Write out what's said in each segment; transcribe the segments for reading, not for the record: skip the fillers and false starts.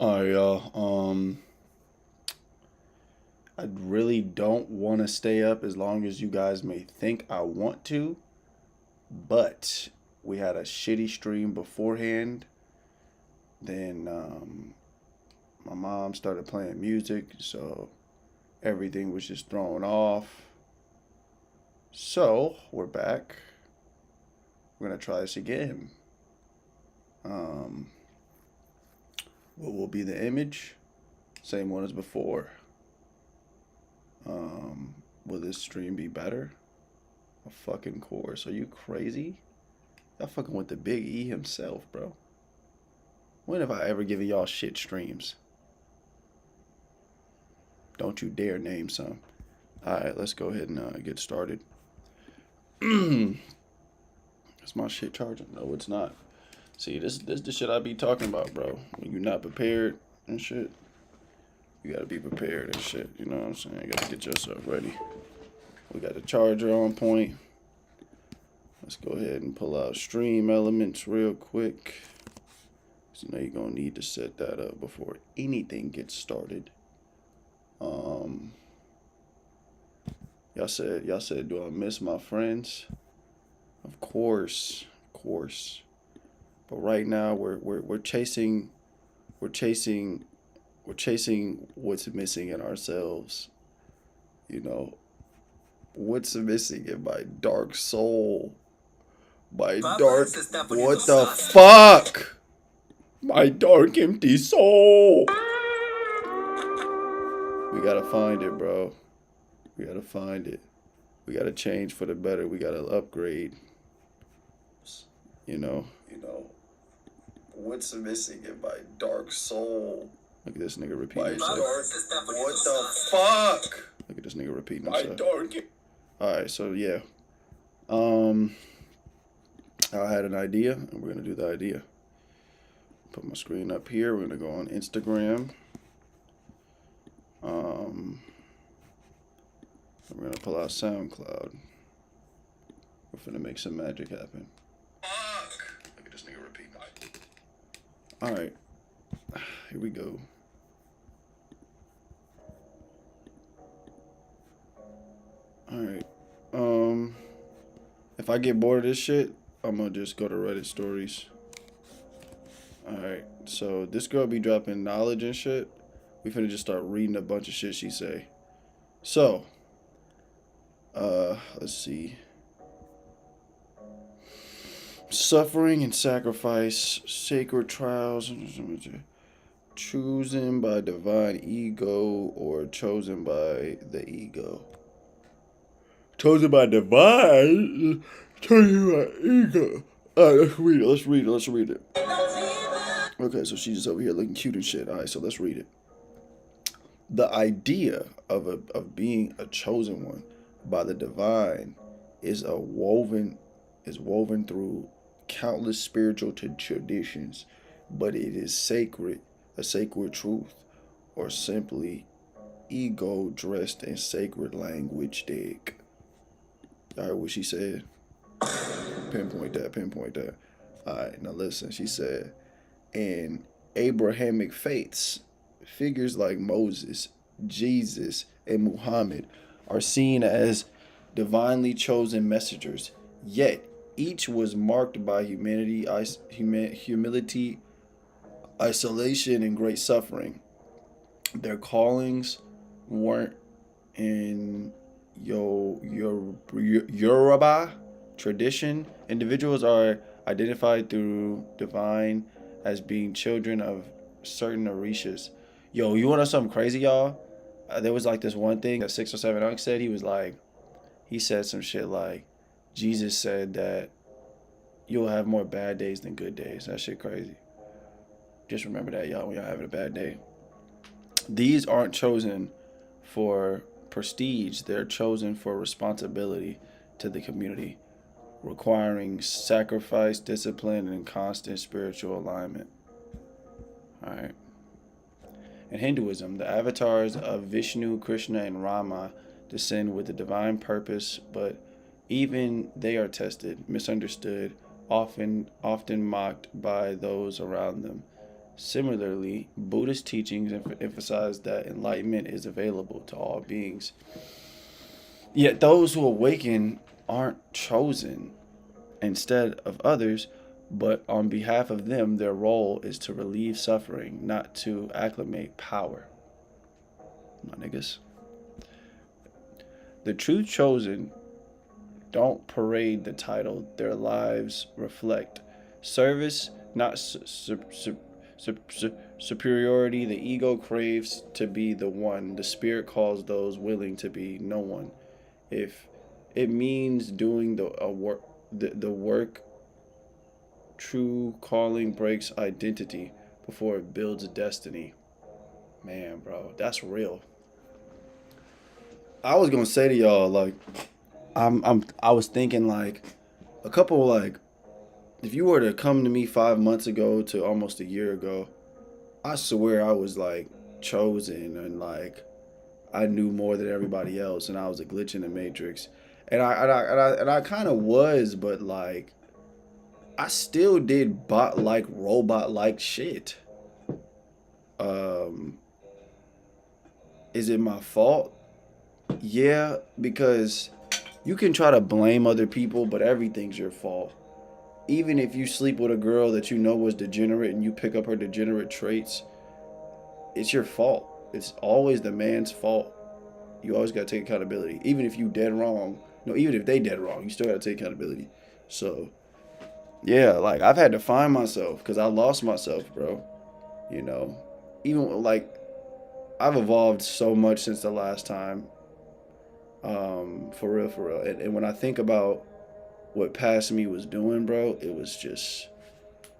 I really don't want to stay up as long as you guys may think I want to, but we had a shitty stream beforehand. Then my mom started playing music, so everything was just thrown off. So we're back. We're gonna try this again. Um, what will be the image? Same one as before. Will this stream be better? A fucking course. Are you crazy? Y'all fucking with the Big E himself, bro. When have I ever given y'all shit streams? Don't you dare name some. Alright, let's go ahead and get started. Is my shit charging? No, it's not. See, this the shit I be talking about, bro. When you're not prepared and shit, you gotta be prepared and shit. You know what I'm saying? You gotta get yourself ready. We got the charger on point. Let's go ahead and pull out stream elements real quick. So now you're gonna need to set that up before anything gets started. Y'all said, do I miss my friends? Of course. But right now we're chasing what's missing in ourselves. You know, what's missing in my dark soul. My dark, what the fuck? My dark empty soul. We gotta find it, bro. We gotta find it. We gotta change for the better. We gotta upgrade. You know. What's missing in my dark soul? Look at this nigga repeating himself. What the fuck? Look at this nigga repeating himself. Alright, so yeah. I had an idea, and we're gonna do the idea. Put my screen up here. We're gonna go on Instagram. We're gonna pull out SoundCloud. We're finna make some magic happen. Look at this nigga repeating. Alright. Here we go. Alright. If I get bored of this shit, I'm gonna just go to Reddit stories. Alright. So this girl be dropping knowledge and shit. We finna just start reading a bunch of shit she say. So, let's see. Suffering and sacrifice, sacred trials, chosen by divine ego or chosen by the ego. Chosen by divine, chosen by ego. Alright, let's read it. Okay, so she's just over here looking cute and shit. Alright, so let's read it. The idea of being a chosen one by the divine is woven through countless spiritual traditions, but it is a sacred truth, or simply ego dressed in sacred language. Dig. All right, what she said. Pinpoint that. All right, now listen. She said, in Abrahamic faiths, figures like Moses, Jesus, and Muhammad are seen as divinely chosen messengers, yet each was marked by humility, isolation, and great suffering. Their callings weren't in Yoruba tradition. Individuals are identified through divine as being children of certain Orishas. Yo, you want to know something crazy, y'all? There was like this one thing that 6 or 7 Unc said. He said some shit like, Jesus said that you'll have more bad days than good days. That shit crazy. Just remember that, y'all, when y'all having a bad day. These aren't chosen for prestige. They're chosen for responsibility to the community, requiring sacrifice, discipline, and constant spiritual alignment. All right. In Hinduism, the avatars of Vishnu, Krishna, and Rama descend with a divine purpose, but even they are tested, misunderstood, often mocked by those around them. Similarly, Buddhist teachings emphasize that enlightenment is available to all beings. Yet those who awaken aren't chosen instead of others, but on behalf of them, their role is to relieve suffering, not to acclimate power. My niggas. The true chosen don't parade the title, their lives reflect service, not superiority. The ego craves to be the one, the spirit calls those willing to be no one. If it means doing the work, true calling breaks identity before it builds destiny. Man, bro, that's real. I was gonna say to y'all, like, I was thinking like a couple like if you were to come to me 5 months ago to almost a year ago, I swear I was like chosen and like I knew more than everybody else and I was a glitch in the matrix. And I kind of was, but like I still did bot like robot like shit. Um is it my fault? Yeah, because you can try to blame other people, but everything's your fault. Even if you sleep with a girl that you know was degenerate and you pick up her degenerate traits, it's your fault. It's always the man's fault. You always gotta take accountability. Even if you dead wrong. No, even if they dead wrong, you still gotta take accountability. So yeah, like I've had to find myself because I lost myself, bro. You know, even like I've evolved so much since the last time. For real, for real. And when I think about what past me was doing, bro, it was just,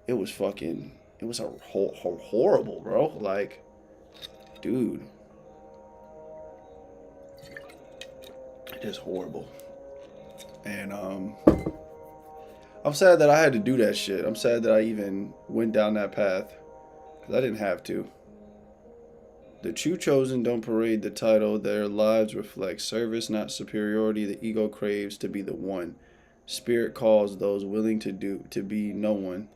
it was fucking, it was a horrible, bro. Like, dude, it is horrible. And I'm sad that I had to do that shit. I'm sad that I even went down that path because I didn't have to. The true chosen don't parade the title. Their lives reflect service, not superiority. The ego craves to be the one. Spirit calls those willing to be no one.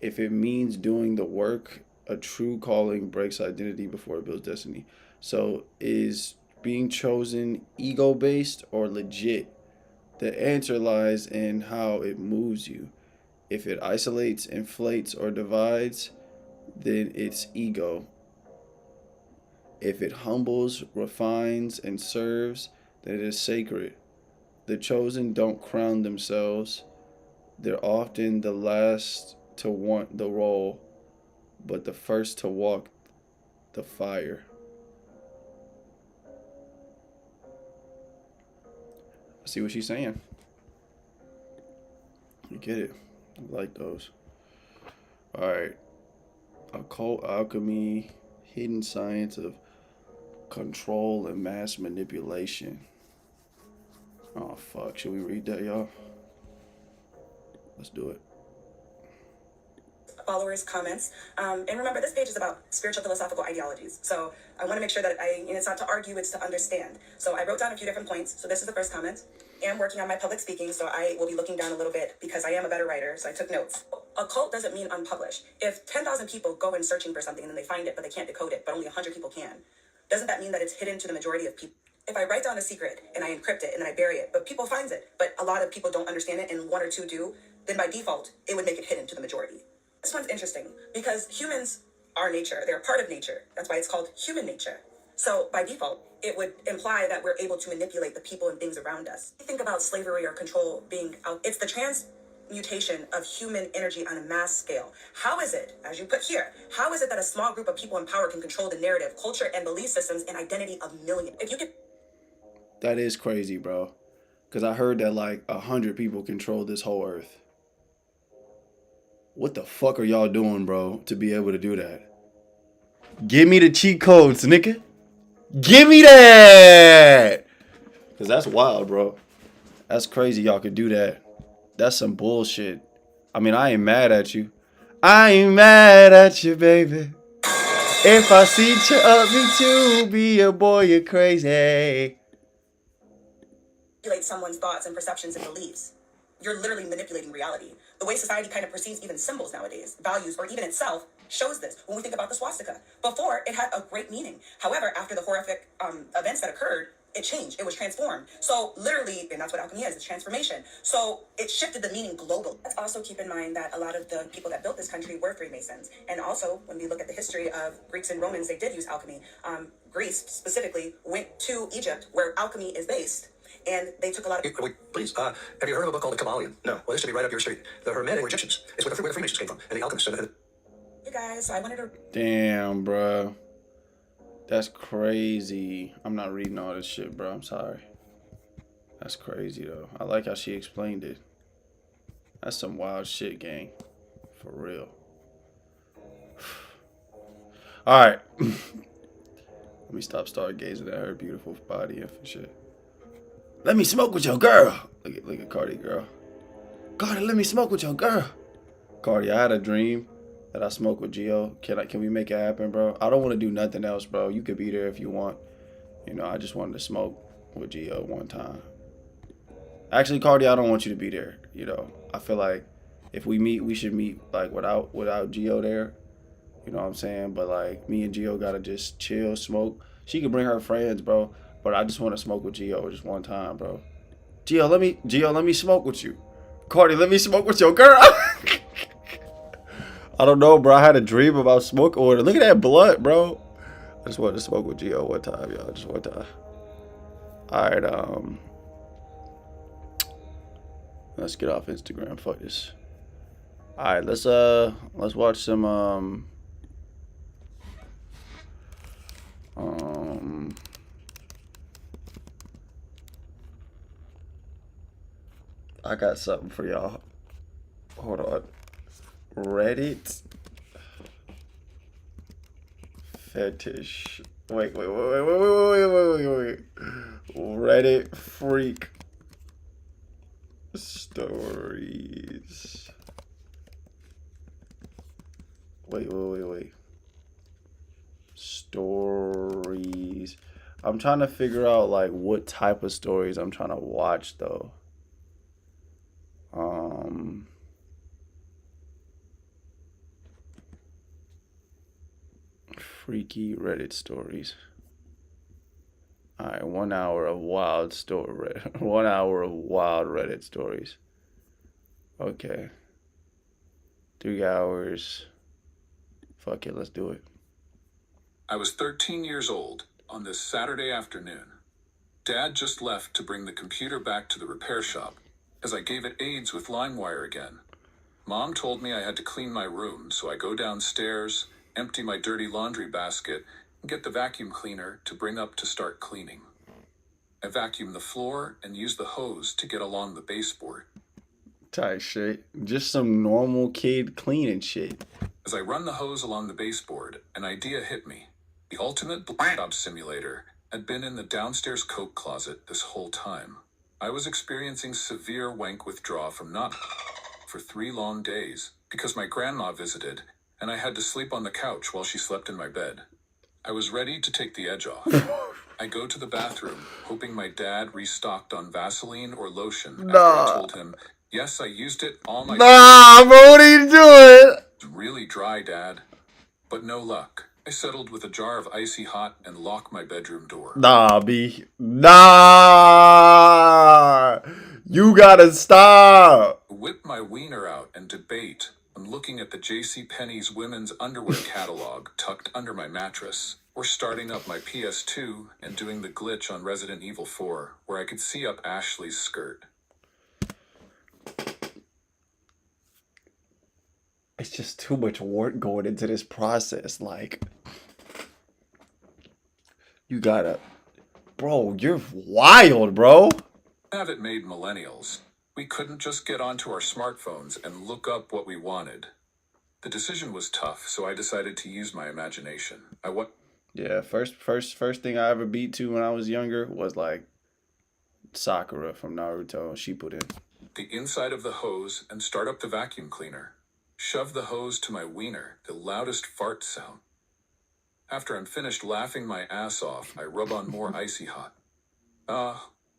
If it means doing the work, a true calling breaks identity before it builds destiny. So is being chosen ego based or legit? The answer lies in how it moves you. If it isolates, inflates, or divides, then it's ego. If it humbles, refines, and serves, then it is sacred. The chosen don't crown themselves. They're often the last to want the role, but the first to walk the fire. I see what she's saying. You get it. I like those. Alright. Occult alchemy, hidden science of control and mass manipulation. Oh fuck, should we read that, y'all? Let's do it. Followers, comments, and remember this page is about spiritual philosophical ideologies, so I want to make sure that it's not to argue, it's to understand. So I wrote down a few different points. So this is the first comment. I am working on my public speaking, so I will be looking down a little bit because I am a better writer, so I took notes. Occult doesn't mean unpublished. If 10,000 people go in searching for something and then they find it but they can't decode it, but only 100 people can, doesn't that mean that it's hidden to the majority of people? If I write down a secret and I encrypt it and then I bury it, but people finds it, but a lot of people don't understand it and one or two do, then by default, it would make it hidden to the majority. This one's interesting because humans are nature. They're a part of nature. That's why it's called human nature. So by default, it would imply that we're able to manipulate the people and things around us. Think about slavery or control being out. It's the transmutation of human energy on a mass scale. How is it, as you put here, how is it that a small group of people in power can control the narrative, culture, and belief systems and identity of millions? If you could... That is crazy, bro. Because I heard that like 100 people control this whole earth. What the fuck are y'all doing, bro, to be able to do that? Give me the cheat codes, nigga. Give me that. Because that's wild, bro. That's crazy y'all could do that. That's some bullshit. I mean, I ain't mad at you. I ain't mad at you, baby. If I see you up me too, be a boy, you're crazy. Manipulate someone's thoughts and perceptions and beliefs. You're literally manipulating reality. The way society kind of perceives even symbols nowadays, values, or even itself, shows this when we think about the swastika. Before, it had a great meaning. However, after the horrific events that occurred, it changed. It was transformed. So literally, and that's what alchemy is, it's transformation. So it shifted the meaning global. Let's also keep in mind that a lot of the people that built this country were Freemasons. And also, when we look at the history of Greeks and Romans, they did use alchemy. Greece specifically went to Egypt, where alchemy is based. And they took a lot of... Wait, please, have you heard of a book called The Kamalian? No. Well, this should be right up your street. The Hermetic Egyptians. It's where the Freemasons came from, and the alchemists. You guys, so I wanted to... Damn, bro. That's crazy. I'm not reading all this shit, bro. I'm sorry. That's crazy, though. I like how she explained it. That's some wild shit, gang. For real. Alright. Let me stop stargazing at her beautiful body and shit. Let me smoke with your girl. Look at Cardi, girl. Cardi, let me smoke with your girl. Cardi, I had a dream that I smoke with Gio. Can we make it happen, bro? I don't want to do nothing else, bro. You could be there if you want. You know, I just wanted to smoke with Gio one time. Actually, Cardi, I don't want you to be there. You know, I feel like if we meet, we should meet like without Gio there. You know what I'm saying? But like me and Gio gotta just chill, smoke. She can bring her friends, bro. But I just want to smoke with Gio just one time, bro. Gio, let me smoke with you. Cardi, let me smoke with your girl. I don't know, bro. I had a dream about smoke order. Look at that blood, bro. I just wanted to smoke with Gio one time, y'all. Just one time. Alright, let's get off Instagram. Fuck this. Alright, let's watch some I got something for y'all. Hold on. Reddit fetish. Wait. Reddit freak stories. Wait. Stories. I'm trying to figure out like what type of stories I'm trying to watch though. Freaky Reddit stories. Alright, 1 hour of wild story. 1 hour of wild Reddit stories. Okay. 3 hours. Fuck it, let's do it. I was 13 years old on this Saturday afternoon. Dad just left to bring the computer back to the repair shop as I gave it aids with LimeWire again. Mom told me I had to clean my room, so I go downstairs, empty my dirty laundry basket, and get the vacuum cleaner to bring up to start cleaning. I vacuum the floor and use the hose to get along the baseboard. Tight shit. Just some normal kid cleaning shit. As I run the hose along the baseboard, an idea hit me. The ultimate blowjob simulator had been in the downstairs coat closet this whole time. I was experiencing severe wank withdrawal from not for 3 long days because my grandma visited and I had to sleep on the couch while she slept in my bed. I was ready to take the edge off. I go to the bathroom, hoping my dad restocked on Vaseline or lotion after I told him, yes, I used it all my... Nah, bro, what are you doing? It's really dry, Dad. But no luck. I settled with a jar of icy hot and locked my bedroom door. Nah, B. Nah! You gotta stop! Whip my wiener out and debate. I'm looking at the JCPenney's women's underwear catalog tucked under my mattress, or starting up my PS2 and doing the glitch on Resident Evil 4, where I could see up Ashley's skirt. It's just too much work going into this process. Like, you gotta... Bro, you're wild, bro. Have it made millennials. We couldn't just get onto our smartphones and look up what we wanted. The decision was tough, so I decided to use my imagination. Yeah, first thing I ever beat to when I was younger was like Sakura from Naruto. Shippuden. The inside of the hose and start up the vacuum cleaner. Shove the hose to my wiener, the loudest fart sound. After I'm finished laughing my ass off, I rub on more icy hot.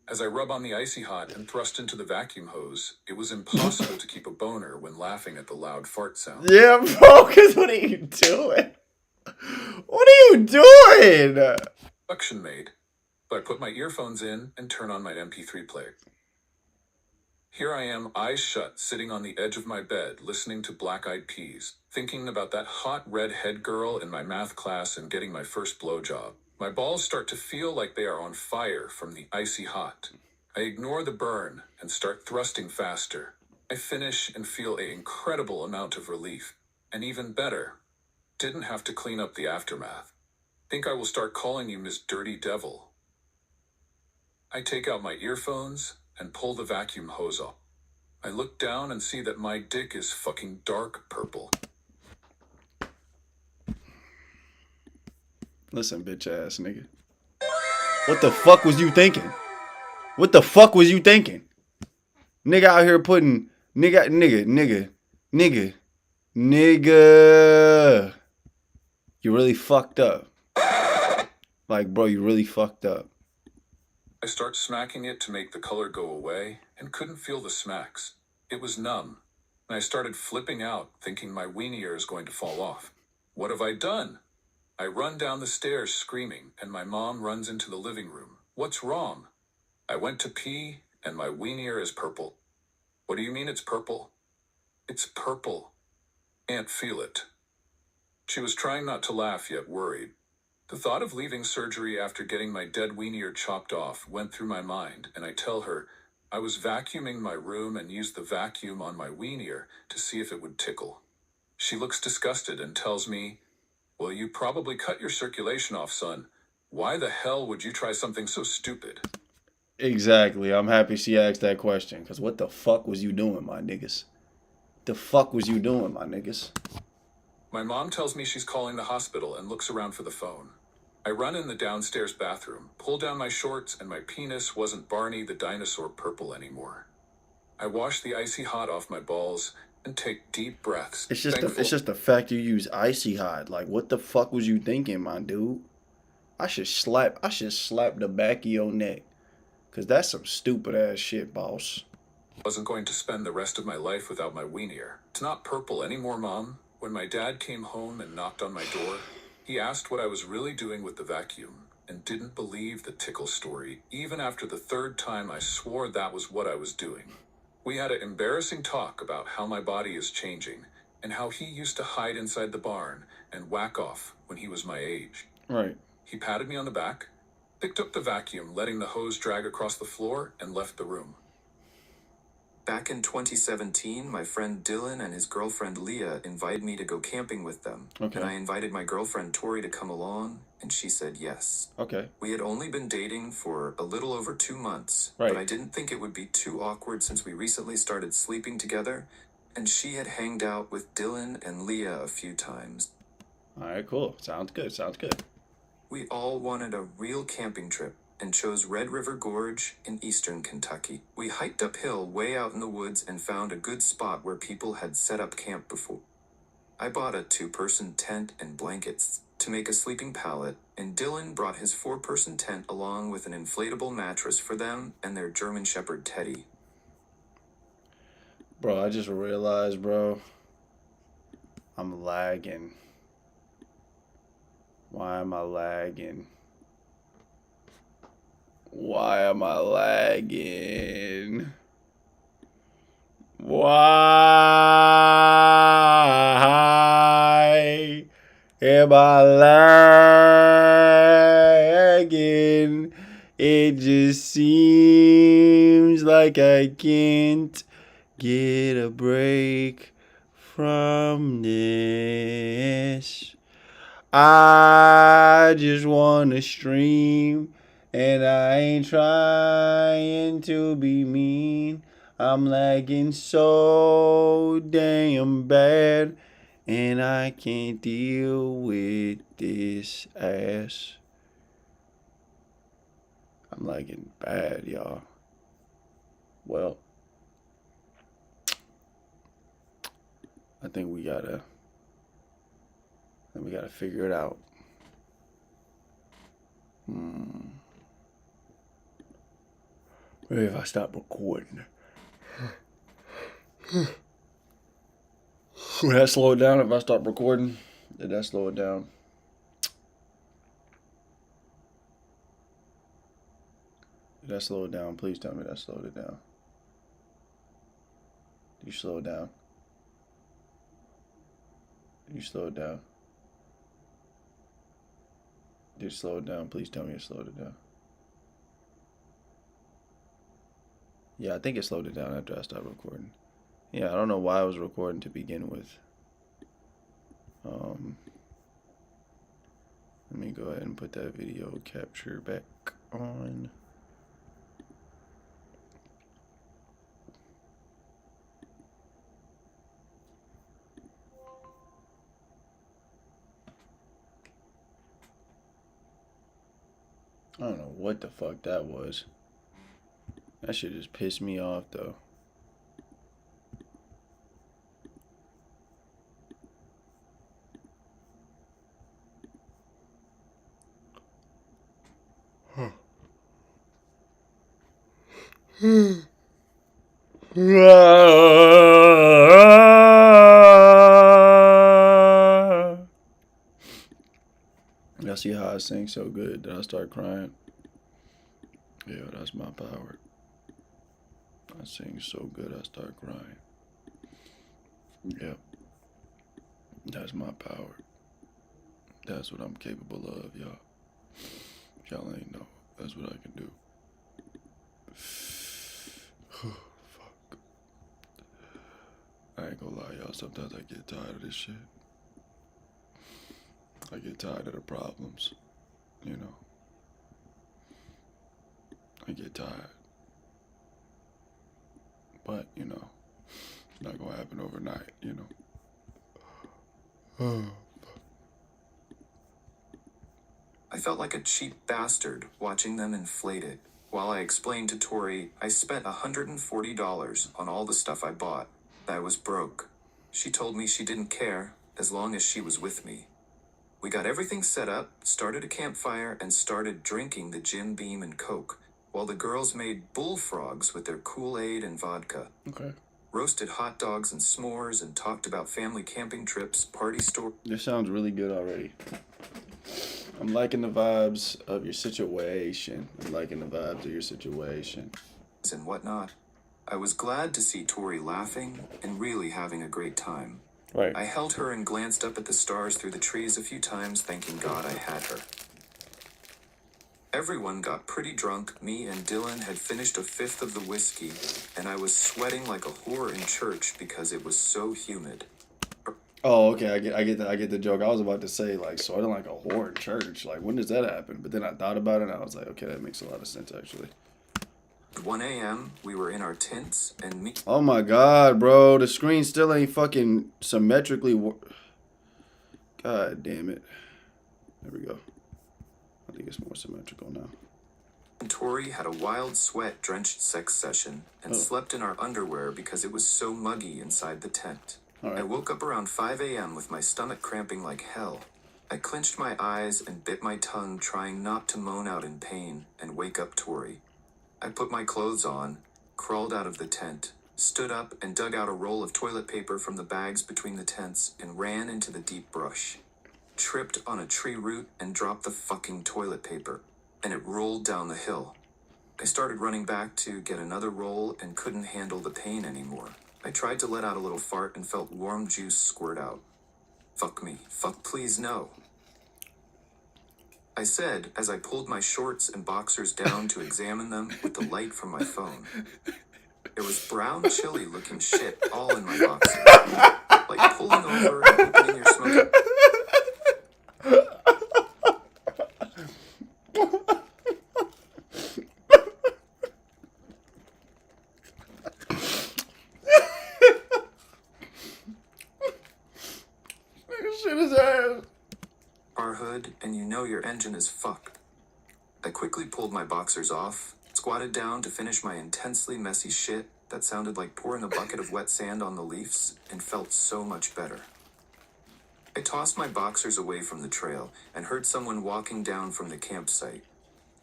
As I rub on the icy hot and thrust into the vacuum hose, it was impossible to keep a boner when laughing at the loud fart sound. Yeah, bro, because what are you doing? What are you doing? Suction made, but I put my earphones in and turn on my MP3 player. Here I am, eyes shut, sitting on the edge of my bed, listening to Black Eyed Peas, thinking about that hot redhead girl in my math class and getting my first blowjob. My balls start to feel like they are on fire from the icy hot. I ignore the burn and start thrusting faster. I finish and feel an incredible amount of relief. And even better, didn't have to clean up the aftermath. Think I will start calling you Miss Dirty Devil. I take out my earphones and pull the vacuum hose off. I look down and see that my dick is fucking dark purple. Listen, bitch ass nigga. What the fuck was you thinking? What the fuck was you thinking? Nigga out here putting nigga. You really fucked up. Like, bro, you really fucked up. I start smacking it to make the color go away and couldn't feel the smacks. It was numb, and I started flipping out, thinking my weenier is going to fall off. What have I done? I run down the stairs screaming, and my mom runs into the living room. What's wrong? I went to pee, and my weenier is purple. What do you mean it's purple? It's purple. Can't feel it. She was trying not to laugh, yet worried. The thought of leaving surgery after getting my dead weenier chopped off went through my mind, and I tell her I was vacuuming my room and used the vacuum on my weenier to see if it would tickle. She looks disgusted and tells me, "Well, you probably cut your circulation off, son. Why the hell would you try something so stupid?" Exactly. I'm happy she asked that question. Because what the fuck was you doing, my niggas? The fuck was you doing, my niggas? My mom tells me she's calling the hospital and looks around for the phone. I run in the downstairs bathroom, pull down my shorts, and my penis wasn't Barney the dinosaur purple anymore. I wash the icy hot off my balls and take deep breaths. It's just the fact you use icy hot. Like, what the fuck was you thinking, my dude? I should slap the back of your neck. Cause that's some stupid ass shit, boss. Wasn't going to spend the rest of my life without my weenier. It's not purple anymore, Mom. When my dad came home and knocked on my door, he asked what I was really doing with the vacuum and didn't believe the tickle story. Even after the third time, I swore that was what I was doing. We had an embarrassing talk about how my body is changing and how he used to hide inside the barn and whack off when he was my age. Right. He patted me on the back, picked up the vacuum, letting the hose drag across the floor, and left the room. Back in 2017, my friend Dylan and his girlfriend Leah invited me to go camping with them. Okay. And I invited my girlfriend Tori to come along, and she said yes. Okay. We had only been dating for a little over 2 months, Right. but I didn't think it would be too awkward since we recently started sleeping together, and she had hanged out with Dylan and Leah a few times. All right, cool. Sounds good. We all wanted a real camping trip and chose Red River Gorge in eastern Kentucky. We hiked uphill way out in the woods and found a good spot where people had set up camp before. I bought a 2-person tent and blankets to make a sleeping pallet, and Dylan brought his 4-person tent along with an inflatable mattress for them and their German Shepherd Teddy. Bro, I just realized, bro, I'm lagging. Why am I lagging? Why am I lagging? Why am I lagging? It just seems like I can't get a break from this. I just wanna stream, and I ain't trying to be mean. I'm lagging so damn bad, and I can't deal with this ass. I'm lagging bad, y'all. Well, I think we gotta figure it out. Maybe if I stop recording. Would that slow it down if I stop recording? Did that slow it down? Did that slow it down? Please tell me that slowed it down. Did you slow it down? Did you slow it down? Did you slow it down? Please tell me it slowed it down. Yeah, I think it slowed it down after I stopped recording. Yeah, I don't know why I was recording to begin with. Let me go ahead and put that video capture back on. I don't know what the fuck that was. That shit just pissed me off though. Y'all see how I sing so good that I start crying? Yeah, that's my power. I sing so good I start crying. Yep. That's my power. That's what I'm capable of, y'all. Y'all ain't know. That's what I can do. Fuck. I ain't gonna lie, y'all. Sometimes I get tired of this shit. I get tired of the problems, you know. I get tired. But, you know, it's not gonna happen overnight, you know. I felt like a cheap bastard watching them inflate it. While I explained to Tori I spent $140 on all the stuff I bought. I was broke. She told me she didn't care as long as she was with me. We got everything set up, started a campfire, and started drinking the Jim Beam and Coke, while the girls made bullfrogs with their Kool-Aid and vodka. Okay. Roasted hot dogs and s'mores and talked about family camping trips, party store. This sounds really good already. I'm liking the vibes of your situation. I'm liking the vibes of your situation. And whatnot. I was glad to see Tori laughing and really having a great time. Right. I held her and glanced up at the stars through the trees a few times, thanking God I had her. Everyone got pretty drunk. Me and Dylan had finished a fifth of the whiskey, and I was sweating like a whore in church because it was so humid. Oh, okay. I get the joke. I was about to say like sweating like a whore in church. Like when does that happen? But then I thought about it and I was like, okay, that makes a lot of sense actually. 1 a.m. we were in our tents and me. Oh my god, bro, the screen still ain't fucking symmetrically. God damn it. There we go. I think it's more symmetrical now. And Tori had a wild sweat-drenched sex session and slept in our underwear because it was so muggy inside the tent. Right. I woke up around 5 a.m. with my stomach cramping like hell. I clenched my eyes and bit my tongue, trying not to moan out in pain and wake up Tori. I put my clothes on, crawled out of the tent, stood up and dug out a roll of toilet paper from the bags between the tents and ran into the deep brush. Tripped on a tree root and dropped the fucking toilet paper, and it rolled down the hill. I started running back to get another roll and couldn't handle the pain anymore. I tried to let out a little fart and felt warm juice squirt out. Fuck me. Fuck please no. I said as I pulled my shorts and boxers down to examine them with the light from my phone. There was brown chili looking shit all in my boxers. Like pulling over and opening your smoking. Shit is ass. Our hood, and you know your engine is fucked. I quickly pulled my boxers off, squatted down to finish my intensely messy shit that sounded like pouring a bucket of wet sand on the leaves, and felt so much better. I tossed my boxers away from the trail and heard someone walking down from the campsite.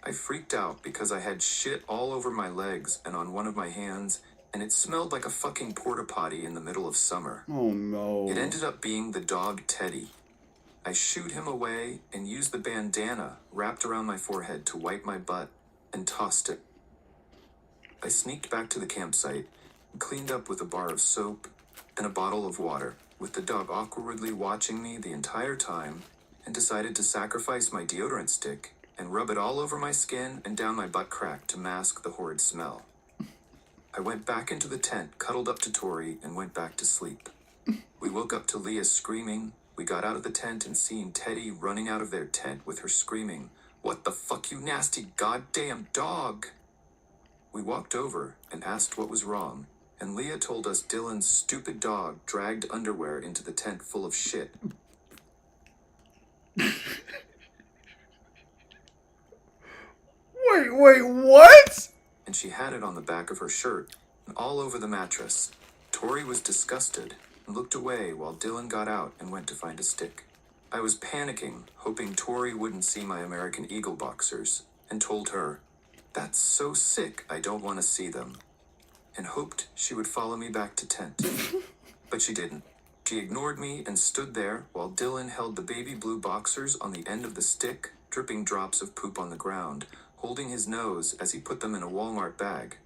I freaked out because I had shit all over my legs and on one of my hands, and it smelled like a fucking porta potty in the middle of summer. Oh no. It ended up being the dog Teddy. I shooed him away and used the bandana wrapped around my forehead to wipe my butt and tossed it. I sneaked back to the campsite and cleaned up with a bar of soap and a bottle of water, with the dog awkwardly watching me the entire time, and decided to sacrifice my deodorant stick and rub it all over my skin and down my butt crack to mask the horrid smell. I went back into the tent, cuddled up to Tori, and went back to sleep. We woke up to Leah screaming. We got out of the tent and seen Teddy running out of their tent with her screaming, "What the fuck, you nasty goddamn dog!" We walked over and asked what was wrong, and Leah told us Dylan's stupid dog dragged underwear into the tent full of shit. Wait, what? And she had it on the back of her shirt and all over the mattress. Tori was disgusted and looked away while Dylan got out and went to find a stick. I was panicking, hoping Tori wouldn't see my American Eagle boxers, and told her, "That's so sick, I don't want to see them," and hoped she would follow me back to tent. But she didn't. She ignored me and stood there while Dylan held the baby blue boxers on the end of the stick, dripping drops of poop on the ground, holding his nose as he put them in a Walmart bag.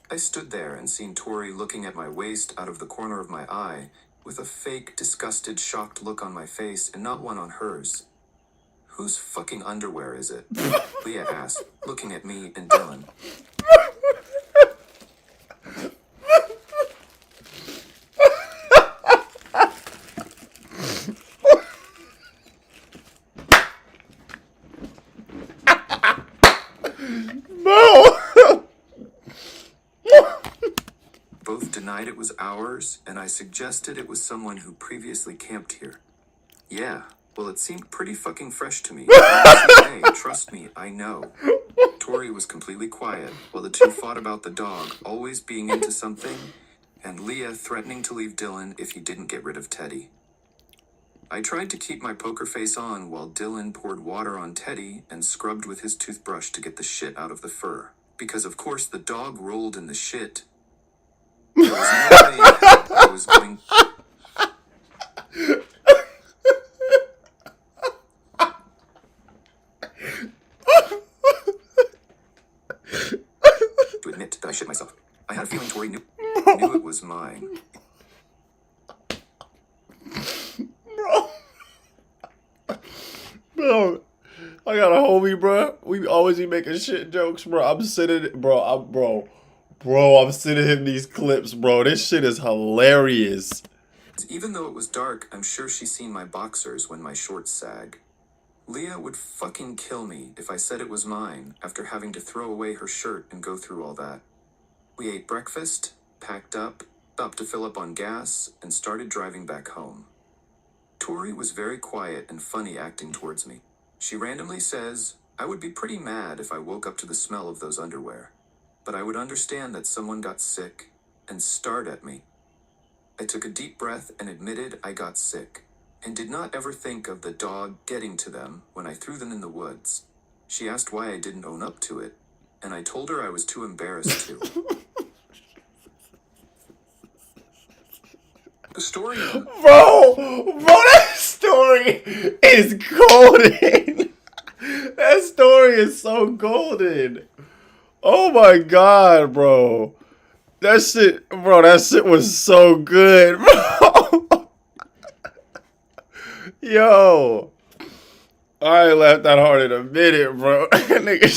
I stood there and seen Tori looking at my waist out of the corner of my eye, with a fake, disgusted, shocked look on my face and not one on hers. "Whose fucking underwear is it?" Leah asked, looking at me and Dylan. No. Both denied it was ours, and I suggested it was someone who previously camped here. Yeah, well, it seemed pretty fucking fresh to me. Hey, trust me, I know. Tori was completely quiet while the two fought about the dog always being into something, and Leah threatening to leave Dylan if he didn't get rid of Teddy. I tried to keep my poker face on while Dylan poured water on Teddy and scrubbed with his toothbrush to get the shit out of the fur, because of course the dog rolled in the shit. There was no way in hell I was going to admit that I shit myself. I had a feeling Tori knew it was mine. Bro, I got a homie, bro. We always be making shit jokes, bro. I'm sending him these clips, bro. This shit is hilarious. Even though it was dark, I'm sure she's seen my boxers when my shorts sag. Leah would fucking kill me if I said it was mine after having to throw away her shirt and go through all that. We ate breakfast, packed up, stopped to fill up on gas, and started driving back home. Tori was very quiet and funny acting towards me. She randomly says, I would be pretty mad if I woke up to the smell of those underwear, but I would understand that someone got sick and stared at me. I took a deep breath and admitted I got sick, and did not ever think of the dog getting to them when I threw them in the woods. She asked why I didn't own up to it, and I told her I was too embarrassed to. The story. Bro, that story is golden. That story is so golden. Oh my god, bro. That shit was so good, bro. Yo. I ain't laughed that hard in a minute, bro. That nigga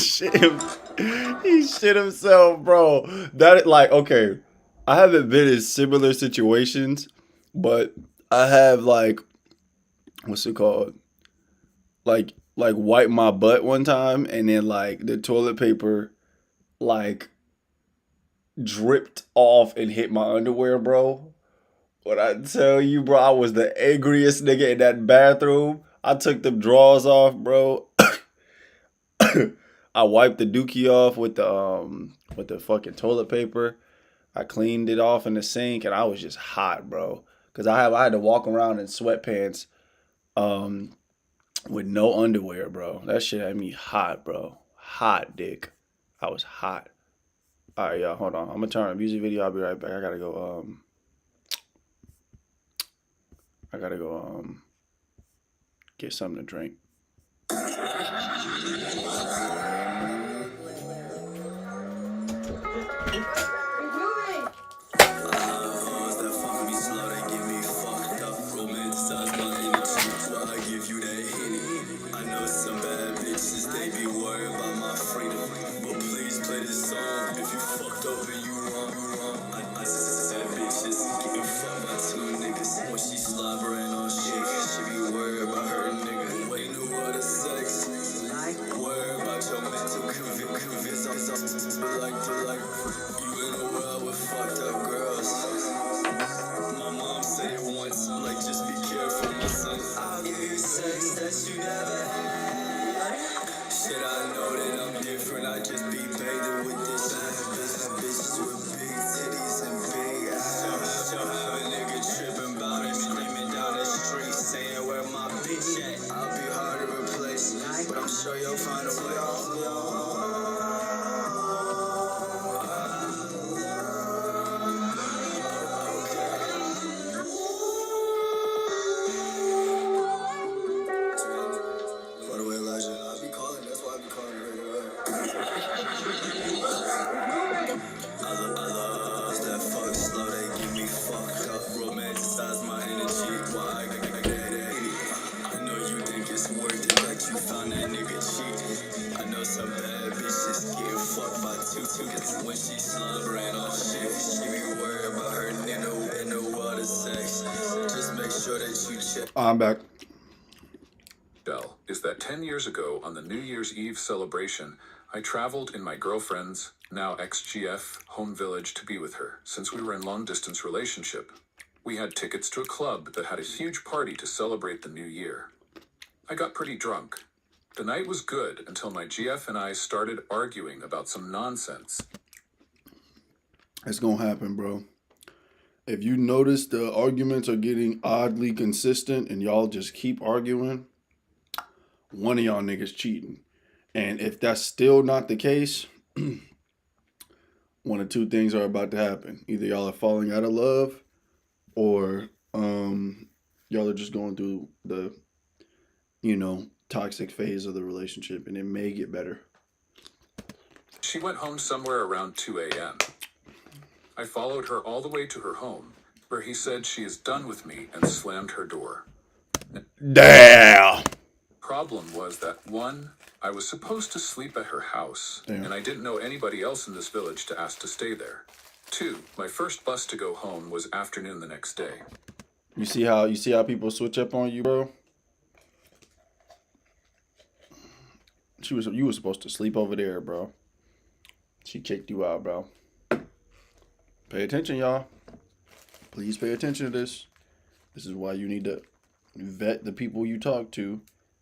he shit himself, bro. That, like, okay. I haven't been in similar situations, but I have, like, what's it called? Like wipe my butt one time, and then, like, the toilet paper, like, dripped off and hit my underwear, bro. When I tell you, bro, I was the angriest nigga in that bathroom. I took them drawers off, bro. I wiped the dookie off with the fucking toilet paper. I cleaned it off in the sink, and I was just hot, bro. Cause I had to walk around in sweatpants, with no underwear, bro. That shit had me hot, bro. hot, dick. I was hot. All right, y'all. Hold on. I'm gonna turn on a music video. I'll be right back. I gotta go. Get something to drink. Runaway Elijah. I be calling, that's why I be calling right I love that fuck slow, they give me fucked up. Romanticize my energy, why I get that. I know you think it's worth it that you found that nigga cheat. I know some bad bitches getting fucked by two. When she slumbering on shit, she be worried about her in the water sex. Just make sure that you check. I'm back. Is that 10 years ago on the New Year's Eve celebration, I traveled in my girlfriend's, now ex-GF, home village to be with her, since we were in long-distance relationship. We had tickets to a club that had a huge party to celebrate the new year. I got pretty drunk. The night was good until my GF and I started arguing about some nonsense. It's gonna happen, bro. If you notice the arguments are getting oddly consistent and y'all just keep arguing, one of y'all niggas cheating. And if that's still not the case, one of two things are about to happen. Either y'all are falling out of love or y'all are just going through the, toxic phase of the relationship, and it may get better. She went home somewhere around 2 a.m. I followed her all the way to her home, where he said she is done with me and slammed her door. Damn! Problem was that, one, I was supposed to sleep at her house, and I didn't know anybody else in this village to ask to stay there. Two, my first bus to go home was afternoon the next day. You see how people switch up on you, bro? You were supposed to sleep over there, bro. She kicked you out, bro. Pay attention, y'all. Please pay attention to this. This is why you need to vet the people you talk to.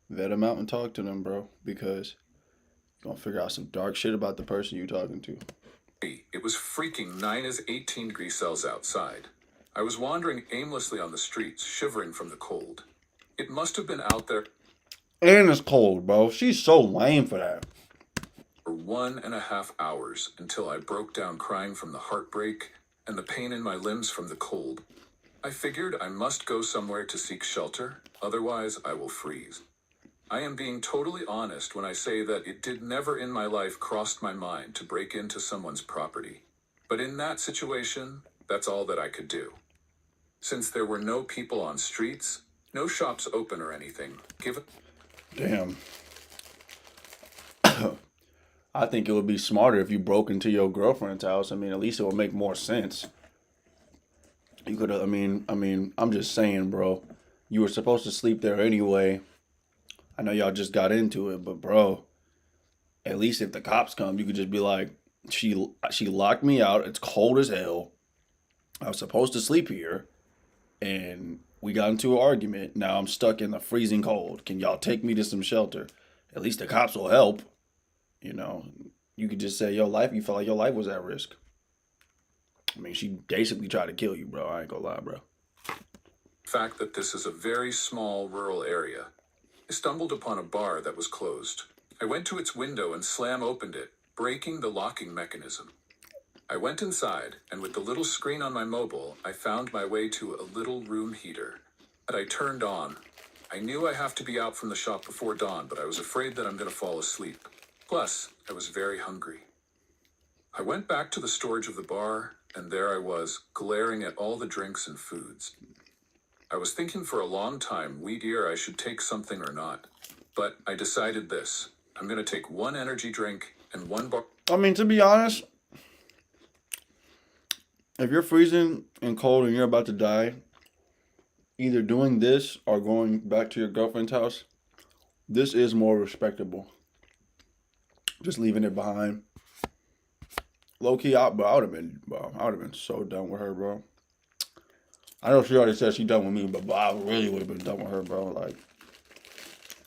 Vet them out and talk to them, bro. Because you're going to figure out some dark shit about the person you're talking to. It was freaking 9 as 18 degrees Celsius outside. I was wandering aimlessly on the streets, shivering from the cold. It must have been out there. And it's cold, bro. She's so lame for that. For 1.5 hours until I broke down crying from the heartbreak and the pain in my limbs from the cold. I figured I must go somewhere to seek shelter, otherwise I will freeze. I am being totally honest when I say that it did never in my life cross my mind to break into someone's property. But in that situation, that's all that I could do. Since there were no people on streets, no shops open or anything, Damn. I think it would be smarter if you broke into your girlfriend's house. I mean, at least it would make more sense. You could have, I'm just saying, bro. You were supposed to sleep there anyway. I know y'all just got into it, but bro, at least if the cops come, you could just be like, she locked me out. It's cold as hell. I was supposed to sleep here, and we got into an argument. Now I'm stuck in the freezing cold. Can y'all take me to some shelter? At least the cops will help. You could just say you felt like your life was at risk. I mean, she basically tried to kill you, bro. I ain't gonna lie, bro. fact that this is a very small rural area. I stumbled upon a bar that was closed. I went to its window and opened it, breaking the locking mechanism. I went inside, and with the little screen on my mobile, I found my way to a little room heater that I turned on. I knew I have to be out from the shop before dawn, but I was afraid that I'm going to fall asleep. Plus, I was very hungry. I went back to the storage of the bar, and there I was, glaring at all the drinks and foods. I was thinking for a long time, wheat ear, I should take something or not. But I decided this. I'm going to take one energy drink and one bar. I mean, to be honest, if you're freezing and cold and you're about to die, either doing this or going back to your girlfriend's house, this is more respectable. Just leaving it behind. Low key, I would have been so done with her, bro. I know she already said she done with me, but I really would have been done with her, bro. Like,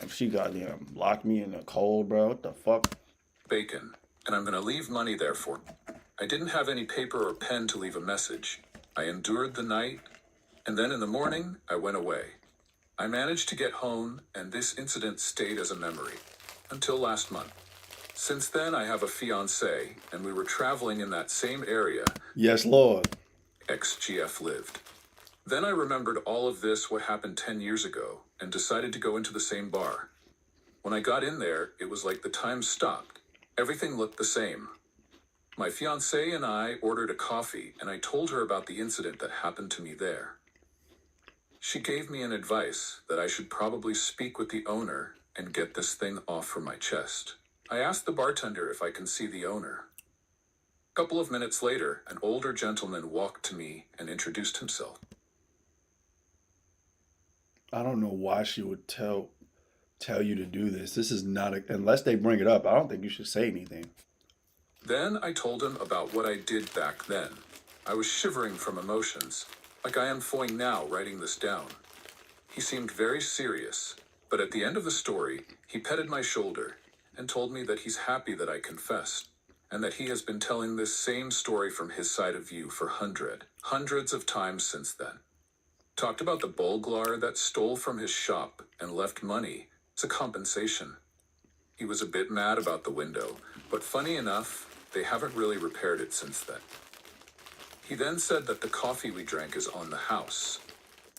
if she goddamn locked me in the cold, bro, what the fuck? Bacon, and I'm going to leave money there for. I didn't have any paper or pen to leave a message. I endured the night, and then in the morning, I went away. I managed to get home, and this incident stayed as a memory. Until last month. Since then, I have a fiancé, and we were traveling in that same area. Yes, Lord. Ex-GF lived. Then I remembered all of this, what happened 10 years ago, and decided to go into the same bar. When I got in there, it was like the time stopped. Everything looked the same. My fiancé and I ordered a coffee, and I told her about the incident that happened to me there. She gave me an advice that I should probably speak with the owner and get this thing off from my chest. I asked the bartender if I can see the owner. A couple of minutes later, an older gentleman walked to me and introduced himself. I don't know why she would tell you to do this. This is not unless they bring it up. I don't think you should say anything. Then I told him about what I did back then. I was shivering from emotions, like I am foing now writing this down. He seemed very serious, but at the end of the story, he petted my shoulder and told me that he's happy that I confessed, and that he has been telling this same story from his side of view for hundreds of times since then. Talked about the Bulgar that stole from his shop and left money as a compensation. He was a bit mad about the window, but funny enough, they haven't really repaired it since then. He then said that the coffee we drank is on the house.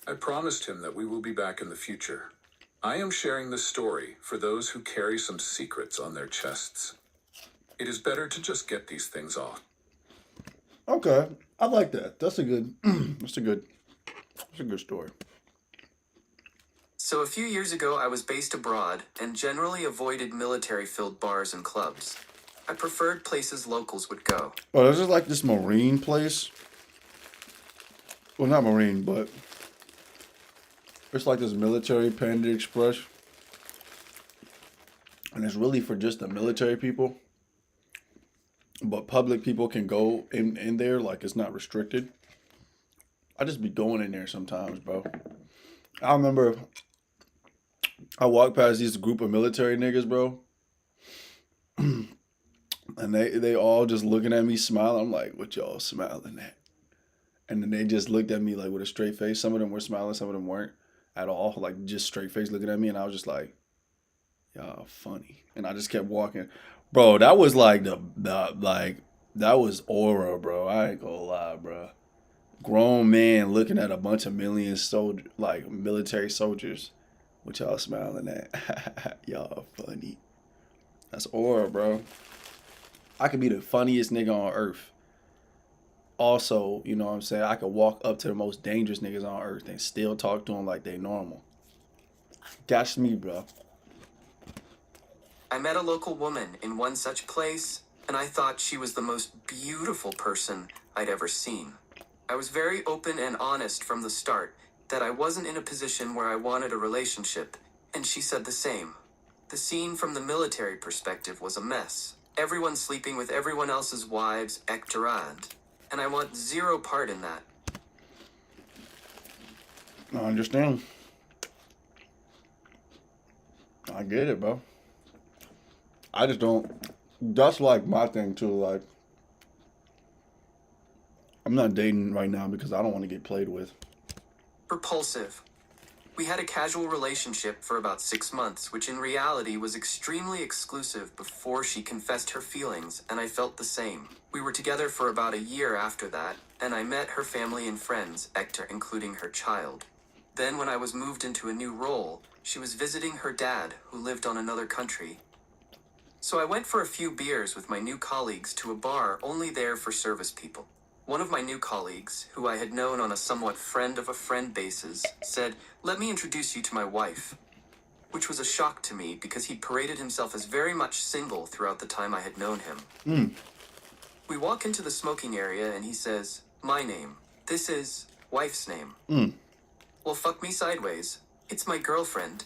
I promised him that we will be back in the future. I am sharing this story for those who carry some secrets on their chests. It is better to just get these things off. Okay, I like that. That's a good story. So a few years ago, I was based abroad and generally avoided military-filled bars and clubs. I preferred places locals would go. Oh, this is like this marine place. Well, not marine, but it's like this military Panda Express. And it's really for just the military people. But public people can go in there, like it's not restricted. I just be going in there sometimes, bro. I remember I walked past this group of military niggas, bro. And they all just looking at me smiling. I'm like, what y'all smiling at? And then they just looked at me like with a straight face. Some of them were smiling, some of them weren't at all. Like just straight face looking at me. And I was just like, y'all funny. And I just kept walking. Bro, that was like that was aura, bro. I ain't gonna lie, bro. Grown man looking at a bunch of military soldiers. What y'all smiling at? Y'all funny. That's aura, bro. I could be the funniest nigga on earth. Also, you know what I'm saying? I could walk up to the most dangerous niggas on earth and still talk to them like they normal. That's me, bro. I met a local woman in one such place, and I thought she was the most beautiful person I'd ever seen. I was very open and honest from the start that I wasn't in a position where I wanted a relationship, and she said the same. The scene from the military perspective was a mess. Everyone sleeping with everyone else's wives, ectorand, and I want zero part in that. I understand. I get it, bro. I just don't. That's like my thing too. Like, I'm not dating right now because I don't want to get played with. Repulsive. We had a casual relationship for about 6 months, which in reality was extremely exclusive before she confessed her feelings, and I felt the same. We were together for about a year after that, and I met her family and friends, Hector including her child. Then when I was moved into a new role, she was visiting her dad, who lived on another country. So I went for a few beers with my new colleagues to a bar only there for service people. One of my new colleagues, who I had known on a somewhat friend of a friend basis, said, "Let me introduce you to my wife," which was a shock to me because he'd paraded himself as very much single throughout the time I had known him. We walk into the smoking area and he says, "My name. This is wife's name." Well, fuck me sideways. It's my girlfriend.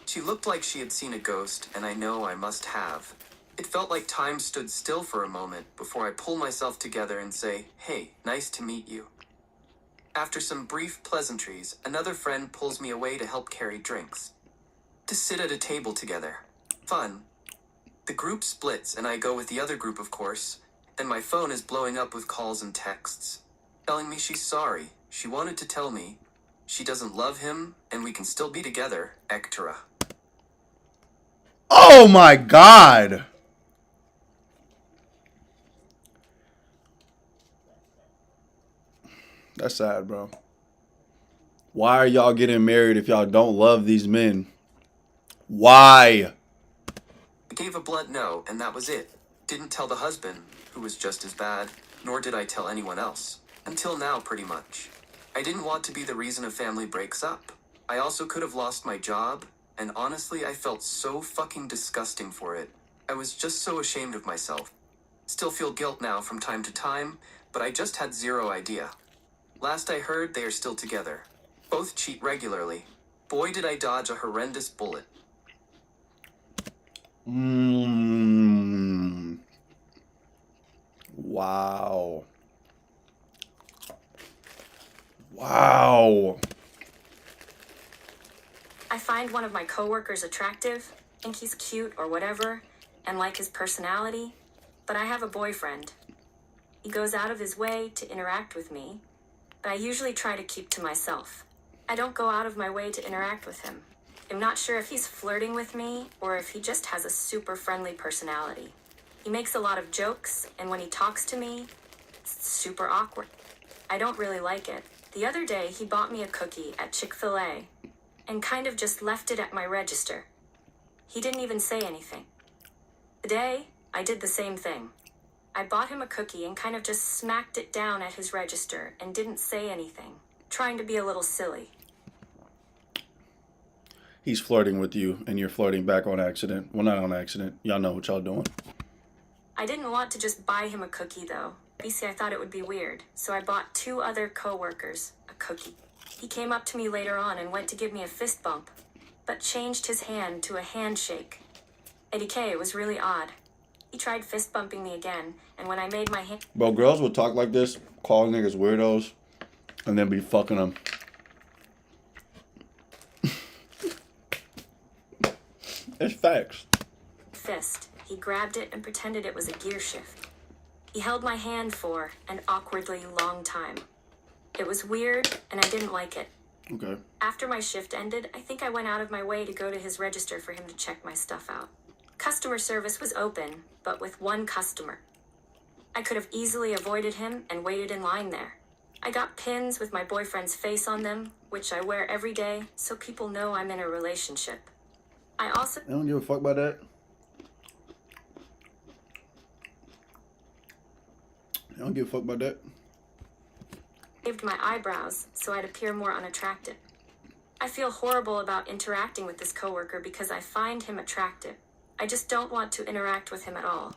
She looked like she had seen a ghost, and I know I must have. It felt like time stood still for a moment before I pull myself together and say, "Hey, nice to meet you." After some brief pleasantries, another friend pulls me away to help carry drinks. To sit at a table together. Fun. The group splits and I go with the other group, of course, and my phone is blowing up with calls and texts, telling me she's sorry. She wanted to tell me she doesn't love him and we can still be together, etc. Oh my God. That's sad, bro. Why are y'all getting married if y'all don't love these men? Why? I gave a blunt no, and that was it. Didn't tell the husband, who was just as bad, nor did I tell anyone else. Until now, pretty much. I didn't want to be the reason a family breaks up. I also could have lost my job, and honestly, I felt so fucking disgusting for it. I was just so ashamed of myself. Still feel guilt now from time to time, but I just had zero idea. Last I heard, they are still together. Both cheat regularly. Boy, did I dodge a horrendous bullet. Wow. Wow. I find one of my coworkers attractive, think he's cute or whatever, and like his personality, but I have a boyfriend. He goes out of his way to interact with me, but I usually try to keep to myself. I don't go out of my way to interact with him. I'm not sure if he's flirting with me or if he just has a super friendly personality. He makes a lot of jokes, and when he talks to me, it's super awkward. I don't really like it. The other day, he bought me a cookie at Chick-fil-A and kind of just left it at my register. He didn't even say anything. Today, I did the same thing. I bought him a cookie and kind of just smacked it down at his register and didn't say anything, trying to be a little silly. He's flirting with you, and you're flirting back on accident. Well, not on accident. Y'all know what y'all doing. I didn't want to just buy him a cookie, though. You see, I thought it would be weird, so I bought 2 other coworkers a cookie. He came up to me later on and went to give me a fist bump, but changed his hand to a handshake. It was really odd. He tried fist bumping me again, and when I made my hand... Bro, girls would talk like this, call niggas weirdos, and then be fucking them. It's facts. Fist. He grabbed it and pretended it was a gear shift. He held my hand for an awkwardly long time. It was weird, and I didn't like it. Okay. After my shift ended, I think I went out of my way to go to his register for him to check my stuff out. Customer service was open, but with one customer. I could have easily avoided him and waited in line there. I got pins with my boyfriend's face on them, which I wear every day, so people know I'm in a relationship. I also... I don't give a fuck about that. I don't give a fuck about that. Shaved my eyebrows so I'd appear more unattractive. I feel horrible about interacting with this coworker because I find him attractive. I just don't want to interact with him at all.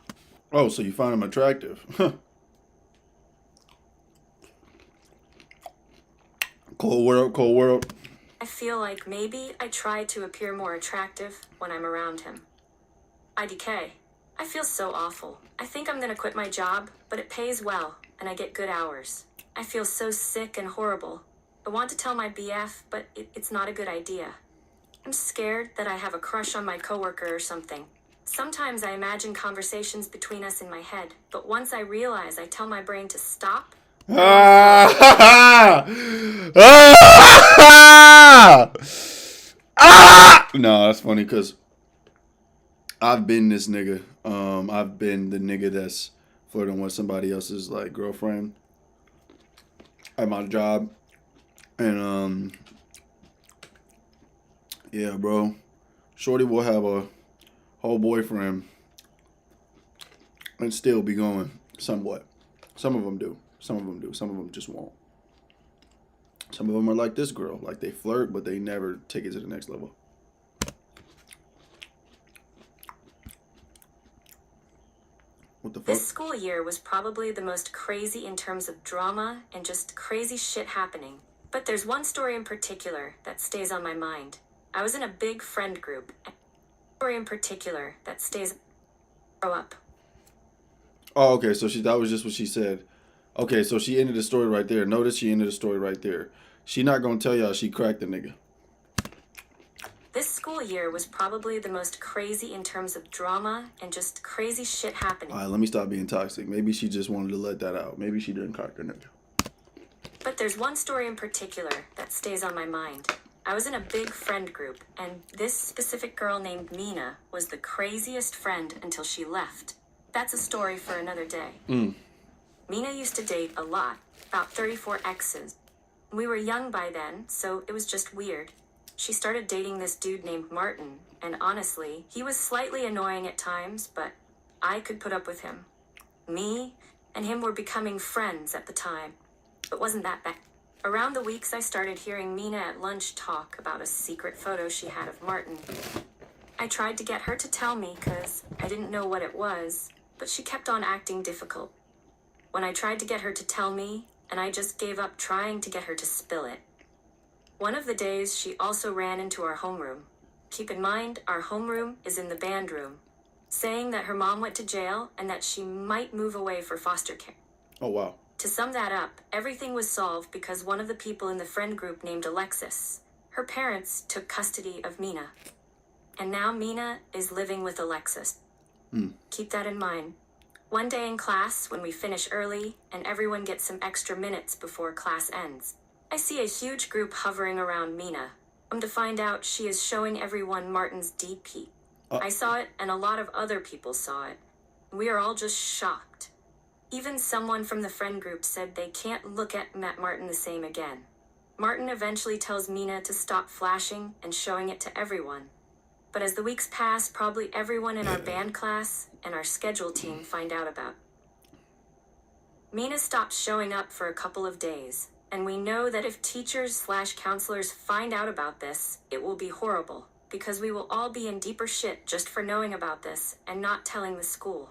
Oh, so you find him attractive. Cold world. I feel like maybe I try to appear more attractive when I'm around him. IDK. I feel so awful. I think I'm gonna quit my job, but it pays well, and I get good hours. I feel so sick and horrible. I want to tell my BF, but it's not a good idea. I'm scared that I have a crush on my coworker or something. Sometimes I imagine conversations between us in my head, but once I realize I tell my brain to stop, Ah! Ah! Ah! No, that's funny because I've been this nigga. I've been the nigga that's flirting with somebody else's like girlfriend at my job, and yeah, bro, Shorty will have a whole boyfriend and still be going somewhat. Some of them do. Some of them do. Some of them just won't. Some of them are like this girl, like they flirt, but they never take it to the next level. What the fuck? This school year was probably the most crazy in terms of drama and just crazy shit happening. But there's one story in particular that stays on my mind. I was in a big friend group. Story in particular that stays. Grow up. Oh, okay. So that was just what she said. Okay, so she ended the story right there. Notice she ended the story right there. She not gonna tell y'all she cracked the nigga. This school year was probably the most crazy in terms of drama and just crazy shit happening. All right, let me stop being toxic. Maybe she just wanted to let that out. Maybe she didn't crack the nigga. But there's one story in particular that stays on my mind. I was in a big friend group, and this specific girl named Mina was the craziest friend until she left. That's a story for another day. Mina used to date a lot, about 34 exes. We were young by then, so it was just weird. She started dating this dude named Martin, and honestly, he was slightly annoying at times, but I could put up with him. Me and him were becoming friends at the time, but wasn't that bad. Around the weeks, I started hearing Mina at lunch talk about a secret photo she had of Martin. I tried to get her to tell me because I didn't know what it was, but she kept on acting difficult. When I tried to get her to tell me, and I just gave up trying to get her to spill it. One of the days, she also ran into our homeroom. Keep in mind, our homeroom is in the band room, saying that her mom went to jail and that she might move away for foster care. Oh, wow. To sum that up, everything was solved because one of the people in the friend group named Alexis, her parents took custody of Mina. And now Mina is living with Alexis. Keep that in mind. One day in class, when we finish early and everyone gets some extra minutes before class ends, I see a huge group hovering around Mina. I'm to find out she is showing everyone Martin's DP. I saw it and a lot of other people saw it. We are all just shocked. Even someone from the friend group said they can't look at Martin the same again. Martin eventually tells Mina to stop flashing and showing it to everyone. But as the weeks pass, probably everyone in our band class and our schedule team find out about. Mina stops showing up for a couple of days, and we know that if teachers/counselors find out about this, it will be horrible, because we will all be in deeper shit just for knowing about this and not telling the school.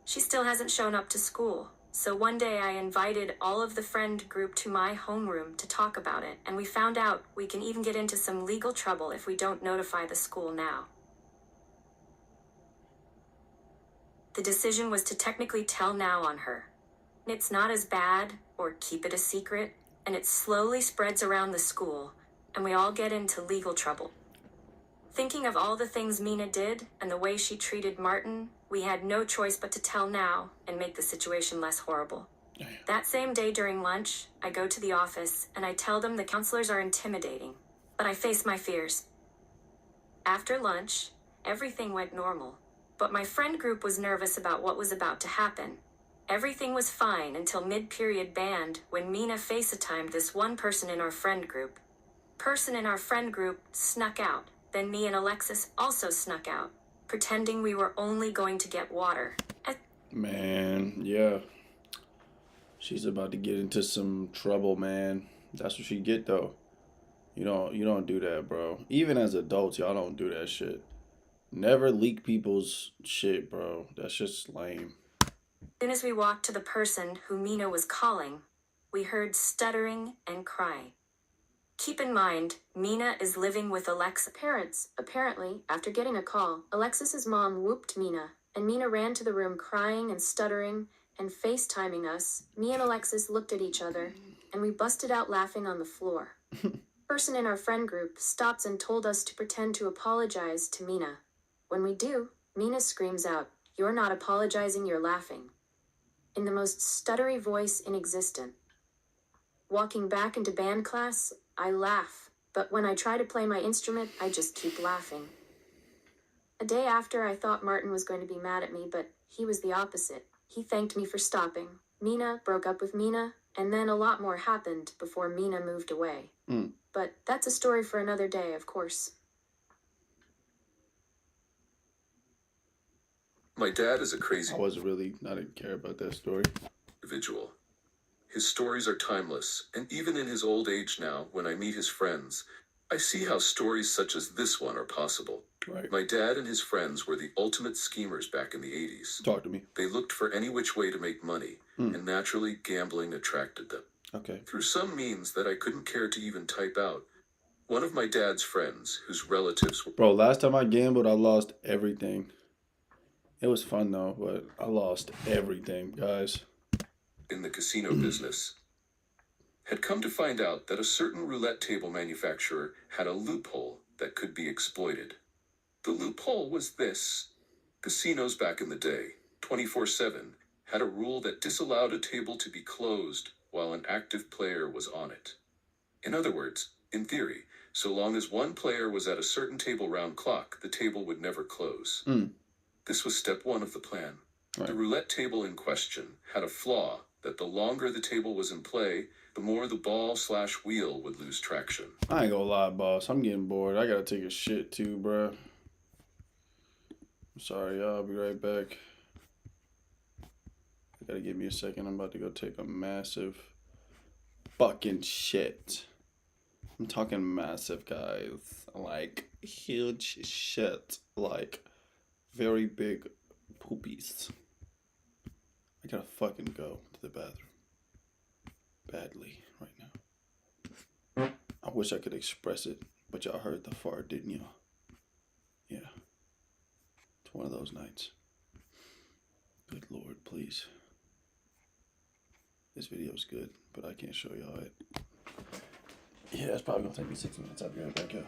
She still hasn't shown up to school, so one day I invited all of the friend group to my homeroom to talk about it, and we found out we can even get into some legal trouble if we don't notify the school now. The decision was to technically tell now on her. It's not as bad, or keep it a secret, and it slowly spreads around the school, and we all get into legal trouble. Thinking of all the things Mina did and the way she treated Martin, we had no choice but to tell now and make the situation less horrible. That same day during lunch, I go to the office and I tell them the counselors are intimidating, but I face my fears. After lunch, everything went normal, but my friend group was nervous about what was about to happen. Everything was fine until mid-period band when Mina FaceTimed this one person in our friend group. Person in our friend group snuck out. Then me and Alexis also snuck out, pretending we were only going to get water. Man, yeah. She's about to get into some trouble, man. That's what she get though. You don't do that, bro. Even as adults, y'all don't do that shit. Never leak people's shit, bro. That's just lame. As soon as we walked to the person who Mina was calling, we heard stuttering and crying. Keep in mind, Mina is living with Alexis' parents. Apparently, after getting a call, Alexis's mom whooped Mina, and Mina ran to the room crying and stuttering and FaceTiming us. Me and Alexis looked at each other, and we busted out laughing on the floor. Person in our friend group stops and told us to pretend to apologize to Mina. When we do, Mina screams out, "You're not apologizing, you're laughing," in the most stuttery voice in existence. Walking back into band class, I laugh, but when I try to play my instrument, I just keep laughing. A day after, I thought Martin was going to be mad at me, but he was the opposite. He thanked me for stopping. Mina broke up with Mina, and then a lot more happened before Mina moved away. But that's a story for another day, of course. My dad is a crazy I didn't care about that story. individual. His stories are timeless, and even in his old age now, when I meet his friends, I see how stories such as this one are possible. Right. My dad and his friends were the ultimate schemers back in the 80s. Talk to me. They looked for any which way to make money, and naturally gambling attracted them. Okay. Through some means that I couldn't care to even type out, one of my dad's friends, whose relatives were Bro, last time I gambled, I lost everything. It was fun though, but I lost everything, guys. in the casino business, had come to find out that a certain roulette table manufacturer had a loophole that could be exploited. The loophole was this: casinos back in the day, 24/7, had a rule that disallowed a table to be closed while an active player was on it. In other words, in theory, so long as one player was at a certain table round clock, the table would never close. This was step one of the plan. Right. The roulette table in question had a flaw that the longer the table was in play, the more the ball/wheel would lose traction. I ain't gonna lie, boss. I'm getting bored. I gotta take a shit too, bruh. I'm sorry, y'all. I'll be right back. You gotta give me a second. I'm about to go take a massive fucking shit. I'm talking massive, guys. Like, huge shit. Like, very big poopies. I gotta fucking go to the bathroom. Badly right now. I wish I could express it, but y'all heard the fart, didn't y'all? Yeah. It's one of those nights. Good Lord, please. This video's good, but I can't show y'all it. Yeah, it's probably gonna take me 6 minutes. I'll be right back, y'all.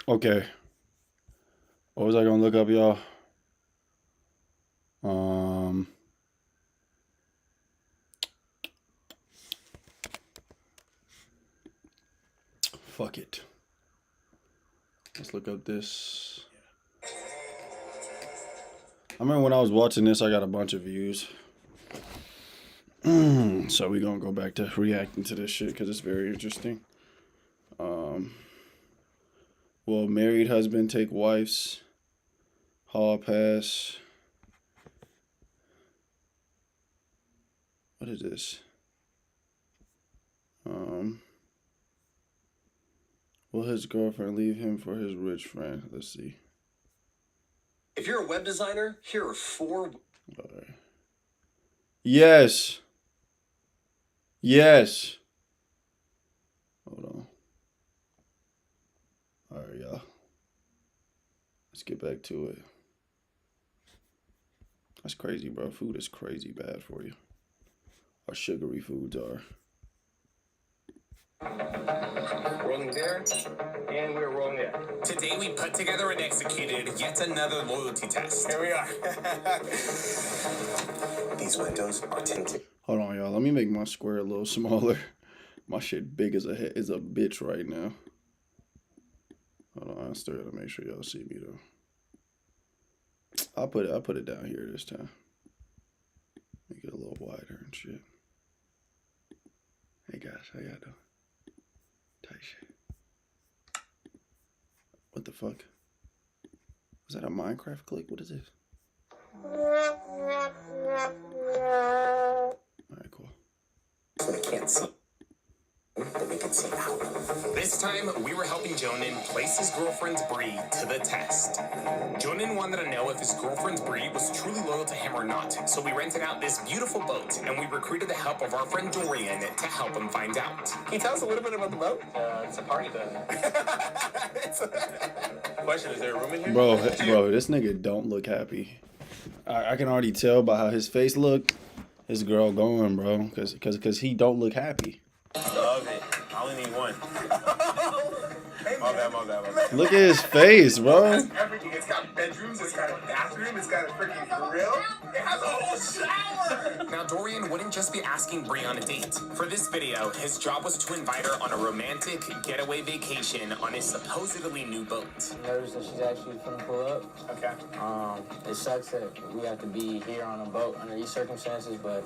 Okay. What was I gonna look up, y'all? Fuck it. Let's look up this. I remember when I was watching this, I got a bunch of views. So we're gonna go back to reacting to this shit because it's very interesting. Will married husband take wife's hall pass? What is this? Will his girlfriend leave him for his rich friend? Let's see. If you're a web designer, here are 4. Right. Yes. Yes. Hold on. All right, y'all. Let's get back to it. That's crazy, bro. Food is crazy bad for you. Our sugary foods are. Rolling there, and we're rolling there. Today we put together and executed yet another loyalty test. Here we are. These windows are tinted. Hold on, y'all. Let me make my square a little smaller. My shit big as a bitch right now. Hold on, I still gotta make sure y'all see me though. I'll put it down here this time. Make it a little wider and shit. Hey guys, how y'all doing? Tight shit. What the fuck? Was that a Minecraft click? What is this? Alright, cool. So they can't see. But they can see out. This time we were helping Jonan place his girlfriend's Bree to the test. Jonan wanted to know if his girlfriend's Bree was truly loyal to him or not, so we rented out this beautiful boat and we recruited the help of our friend Dorian to help him find out. Can you tell us a little bit about the boat? It's a party boat. Question, is there a room in here? Bro, this nigga don't look happy. I can already tell by how his face look. His girl going, bro, cause he don't look happy. Love it. I only need one. My bad. Look at his face, bro. Everything. It's got bedrooms, it's got a bathroom, it's got a freaking grill. It has a whole shower. Now Dorian wouldn't just be asking Bree on a date. For this video, his job was to invite her on a romantic getaway vacation on his supposedly new boat. Notice that she's actually finna pull up. Okay. It sucks that we have to be here on a boat under these circumstances, but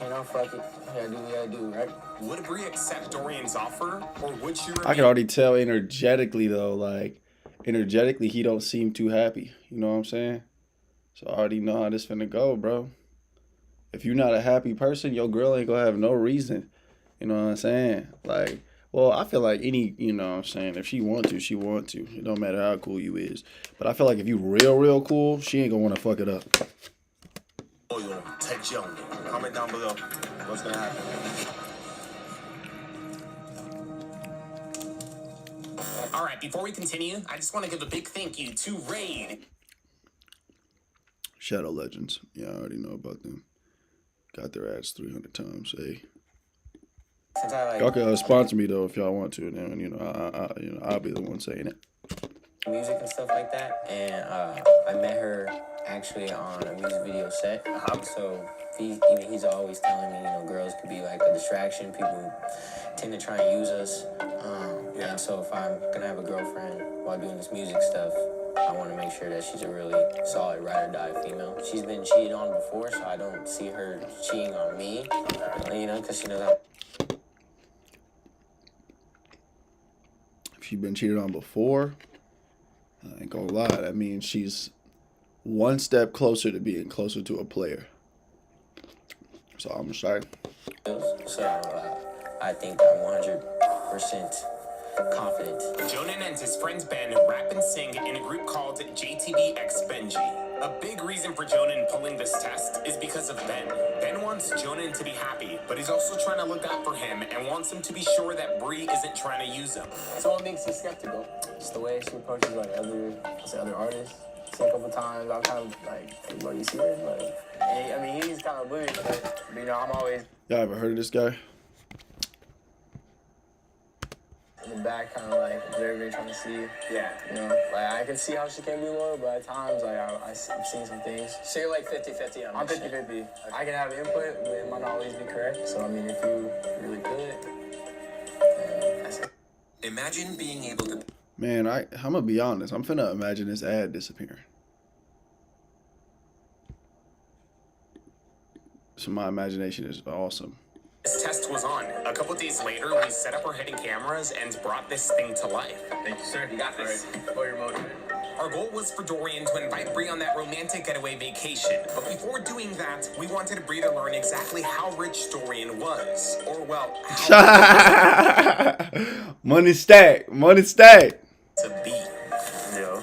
you know, fuck it. We gotta do what we gotta do, right? Would Bree accept Dorian's offer, or would she remain? I can already tell energetically though, like energetically he don't seem too happy. You know what I'm saying? So I already know how this finna go, bro. If you're not a happy person, your girl ain't gonna have no reason. You know what I'm saying? Like, well, I feel like you know what I'm saying, if she want to, she want to. It don't matter how cool you is. But I feel like if you real cool, she ain't gonna wanna fuck it up. Loyal to Jonan. Comment down below. What's gonna happen? All right, before we continue, I just want to give a big thank you to Raid. Shadow Legends. Yeah, I already know about them. Got their ads 300 times. Hey, y'all can sponsor me though if y'all want to. And then, you know, I'll be the one saying it. Music and stuff like that, and I met her actually on a music video set. So he's always telling me, you know, girls could be like a distraction. People tend to try and use us. And so if I'm gonna have a girlfriend while doing this music stuff, I want to make sure that she's a really solid ride or die female. She's been cheated on before, so I don't see her cheating on me. You know, because she knows how. If she's been cheated on before, I ain't gonna lie, that means she's one step closer to being closer to a player. So I'm sorry. So I think I'm 100% confident. Jonan and his friends Ben rap and sing in a group called JTB X Benji. A big reason for Jonan pulling this test is because of Ben. Ben wants Jonan to be happy, but he's also trying to look out for him and wants him to be sure that Bree isn't trying to use him. So what makes you skeptical? It's the way she approaches like other artists. See a couple times, I'm kind of like, hey, bro, you serious? Like, I mean, he's kind of weird, but you know, I'm always. Y'all ever heard of this guy? in the back, kind of like observing, trying to see. Yeah. You know, like I can see how she can be loyal, but at times, like I've seen some things. So you're like 50-50 on I'm this 50-50. I can have input, but it might not always be correct. So I mean, if you really could, that's it. Imagine being able to. Man, I'm gonna be honest. I'm finna imagine this ad disappearing. So my imagination is awesome. This test was on. A couple days later, we set up our hidden cameras and brought this thing to life. Thank you, sir. You got this. Oh, you're motivated. Our goal was for Dorian to invite Bree on that romantic getaway vacation. But before doing that, we wanted Bree to learn exactly how rich Dorian was. Or, well, how Money stack. Money stack. to be. Yo,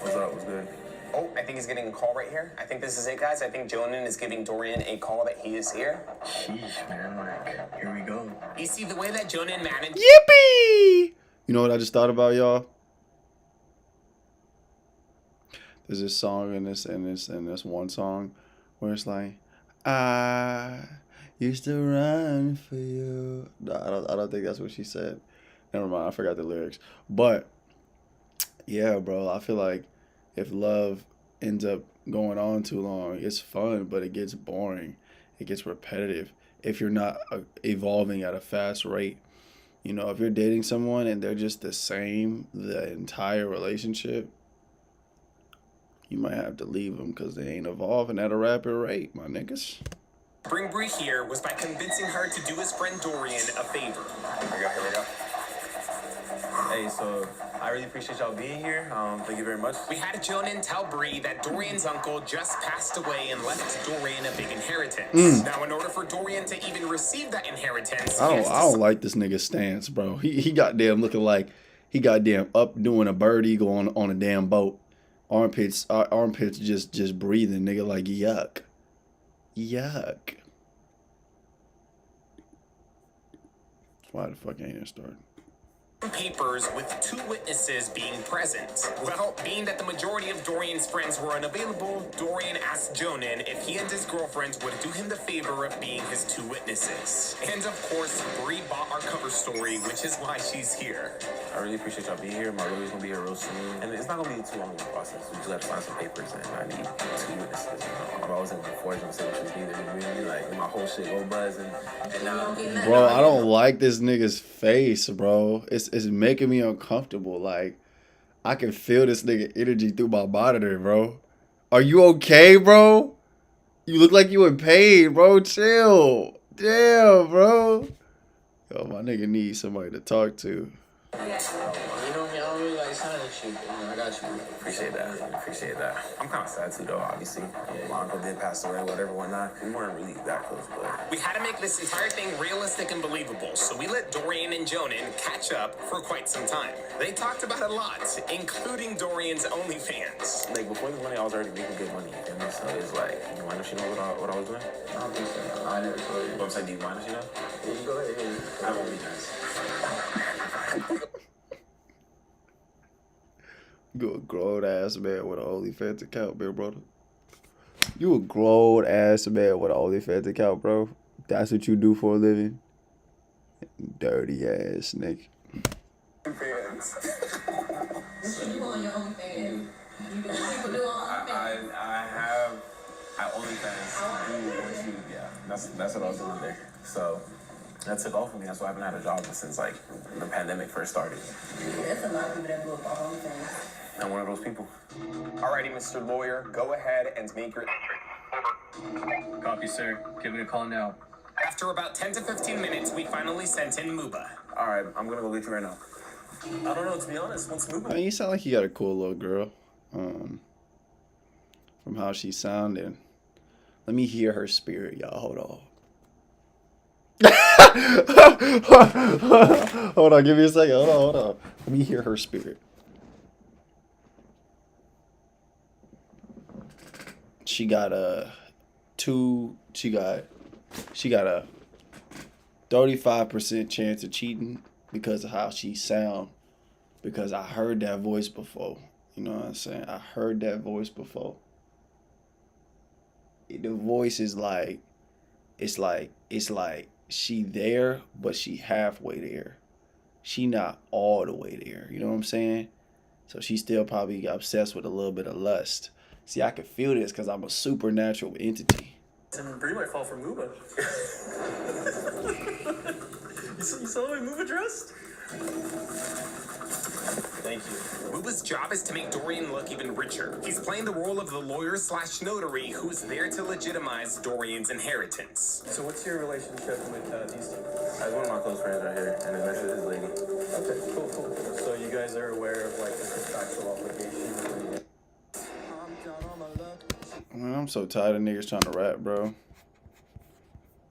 what's up? What's good? Oh, I think he's getting a call right here. I think this is it, guys. I think Jonan is giving Dorian a call that he is here. Sheesh, man. Like, here we go. You see, the way that Jonan managed... Yippee! You know what I just thought about, y'all? There's this song in this one song where it's like, I used to run for you. No, I don't think that's what she said. Never mind, I forgot the lyrics. But yeah, bro, I feel like if love ends up going on too long, it's fun, but it gets boring. It gets repetitive if you're not evolving at a fast rate. You know, if you're dating someone and they're just the same the entire relationship, you might have to leave them because they ain't evolving at a rapid rate, my niggas. Bring Bree here was by convincing her to do his friend Dorian a favor. Here we go. Hey, so I really appreciate y'all being here. Thank you very much. We had Jonan tell Bree that Dorian's uncle just passed away and left Dorian a big inheritance. Now, in order for Dorian to even receive that inheritance, I don't like this nigga's stance, bro. He goddamn looking like he goddamn up doing a bird eagle on a damn boat. Armpits just breathing, nigga, like yuck. Yuck. Why the fuck ain't it starting? papers with 2 witnesses being present. Well, being that the majority of Dorian's friends were unavailable, Dorian asked Jonan if he and his girlfriend would do him the favor of being his 2 witnesses. And of course, Bree bought our cover story, which is why she's here. I really appreciate y'all being here. My lawyer's gonna be here real soon. And it's not gonna be too long of a process. We just have to sign some papers and I need 2 witnesses. You know, I'm always in the forge and signatures needed. You know, like my whole shit go buzz and now. Bro, I don't like this nigga's face, bro. It's making me uncomfortable. Like, I can feel this nigga energy through my monitor, bro. Are you okay, bro? You look like you in pain, bro. Chill. Damn, bro. Yo, my nigga needs somebody to talk to. You know, I don't really like signing shit. I got you. Appreciate that. I'm kind of sad too, though, obviously. My uncle did pass away, whatever, whatnot. We weren't really that close, but... We had to make this entire thing realistic and believable, so we let Dorian and Jonan catch up for quite some time. They talked about a lot, including Dorian's OnlyFans. Like, before the money, I was already making good money, you feel me? So it's like, you mind if she knows what I was doing? I don't think so. I never told you. What I'm saying, do you mind if she knows? Yeah, you go ahead. I won't be nice. You a grown ass man with an OnlyFans account, big brother. You a grown ass man with an OnlyFans account, bro. That's what you do for a living. Dirty ass nigga. You on your OnlyFans? People do OnlyFans. I OnlyFans. Yeah, that's what I was doing there. So that took off for me. That's why I haven't had a job since like the pandemic first started. Yeah, that's a lot of people that blew up on OnlyFans. I'm one of those people. Alrighty, Mr. Lawyer, go ahead and make your entry. Copy, sir. Give me a call now. After about 10 to 15 minutes, we finally sent in Muba. All right, I'm gonna go get you right now. I don't know, to be honest. What's moving? Man, you sound like you got a cool little girl. From how she sounded. Let me hear her spirit, y'all. Hold on. Hold on, give me a second. Hold on. Let me hear her spirit. She got a 35% chance of cheating because of how she sound. Because I heard that voice before. You know what I'm saying? I heard that voice before. The voice is like, it's like she there, but she halfway there. she not all the way there. You know what I'm saying? So she still probably obsessed with a little bit of lust. See, I can feel this because I'm a supernatural entity. And Bree might fall for Muba. You saw the way Muba dressed? Thank you. Muba's job is to make Dorian look even richer. He's playing the role of the lawyer/notary who's there to legitimize Dorian's inheritance. So what's your relationship with these two? One of my close friends right here, and then this is his lady. Okay, cool. So you guys are aware of like the contractual obligation? Man, I'm so tired of niggas trying to rap, bro.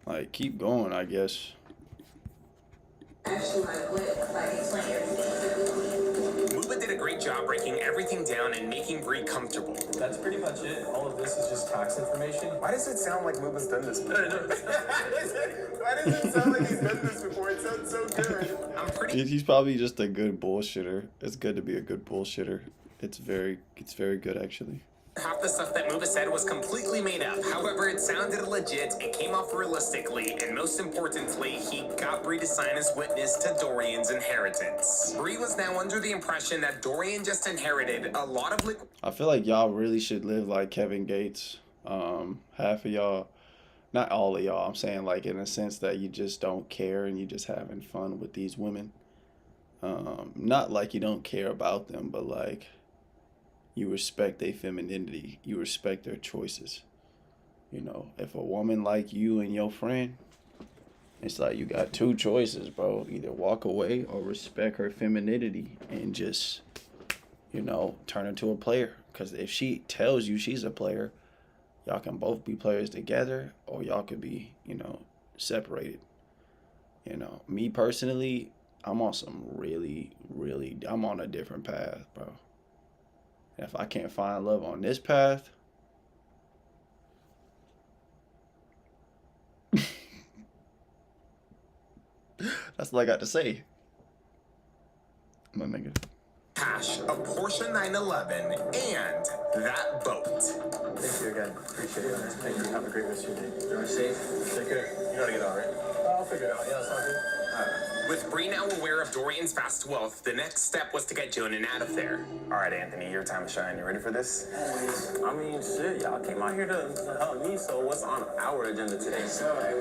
Like, keep going, I guess. Actually, explain everything. Muba did a great job breaking everything down and making Bree comfortable. That's pretty much it. All of this is just tax information. Why does it sound like Muba's done this before? Why does it sound like he's done this before? It sounds so good. He's probably just a good bullshitter. It's good to be a good bullshitter. It's very good, actually. Half the stuff that Muba said was completely made up. However, it sounded legit, it came off realistically, and most importantly, he got Bree to sign as witness to Dorian's inheritance. Bree was now under the impression that Dorian just inherited a lot of liquid. I feel like y'all really should live like Kevin Gates. Half of y'all, not all of y'all, I'm saying like in a sense that you just don't care and you just having fun with these women. Not like you don't care about them, but like you respect their femininity. You respect their choices. You know, if a woman like you and your friend, it's like you got two choices, bro. Either walk away or respect her femininity and just, you know, turn her to a player. Because if she tells you she's a player, y'all can both be players together or y'all could be, you know, separated. You know, me personally, I'm on some I'm on a different path, bro. If I can't find love on this path, that's all I got to say. My nigga. Cash, a Porsche 911, and that boat. Thank you again. Appreciate it. Thank you. Have a great rest of your day. Drive safe. Take care. You gotta get out, right? I'll figure it out. Yeah, it's all good. With Bree now aware of Dorian's vast wealth, the next step was to get Jonan out of there. All right, Anthony, your time to shine. You ready for this? I mean, shit, y'all came out here to help me, so what's on our agenda today?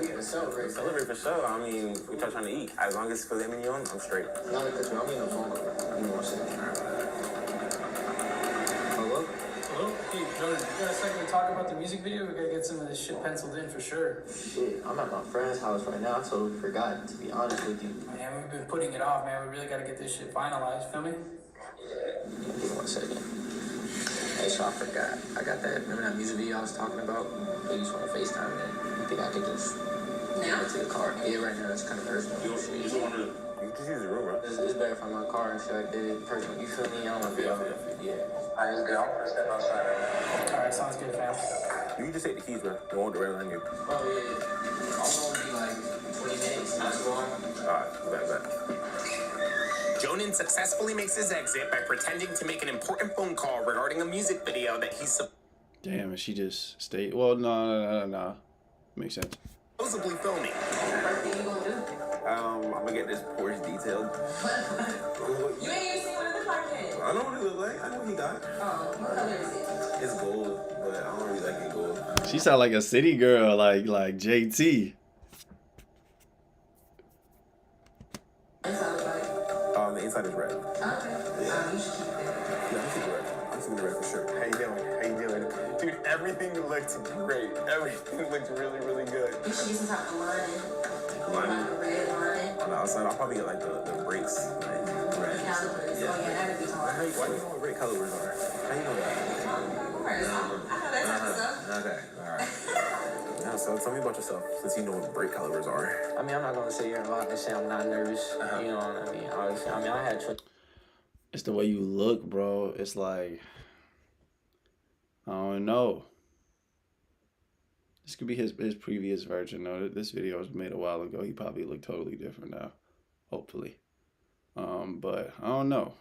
We gotta celebrate. Celebrate for sure. I mean, we trying to eat. As long as it's filet mignon, I'm straight. Not a picture. I'm in the phone. Give me 1 second. Hello? Hello? Hey, Jordan, you got a second to talk about the music video? We gotta get some of this shit penciled in for sure. Shit, I'm at my friend's house right now. I totally forgot, to be honest with you. Man, we've been putting it off, man. We really gotta get this shit finalized. Feel me? Give me 1 second. Hey, so I forgot. I got that. Remember that music video I was talking about? You just want to FaceTime it. You think I could just Now? get to the car? Yeah, right now. That's kind of personal. You just want to... You can just use the room, bro. It's better if I'm in my car and shit like that. Personal. You feel me? I don't want to be off it. Yeah. Alright, let's go. Let's step outside. Alright, sounds good, fam. You can just take the keys, bro. They won't derail on you. Oh, yeah. I'll only be like 20 minutes. Not too long. Alright, bet. Jonan successfully makes his exit by pretending to make an important phone call regarding a music video that he's Damn, and she just stayed. Well, no. Makes sense. supposedly filming. I'm gonna get this Porsche detailed. You ain't even seen what it look like yet. I know what it look like. I know what he got. Oh, what color is it? It's gold, but I don't really like it gold. She sound like a city girl, like JT. Inside look like. The inside is red. Okay. You should keep that. Yeah, I'm keeping it red. I'm keeping it red for sure. How you doing? Dude, everything looked great. Everything looked really, really good. You should get some type of lining. Lining? Like a red line. On the outside, I'll probably get like the brakes. Like, red. Calipers. Yeah. Oh, yeah, that'd be hard. Why do you know what brake calipers are? How you know that? Of course. I know that type of stuff. Okay, alright. Yeah, so tell me about yourself, since you know what brake calipers are. I mean, I'm not going to sit here and lie and say I'm not nervous. You know what I mean? Obviously, I had trust. It's the way you look, bro. It's like, I don't know. This could be his previous version, though. This video was made a while ago. He probably look totally different now, hopefully. But I don't know.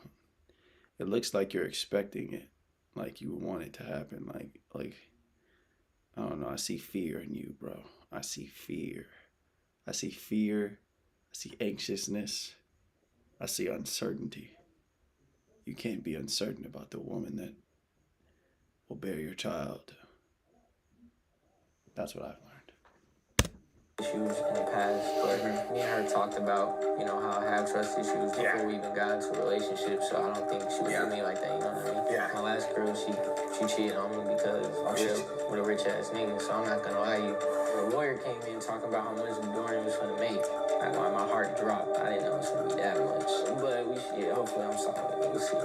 It looks like you're expecting it, like you want it to happen. Like I don't know. I see fear in you, bro. I see fear. I see fear. I see anxiousness. I see uncertainty. You can't be uncertain about the woman that will bear your child. That's what I've learned. Issues in the past, but me and her talked about, you know, how I have trust issues before we even got into a relationship, so I don't think she would do me like that, you know what I mean? Yeah. My last girl, she cheated on me because with a rich ass nigga, so I'm not gonna lie you. The lawyer came in talking about how much Dorian was gonna make. Like, why my heart dropped. I didn't know it was gonna be that much. But we should, hopefully I'm solid. We'll see.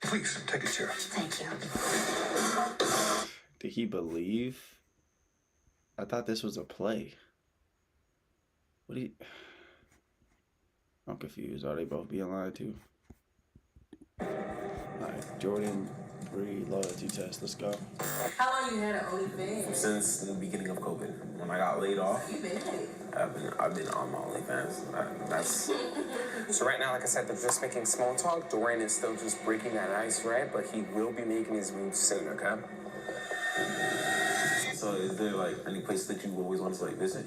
Please, take a chair. Thank you. Did he believe? I thought this was a play. What do you... I'm confused. Are they both being lied to? Alright, Jordan, Bree, loyalty test. Let's go. How long you had an OnlyFans? Since the beginning of COVID, when I got laid off, You been at it. I've been on my OnlyFans. That's So right now, like I said, they're just making small talk. Dorian is still just breaking that ice, right? But he will be making his move soon, okay? so. Is there like any place that you always want to like visit?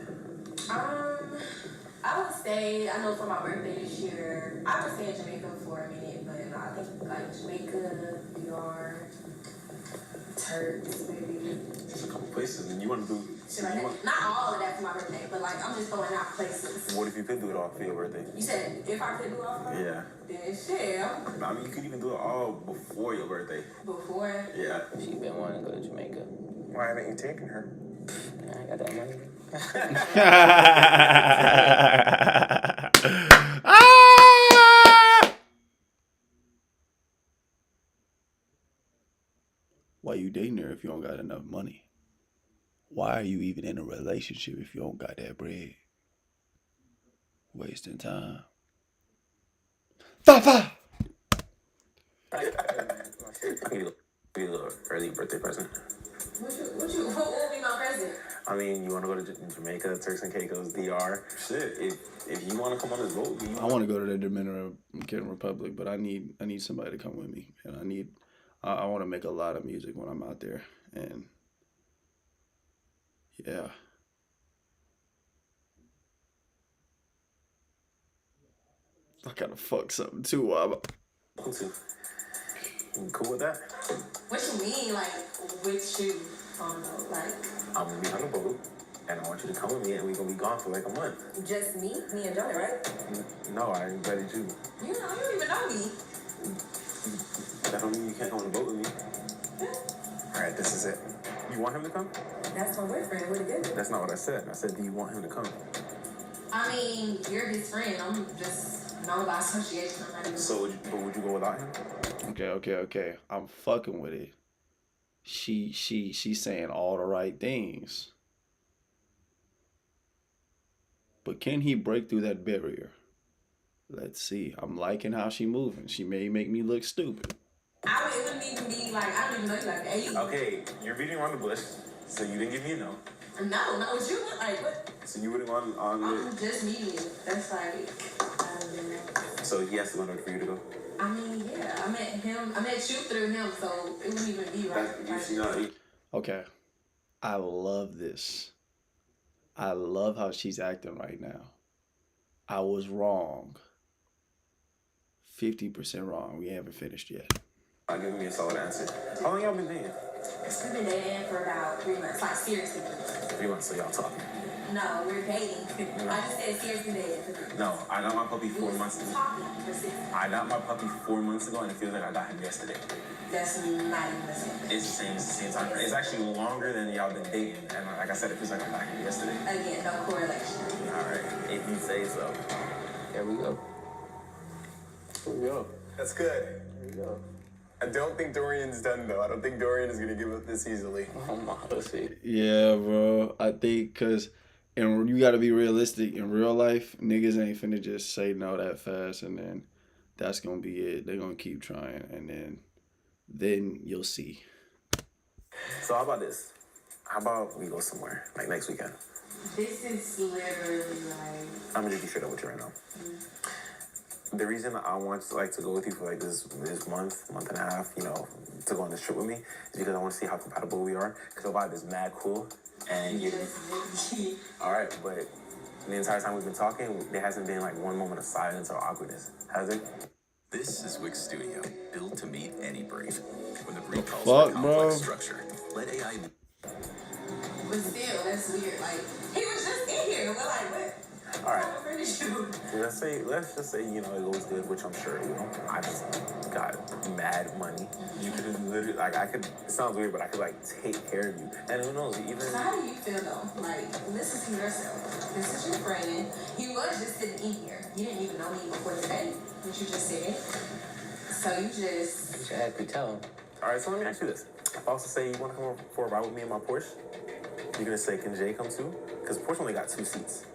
I would say, I know for my birthday this year, I would stay in Jamaica for a minute, but I think like Jamaica, New York, Turks, maybe. There's a couple places, and you want to do. Shit like that. Not all of that for my birthday, but like I'm just throwing out places. What if you could do it all for your birthday? You said if I could do it all for my Yeah. Then shit. I mean, you could even do it all before your birthday. Before. Yeah. She been wanting to go to Jamaica. Why haven't you taken her? I ain't got that money. Why you dating her if you don't got enough money? Why are you even in a relationship if you don't got that bread? Wasting time. Fa. I need a little early birthday present. What will be my present? I mean, you want to go to Jamaica, Turks and Caicos, DR. Shit, if you want to come on this boat, I want to go to the Dominican Republic, but I need somebody to come with me, and I want to make a lot of music when I'm out there, and yeah. I gotta fuck something too. You cool with that? What you mean, like, with you on the boat? Like, I'm gonna be on the boat, and I want you to come with me, and we're gonna be gone for like a month. just me and Johnny, right? No, I invited you. You don't even know me. That don't mean you can't come on the boat with me. All right, this is it. You want him to come? That's my boyfriend. What good? That's not what I said. I said, do you want him to come? I mean, you're his friend. I'm just known by association. I'm not even. So, would you go without him? Okay. I'm fucking with it. She's saying all the right things. But can he break through that barrier? Let's see. I'm liking how she moving. She may make me look stupid. It wouldn't even be like, I don't even know you like that. You, Okay, you're beating around the bush, so you didn't give me a no. no, not what you look like. What? So you wouldn't want on I'm just meeting you. That's like, I don't even know. So he has to go in order for you to go? I mean, yeah, I met you through him, so it wouldn't even be right. Okay. I love this. I love how she's acting right now. I was wrong. 50% wrong. We haven't finished yet. Give me a solid answer. How long y'all been dating? We've been dating for about 3 months, like seriously. 3 months, so y'all talking. No, we're dating. I just said seriously dating for 3 months. No, I got my puppy 4 months ago. Talking for 6 months. I got my puppy 4 months ago, and it feels like I got him yesterday. That's not even the same thing. It's the same time. It's actually longer than y'all been dating, and like I said, it feels like I got him yesterday. Again, no correlation. All right, if you say so. There we go. Here we go. That's good. Here we go. I don't think Dorian's done, though. I don't think Dorian is going to give up this easily. Oh my, let's see. Yeah, bro. I think and you got to be realistic. In real life, niggas ain't finna just say no that fast, and then that's going to be it. They're going to keep trying, and then you'll see. So how about this? How about we go somewhere, like next weekend? This is literally like... I'm going to be straight up with you right now. The reason I want to go with you for like this month and a half, you know, to go on this trip with me, is because I want to see how compatible we are. Because the vibe is mad cool, and you. All right, but And the entire time we've been talking, there hasn't been like one moment of silence or awkwardness, has it? This is Wix Studio, built to meet any brief. When the brief calls Fuck, for complex bro. structure, let AI. But still, that's weird. Like, he was just in here. We're like, what? All right. I'm pretty sure. Let's just say, you know, it goes good, which I'm sure it will. I just got mad money. You could literally, like, it sounds weird, but I could, like, take care of you. And who knows, even... So how do you feel, though? Like, listen to yourself. This is your friend. You was just sitting in here. You didn't even know me before today, what you just said. So you just... You had to tell him. All right, so let me ask you this. If I was to say you want to come over for a ride with me in my Porsche, you're going to say, can Jay come too? Because Porsche only got 2 seats.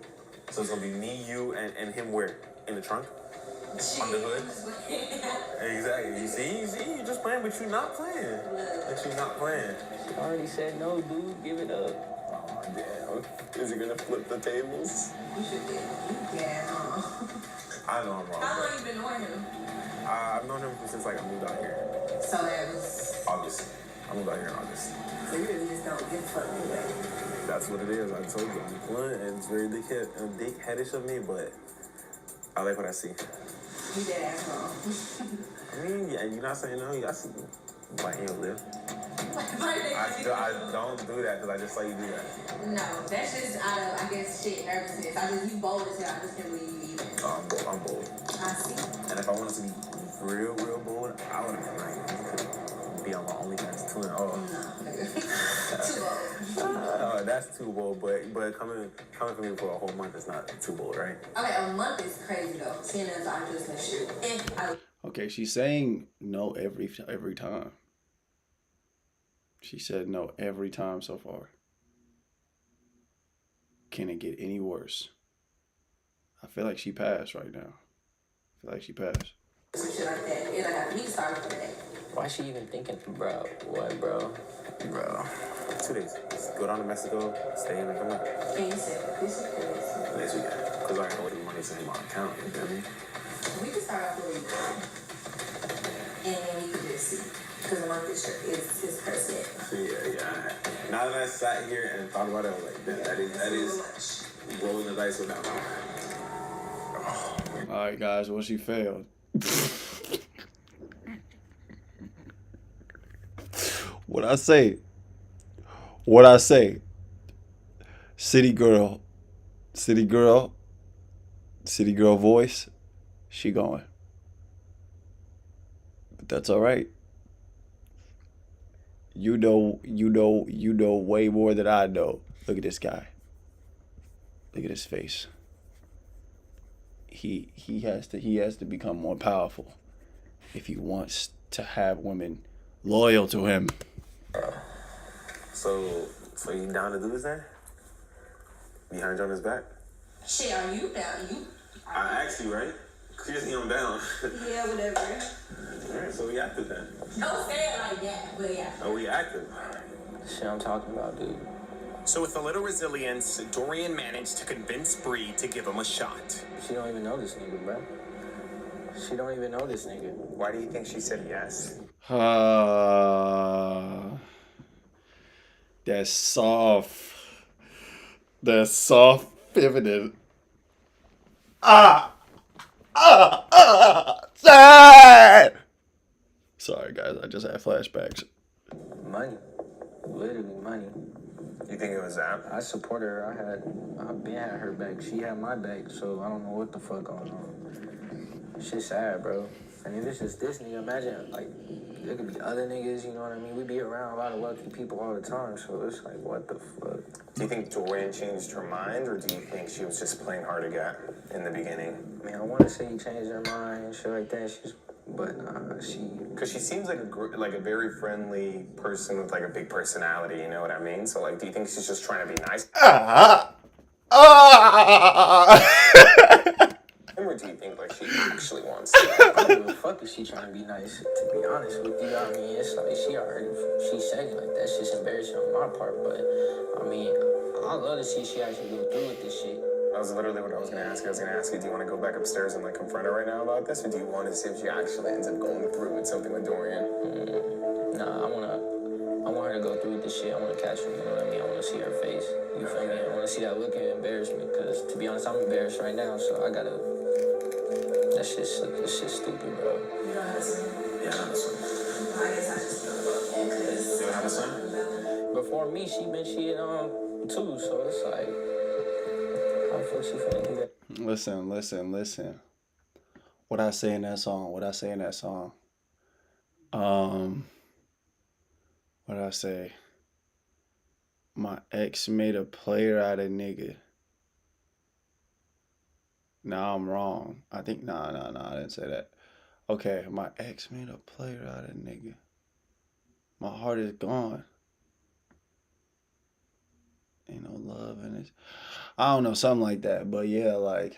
So it's going to be me, you, and him where? In the trunk? On the hood? Exactly. You see, you're just playing, but you're not playing. But you're not playing. I already said no, dude. Give it up. Oh, damn. Is he going to flip the tables? You should be. Yeah, I know I'm wrong. How long you been knowing him? I've known him since, like, I moved out here. So that was... August. I moved out here in August. So you really just don't give a fuck anyway. That's what it is. I told you, I'm blunt, and it's very dick-headish of me, but I like what I see. You dead ass wrong. I mean, yeah, you're not saying no. I see like you live. I don't do that because I just saw you do that. No, that's just out of, I guess, shit, nervousness. You bold as hell. I just can't believe you even. I'm bold. I see. And if I wanted to be real bold, I would have like be on my OnlyFans too. Oh, no, too bold. That's too bold. But coming for me for a whole month is not too bold, right? Okay, a month is crazy though. Seeing as I just missed you. Okay, she's saying no every time. She said no every time so far. Can it get any worse? I feel like she passed right now. I feel like she passed. Some shit like that. It'll have me start for the day. Why is she even thinking, bro? What, bro? Bro. 2 days. Just go down to Mexico, stay in and come back. And you said, this is crazy. Yes, we can. Because I know what the money's in my account, you feel me? We can start off where we go. And then we can just see. Because a month is per set. Yeah. Now that I sat here and thought about it, I was like, that is rolling the dice with that one. All right, guys. Well, she failed. What I say? City girl voice. She going. But that's all right. You know way more than I know. Look at this guy. Look at his face. He has to become more powerful if he wants to have women loyal to him. So you down to do this then? Behind Jonah's back? Shit, are you down? I asked you, right? Clearly I'm down. Yeah, whatever. Alright, so we active then. Don't say it like that, but yeah. Oh, we active. Shit I'm talking about, dude. So with a little resilience, Dorian managed to convince Bree to give him a shot. She don't even know this nigga, bro. She don't even know this nigga. Why do you think she said yes? That's soft. That's soft feminine. Sorry, guys. I just had flashbacks. Money. Literally money. You think it was that? I support her. I've been had her back. She had my back, so I don't know what the fuck going on. Shit's sad, bro. I mean, this is this nigga. Imagine, like, there could be other niggas, you know what I mean? We be around a lot of wealthy people all the time, so it's like, what the fuck? Do you think Dorian changed her mind, or do you think she was just playing hard to get in the beginning? I mean, I want to say he changed her mind and shit like that. Because she seems like a very friendly person with like a big personality. You know what I mean? So like, do you think she's just trying to be nice? Or do you think like she actually wants to? I don't give a fuck if she trying to be nice, to be honest with you. I mean, it's like she said it like that's just embarrassing on my part, but I mean, I love to see she actually go through with this shit. That was literally what I was gonna ask you. I was gonna ask you, do you want to go back upstairs and like confront her right now about this, or do you want to see if she actually ends up going through with something with Dorian? Nah, I want want her to go through with this shit. I want to catch her, you know what I mean? I want to see her face. You feel me? I want to see that look of embarrassment, because to be honest, I'm embarrassed right now, so I gotta... That shit's stupid, bro. You don't have a son? Yeah, I have a son. I guess I just feel about because You don't have a son? Before me, she been cheating on too, so it's like, how the fuck she finna do that? Listen. What I say in that song? What I say? My ex made a player out of nigga. Nah, I'm wrong. I think, nah, I didn't say that. Okay, my ex made a player out of nigga. My heart is gone. Ain't no love in it. I don't know, something like that. But yeah, like,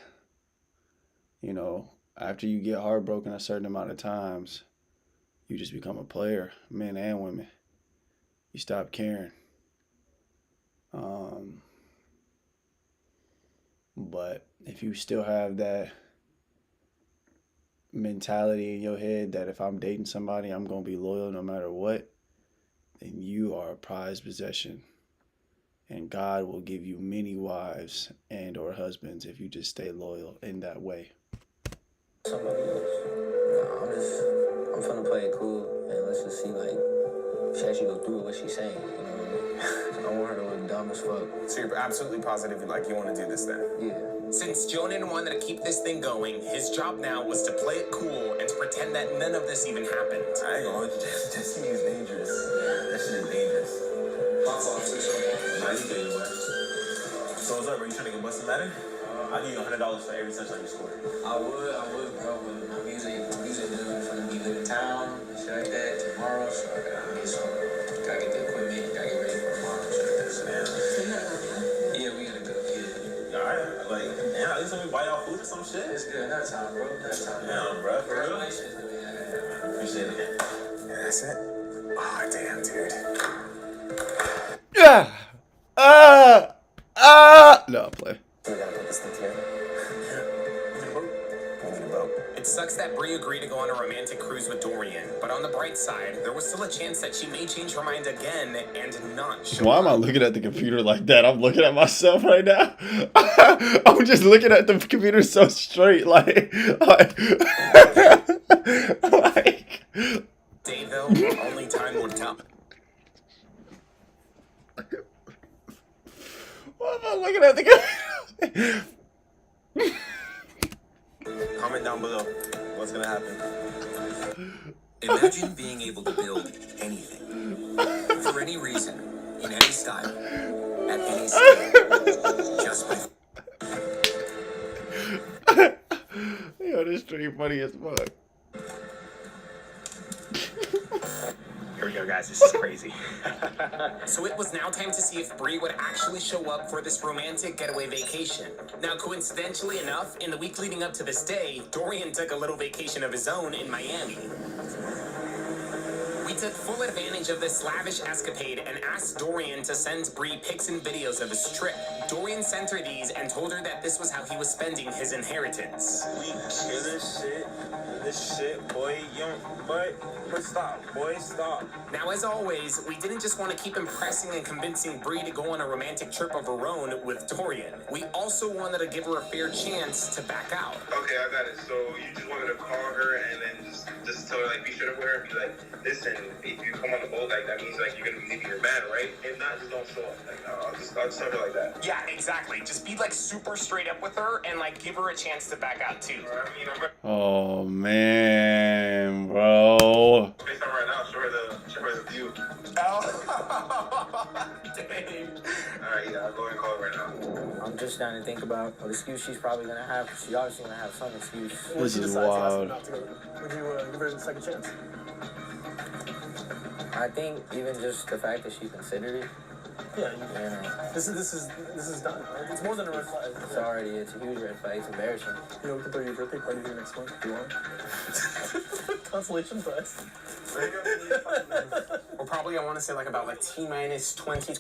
you know, after you get heartbroken a certain amount of times, you just become a player, men and women. You stop caring. But if you still have that mentality in your head that if I'm dating somebody, I'm going to be loyal no matter what, then you are a prized possession. And God will give you many wives and or husbands if you just stay loyal in that way. Somebody else. No, I'm finna play it cool, and let's just see, like, she actually go through with what she's saying, you know what I mean? I don't want her to look dumb as fuck. So you're absolutely positive, like, you want to do this then? Yeah. Since Jonan wanted to keep this thing going, his job now was to play it cool and to pretend that none of this even happened. I ain't gonna hold you. Just to me is dangerous. That shit is dangerous. Nah, you good, man. So what's up, bro? You trying to get busted matter? I'll give you $100 for every touchdown you score. I would, bro, but my music dude finna be leaving town, shit like that, tomorrow, so I gotta get the equipment, gotta get ready for tomorrow, shit like that, so yeah, we gotta go, yeah. Alright, like, damn, at least let me buy y'all food or some shit. It's good, that time, bro, Damn, bro, for real? Appreciate it. Yeah, that's it. Oh, damn, dude. Yeah. No, I'll play. We gotta put this thing together. We need a boat. It sucks that Bree agreed to go on a romantic cruise with Dorian, but on the bright side, there was still a chance that she may change her mind again and not show Why am I looking at the computer like that? I'm looking at myself right now. I'm just looking at the computer so straight, like Day though, only time would tell. Why am I looking at the computer? Comment down below. What's gonna happen? Imagine being able to build anything, for any reason, in any style, at any scale, just by... Yo, this stream funny as fuck. Here we go, guys. This is crazy. So it was now time to see if Bree would actually show up for this romantic getaway vacation. Now, coincidentally enough, in the week leading up to this day, Dorian took a little vacation of his own in Miami. We took full advantage of this lavish escapade and asked Dorian to send Bree pics and videos of his trip. Dorian sent her these and told her that this was how he was spending his inheritance. We killing shit. This shit, boy. But stop, boy, stop. Now, as always, we didn't just want to keep impressing and convincing Bree to go on a romantic trip of her own with Dorian. We also wanted to give her a fair chance to back out. Okay, I got it. So you just wanted to call her and then just tell her, like, be sure to wear her and be like, listen, if you come on the boat, like, that means, like, you're going to be leaving your man, right? If not, just don't show up. Like, I'll just tell her like that. Yeah, exactly. Just be, like, super straight up with her and, like, give her a chance to back out, too. Oh man, bro. Based on right now, show her the view. Oh, dang. Alright, yeah, I'll go and call her right now. I'm just trying to think about what excuse she's probably gonna have. She's obviously gonna have some excuse. This is wild. Would you give her a second chance? I think even just the fact that she considered it. Yeah, You know, this is done. It's more than a red flag. it's a huge red flag. It's embarrassing. You know, we can throw your birthday party here next month if you want. Consolation prize. We're probably, I want to say, like, about, like, T-minus 20.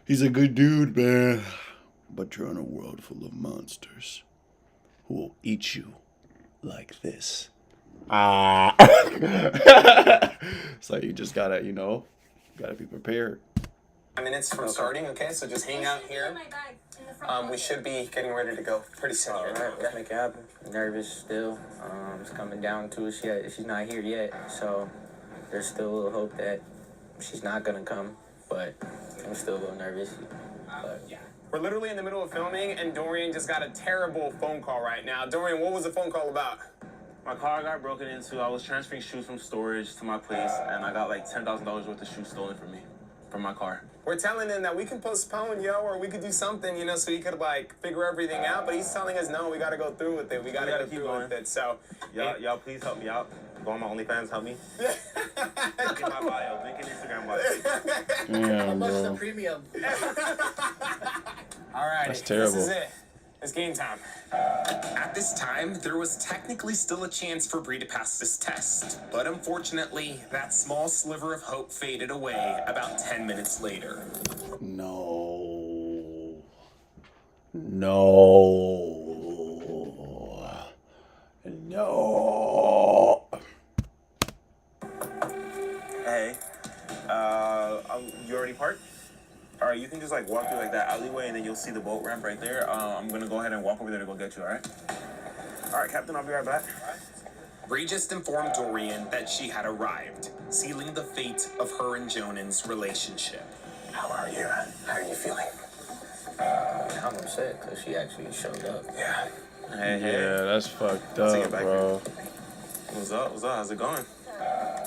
He's a good dude, man. But you're in a world full of monsters who will eat you like this. So you just gotta, You gotta be prepared. Minutes from starting, okay? So just hang out here. We should be getting ready to go pretty soon. All right, let's make it happen. Nervous still. It's coming down to it. She's not here yet, so there's still a little hope that she's not gonna come. But I'm still a little nervous. But yeah. We're literally in the middle of filming, and Dorian just got a terrible phone call right now. Dorian, what was the phone call about? My car got broken into. I was transferring shoes from storage to my place, and I got like $10,000 worth of shoes stolen from me, from my car. We're telling him that we can postpone, or we could do something, so he could like figure everything out. But he's telling us no, we gotta go through with it. We gotta go keep through going with it. So y'all please help me out. Go on my OnlyFans, help me. Look in my bio, link in Instagram bio. Yeah, How much is the bro. premium? all right, That's terrible. This is it. It's game time. At this time, there was technically still a chance for Bree to pass this test, but unfortunately, that small sliver of hope faded away about 10 minutes later. No. No. No. Hey, you already parked? All right, you can just like walk through like that alleyway, and then you'll see the boat ramp right there. I'm gonna go ahead and walk over there to go get you. All right? All right, Captain. I'll be right back. Bree just informed Dorian that she had arrived, sealing the fate of her and Jonan's relationship. How are you? How are you feeling? I'm upset because she actually showed up. Yeah. Hey. Yeah, that's fucked Let's get up, back bro. What's up? How's it going?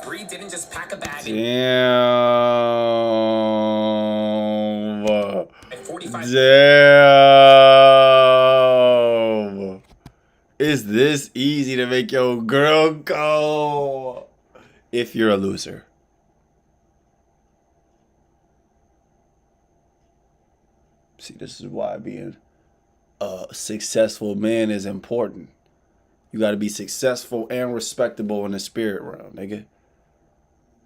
Bree didn't just pack a bag Damn. and 45 Damn. Is this easy to make your girl go? If you're a loser. See, this is why being a successful man is important. You got to be successful and respectable in the spirit realm, nigga.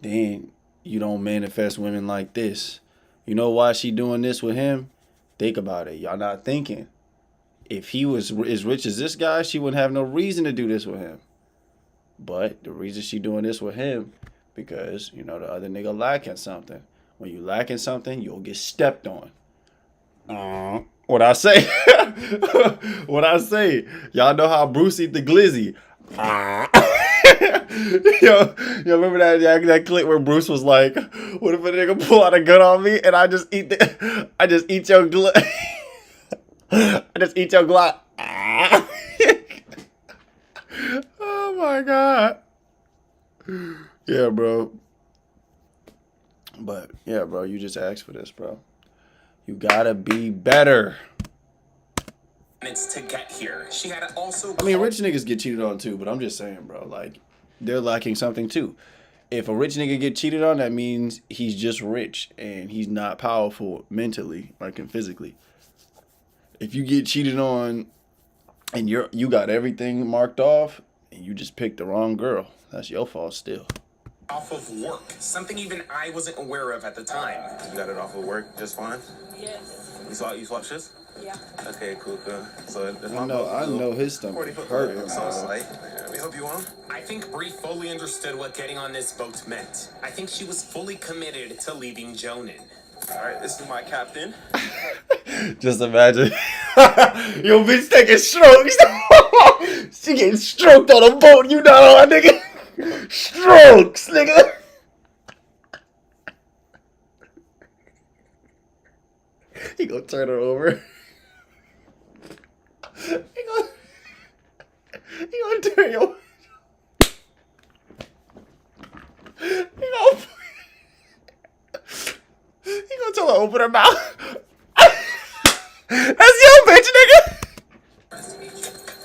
Then you don't manifest women like this. You know why she doing this with him? Think about it. Y'all not thinking. If he was as rich as this guy, she wouldn't have no reason to do this with him. But the reason she doing this with him, because, the other nigga lacking something. When you lacking something, you'll get stepped on. What I say? What I say? Y'all know how Bruce eat the glizzy. Yo, remember that clip where Bruce was like, "What if a nigga pull out a gun on me and I just eat your glut? I just eat your glut." Oh my god. Yeah, bro. But yeah, bro, you just asked for this, bro. You gotta be better. minutes to get here. She had also I mean, rich niggas get cheated on too, but I'm just saying, bro, like, they're lacking something too. If a rich nigga get cheated on, that means he's just rich and he's not powerful mentally, like, and physically. If you get cheated on and you got everything marked off and you just picked the wrong girl, that's your fault still. off of work, something even I wasn't aware of at the time. You got it off of work just fine? Yes. You swap shifts? Yeah. Okay, cool. So it's I know his stomach hurt him, so bro. slight. We help you on? I think Bree fully understood what getting on this boat meant. I think she was fully committed to leaving Jonan. All right, this is my captain. Just imagine. Yo, bitch taking strokes. She getting stroked on a boat, you know, nigga. Strokes, nigga. He gonna turn her over. He gonna turn your. He gonna tell her to open her mouth. That's your bitch, nigga.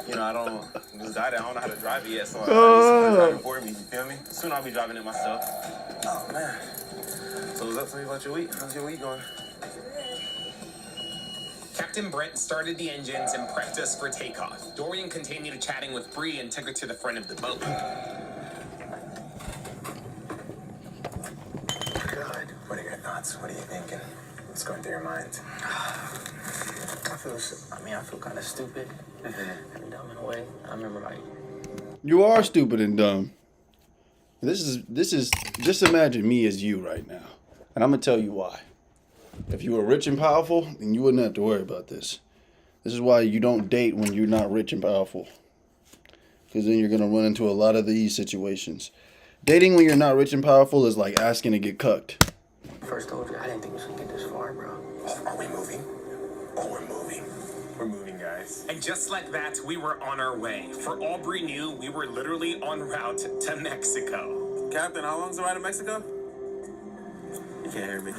You know, this guy that I don't know how to drive it yet, so I need someone to drive it for me, you feel me? Soon I'll be driving it myself. Oh, man. So what's up? Tell me about your week. How's your week going? Captain Brent started the engines and prepped us for takeoff. Dorian continued chatting with Bree and took her to the front of the boat. Good. What are your thoughts? What are you thinking? What's going through your mind? I feel kind of stupid and dumb in a way. I remember You are stupid and dumb. This is just imagine me as you right now. And I'm going to tell you why. If you were rich and powerful, then you wouldn't have to worry about this. This is why you don't date when you're not rich and powerful. Because then you're going to run into a lot of these situations. Dating when you're not rich and powerful is like asking to get cucked. First told you, I didn't think we should get this far, bro. Are we moving? Oh, we're moving. We're moving, guys. And just like that, we were on our way. For Aubrey knew, we were literally en route to Mexico. Captain, how long's the ride to Mexico? You can't hear me.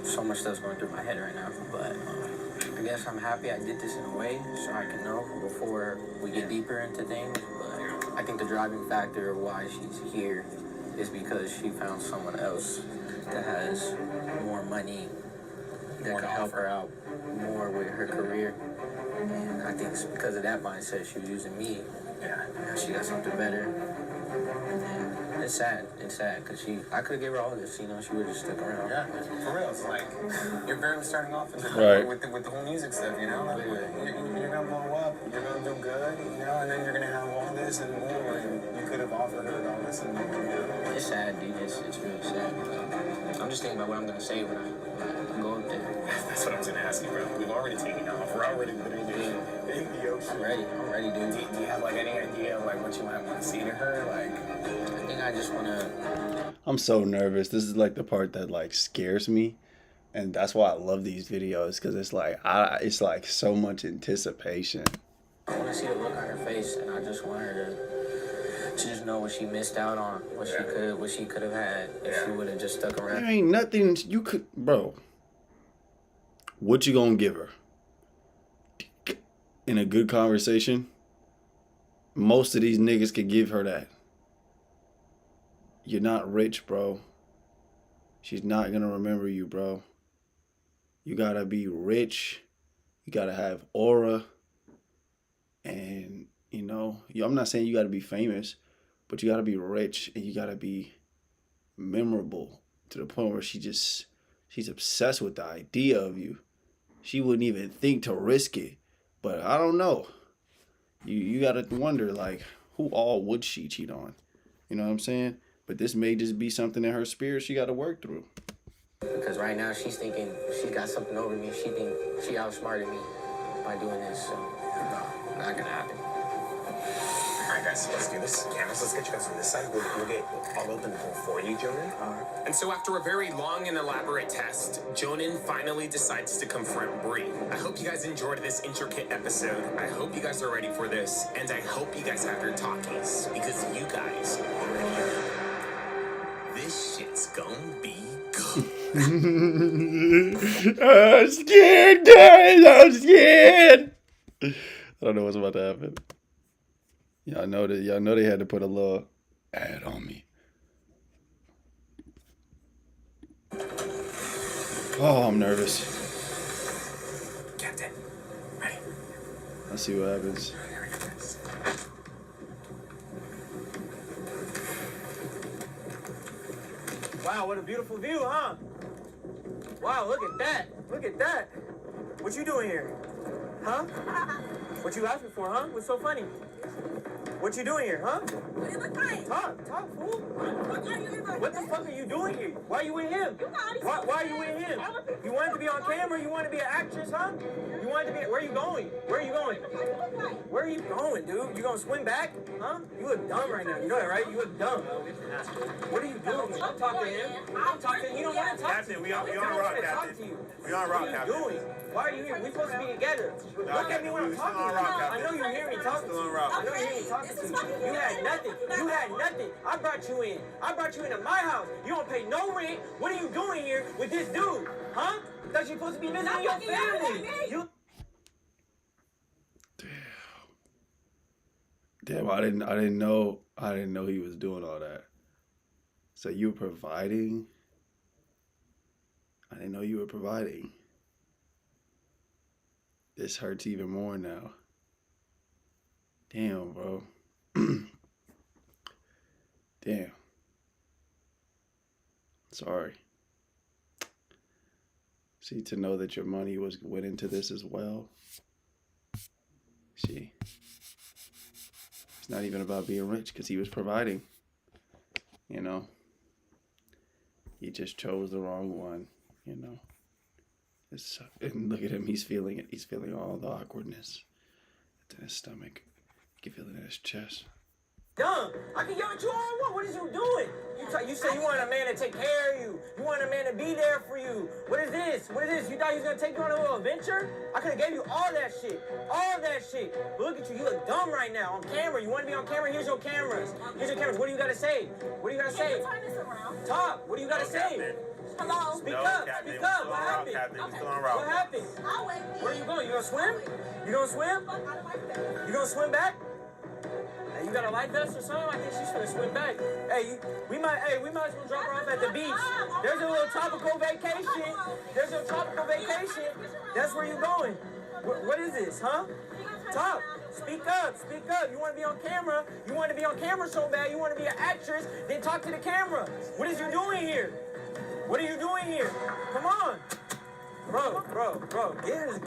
So much stuff's going through my head right now, but I guess I'm happy I did this in a way so I can know before we get deeper into things. But I think the driving factor of why she's here is because she found someone else that has more money that can help her out more with her career. And I think it's because of that mindset she was using me. Yeah. Now she got something better. And it's sad. It's sad because I could have gave her all this, you know, she would have stuck around. Yeah, for real. It's like you're barely starting off Right. with the whole music stuff, you know. Like, you're gonna blow up, you're gonna do good, you know, and then you're gonna have all this and more. And you could have offered her all this and more. You know? It's sad, dude. It's really sad. I'm just thinking about what I'm gonna say when I go up there. That's what I was gonna ask you, bro. We've already taken off. We're already literally in the ocean. I'm ready, dude. Do you have like any idea of like what you might want to see to her? Like, I think I just wanna. I'm so nervous. This is like the part that like scares me. And that's why I love these videos. Because it's like so much anticipation. I want to see the look on her face, and I just want her to just know what she missed out on, what she could have had if she would have just stuck around. There ain't nothing you could, bro. What you gonna give her? In a good conversation, most of these niggas could give her that. You're not rich, bro. She's not gonna remember you, bro. You gotta be rich. You gotta have aura. And, you know, I'm not saying you gotta be famous, but you gotta be rich and you gotta be memorable to the point where she's obsessed with the idea of you. She wouldn't even think to risk it. But I don't know. You gotta wonder, like, who all would she cheat on? You know what I'm saying? But this may just be something in her spirit she gotta work through. Because right now she's thinking she got something over me. She think she outsmarted me by doing this. So, no, not gonna happen. all right, guys, let's do this. Cameras, let's get you guys on this side. We'll get all open for you, Jonan. And so after a very long and elaborate test, Jonan finally decides to confront Bree. I hope you guys enjoyed this intricate episode. I hope you guys are ready for this. And I hope you guys have your talkies. Because you guys already know. This shit's gonna be good. I'm scared, guys. I'm scared. I don't know what's about to happen. Y'all know they had to put a little ad on me. Oh, I'm nervous. Captain, ready? Let's see what happens. Wow, what a beautiful view, huh? Wow, look at that. Look at that. What you doing here? Huh? What you laughing for, huh? What's so funny? What you doing here, huh? Talk, fool. What the fuck are you doing here? Why are you with him? Why are you with him? You wanted to be on camera? You wanted to be an actress, huh? You wanted to be... Where are you going? Where are you going? Where are you going, dude? You gonna swim back? Huh? You look dumb right now. You know that, right? You look dumb. What are you doing? I'm talking to him. I'm talking to him. You don't want to talk to me. we on rock, Captain. We on rock, What are you Captain. doing? Why are you here? We're supposed to be together. Look at me when I'm talking to you. I know you hear me talking to you. I know you hear me talking to you. You had nothing. You had nothing. I brought you in. I brought you into my house. You don't pay no rent. What are you doing here with this dude? Huh? Thought you were supposed to be visiting your family. You... Damn, I didn't know he was doing all that. So you were providing? I didn't know you were providing. This hurts even more now. Damn, bro. Damn. Sorry. See, to know that your money went into this as well. See, it's not even about being rich because he was providing. You know, He just chose the wrong one, you know. And look at him. He's feeling it. He's feeling all the awkwardness. It's in his stomach. You can feel it in his chest. Dumb. I can yell at you all I want. What is you doing? You say you want a man to take care of you. You want a man to be there for you. What is this? What is this? You thought he was gonna take you on a little adventure? I could have gave you all that shit. All that shit. But look at you. You look dumb right now on camera. You want to be on camera? Here's your cameras. Here's your cameras. What do you gotta say? What do you gotta say? Turn this around. Talk. What do you gotta say? Hello. Speak up. Speak up. What happened? What happened? I'll wait. Where you going? You gonna swim? You gonna swim? You gonna swim back? Hey, you got a life vest or something? I think she's gonna swim back. Hey, we might as well drop her off at the beach. There's a little tropical vacation. There's a tropical vacation. That's where you going. What is this, huh? Talk. Speak up. Speak up. You want to be on camera. You want to be on camera so bad. You want to be an actress. Then talk to the camera. What is you doing here? What are you doing here? Come on. Bro,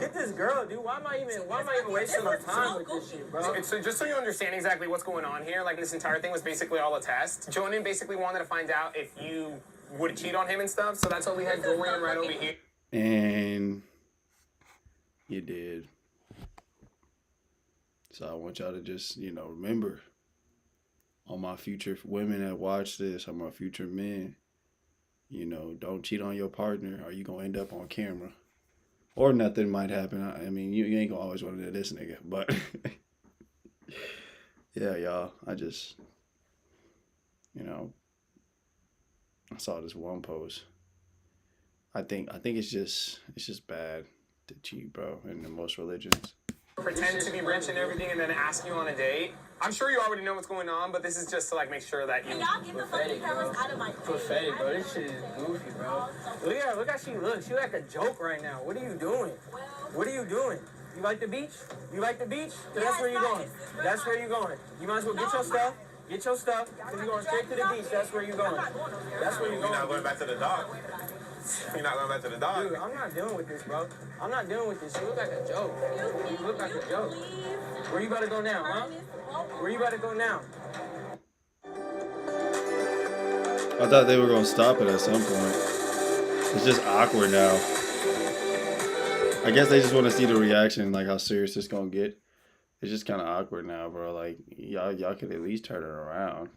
get this girl, dude. Why am I even wasting my time with this shit, bro? So just so you understand exactly what's going on here, like this entire thing was basically all a test. Jonan basically wanted to find out if you would cheat on him and stuff, so that's why we had Dorian right over here. And you did. So I want y'all to just, remember, all my future women that watch this, all my future men, don't cheat on your partner or you gonna end up on camera. Or nothing might happen. I mean, you ain't gonna always want to do this nigga, but yeah, y'all, I just, I saw this one post. I think it's just bad to cheat, bro, in most religions. Pretend to be rich and everything and then ask you on a date. I'm sure you already know what's going on, but this is just to make sure that you... Can y'all get the fucking cameras out of my face? Pathetic, bro. This shit is goofy, bro. Look how she looks. She like a joke right now. What are you doing? What are you doing? You like the beach? You like the beach? That's where you're going. That's where you're going. You might as well get your stuff. Get your stuff. Because you're going straight to the beach. That's where you're going. That's where you're going. You're not going back to the dock. You're not going back to the dock. Dude, I'm not dealing with this, bro. I'm not dealing with this. You look like a joke. You look like a joke. Where you about to go now, huh? Where you about to go now? I thought they were going to stop it at some point. It's just awkward now. I guess they just want to see the reaction, like how serious it's going to get. It's just kind of awkward now, bro. Like, y'all could at least turn it around.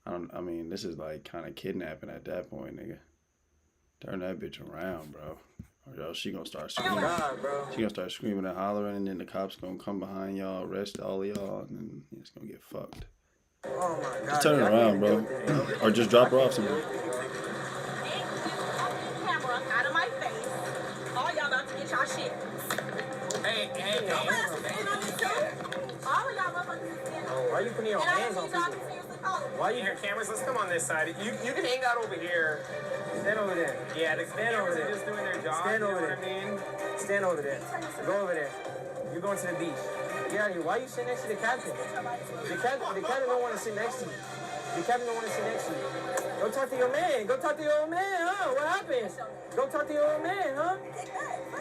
I mean, this is like kind of kidnapping at that point, nigga. Turn that bitch around, bro. Or else she gonna start screaming. God, bro. She gonna start screaming and hollering, and then the cops gonna come behind y'all, arrest all of y'all, and then it's gonna get fucked. Oh my God. Just turn it around, bro. Or just drop her off somewhere. Camera out of my face. All y'all about to get y'all shit. Hey. All of y'all motherfuckers is standing. Why are you putting your hands on people? Why you hear cameras? Let's come on this side. You can hang out over here. Stand over there. Yeah, the Stand over cameras there. are just doing their job. Stand over you know there. what I mean? Stand over there. Go over there. You're going to the beach. Get out of here. Why are you sitting next to the captain? The captain don't want to sit next to you. The captain don't want to sit next to you. Go talk to your man. Go talk to your old man, huh? What happened? Go talk to your old man, huh?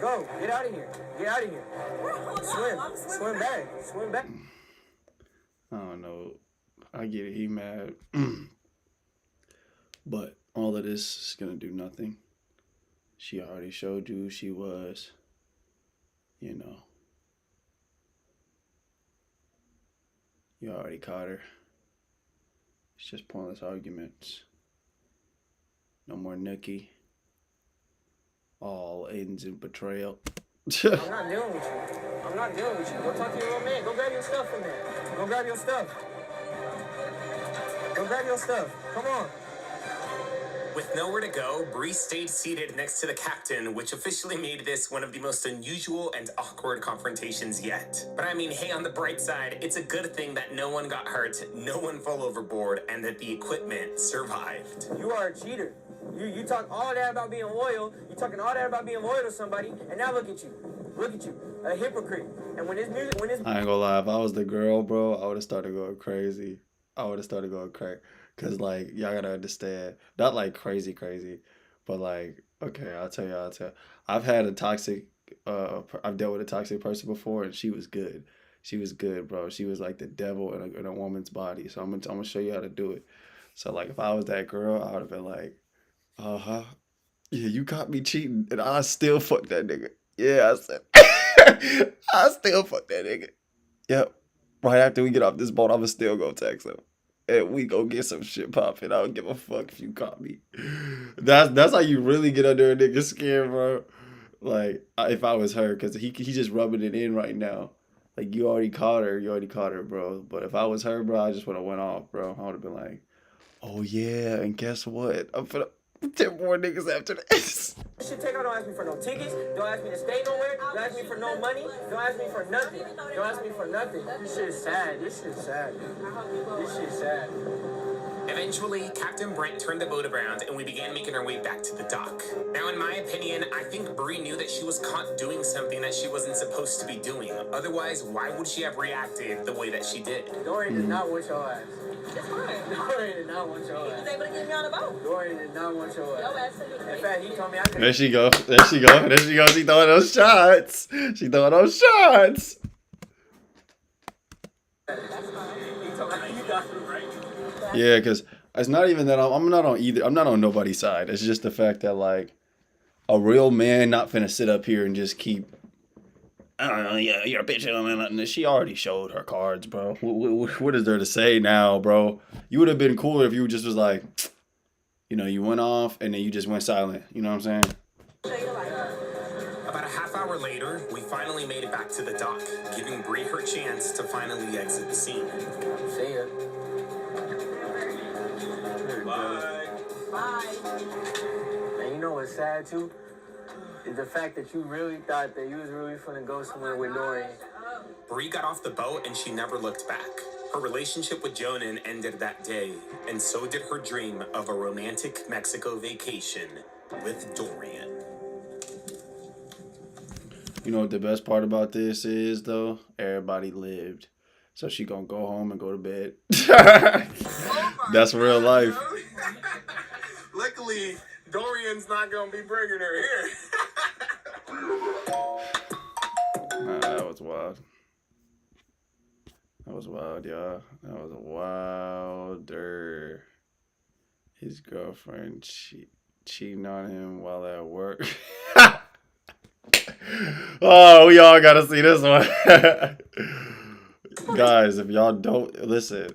Go. Get out of here. Get out of here. Swim. Swim back. Swim back. I don't know. I get it. He mad. But all of this is going to do nothing. She already showed you who she was. You already caught her. It's just pointless arguments. No more nookie. All ends in betrayal. I'm not dealing with you. I'm not dealing with you. Go talk to your old man. Go grab your stuff from there. Go grab your stuff. Go grab your stuff. Come on. With nowhere to go, Bree stayed seated next to the captain, which officially made this one of the most unusual and awkward confrontations yet. But I mean, hey, on the bright side, it's a good thing that no one got hurt, no one fell overboard, and that the equipment survived. You are a cheater. You talk all that about being loyal. You talking all that about being loyal to somebody, and now look at you. Look at you, a hypocrite. And when this music, I ain't gonna lie, if I was the girl, bro, I would have started going crazy. Cause like, y'all gotta understand, not like crazy, but like, okay, I'll tell you. I've had a toxic, I've dealt with a toxic person before, and she was good. She was good, bro. She was like the devil in a woman's body. So I'm gonna show you how to do it. So like if I was that girl, I would have been like, uh-huh. Yeah, you caught me cheating and I still fuck that nigga. Yeah, I said I still fuck that nigga. Yep. Right after we get off this boat, I'ma still go text him. And we go get some shit popping. I don't give a fuck if you caught me. That's how you really get under a nigga's skin, bro. Like if I was her, cause he just rubbing it in right now. Like you already caught her, bro. But if I was her, bro, I just would have went off, bro. I would have been like, oh yeah, and guess what? I'm finna 10 more niggas after this. Shit, take out. Don't ask me for no tickets. Don't ask me to stay nowhere. Don't ask me for no money. Don't ask me for nothing. Don't ask me for nothing. This shit's sad. This shit's sad. This shit's sad. Eventually, Captain Brent turned the boat around and we began making our way back to the dock. Now, in my opinion, I think Bree knew that she was caught doing something that she wasn't supposed to be doing. Otherwise, why would she have reacted the way that she did? Dorian did not want your ass. It's fine. Dorian did not want your He ass. was able to get me on the boat. Dorian did not want your Your ass. ass to In fact, he told me I could. There she go. She throwing those shots. She throwing those shots. He told me you got it right. Yeah, because it's not even that I'm not on either. I'm not on nobody's side. It's just the fact that like a real man not finna sit up here and just keep. I don't know. Yeah, you're a bitch. And she already showed her cards, bro. What is there to say now, bro? You would have been cooler if you just was like, you know, you went off and then you just went silent. You know what I'm saying? About a half hour later, we finally made it back to the dock, giving Bree her chance to finally exit the scene. See ya. Bye. Bye. And you know what's sad too? Is the fact that you really thought that you was really finna go somewhere with Dorian. Bree got off the boat and she never looked back. Her relationship with Jonan ended that day, and so did her dream of a romantic Mexico vacation with Dorian. You know what the best part about this is, though? Everybody lived. So she gonna go home and go to bed. That's real life. Luckily, Dorian's not gonna be bringing her here. Nah, that was wild. That was wild, y'all. That was wilder. His girlfriend cheating on him while at work. Oh, we all gotta see this one. Guys, if y'all don't listen,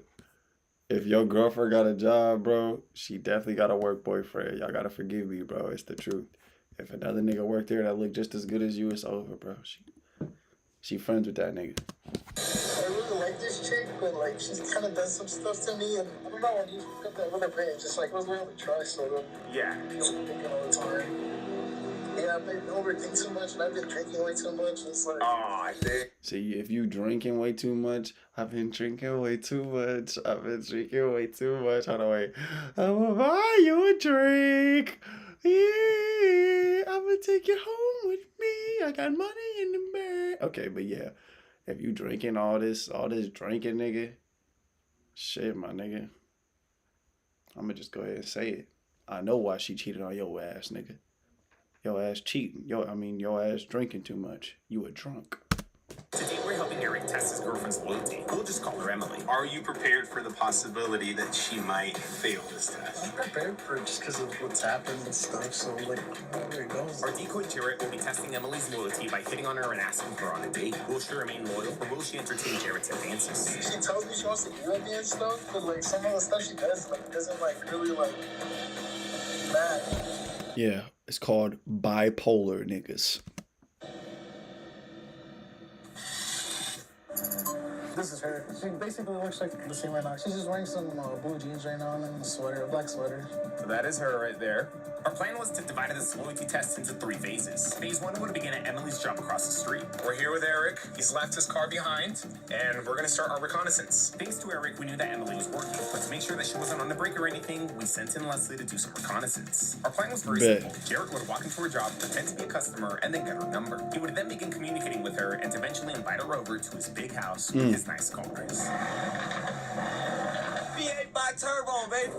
if your girlfriend got a job, bro, she definitely got a work boyfriend. Y'all gotta forgive me, bro. It's the truth. If another nigga worked there that looked just as good as you, it's over, bro. She friends with that nigga. I really like this chick, but like she's kind of done some stuff to me, and I don't know, when you got that other brain, just like wasn't able to trust, so Yeah. I'm thinking all the time. Yeah, I've been overthinking too much, and I've been drinking way too much. It's like, I think. See, if you drinking way too much, I've been drinking way too much. I've been drinking way too much. Hold on, wait. I'm gonna buy you a drink. Yeah, I'm gonna take you home with me. I got money in the bag. Okay, but yeah, if you drinking all this drinking, nigga, shit, my nigga, I'm gonna just go ahead and say it. I know why she cheated on your ass, nigga. Your ass cheating. Your ass drinking too much. You a drunk. Today we're helping Eric test his girlfriend's loyalty. We'll just call her Emily. Are you prepared for the possibility that she might fail this test? I'm prepared for it just because of what's happened and stuff, so like, where it goes. Our decoy Jarrett will be testing Emily's loyalty by hitting on her and asking her on a date. Will she remain loyal, or will she entertain Jarrett's advances? She tells me she wants to be with me and stuff, but like some of the stuff she does like doesn't like really like match. Yeah, it's called bipolar, niggas. This is her. She basically looks like the same right now. She's just wearing some blue jeans right now and then a sweater, a black sweater. That is her right there. Our plan was to divide this loyalty test into 3 phases. Phase 1 would begin at Emily's job across the street. We're here with Eric. He's left his car behind, and we're gonna start our reconnaissance. Thanks to Eric, we knew that Emily was working, but to make sure that she wasn't on the break or anything, we sent in Leslie to do some reconnaissance. Our plan was very simple. Jarrett would walk into her job, pretend to be a customer, and then get her number. He would then begin communicating with her and eventually invite her over to his big house with his nice cars. V8 by turbo, baby.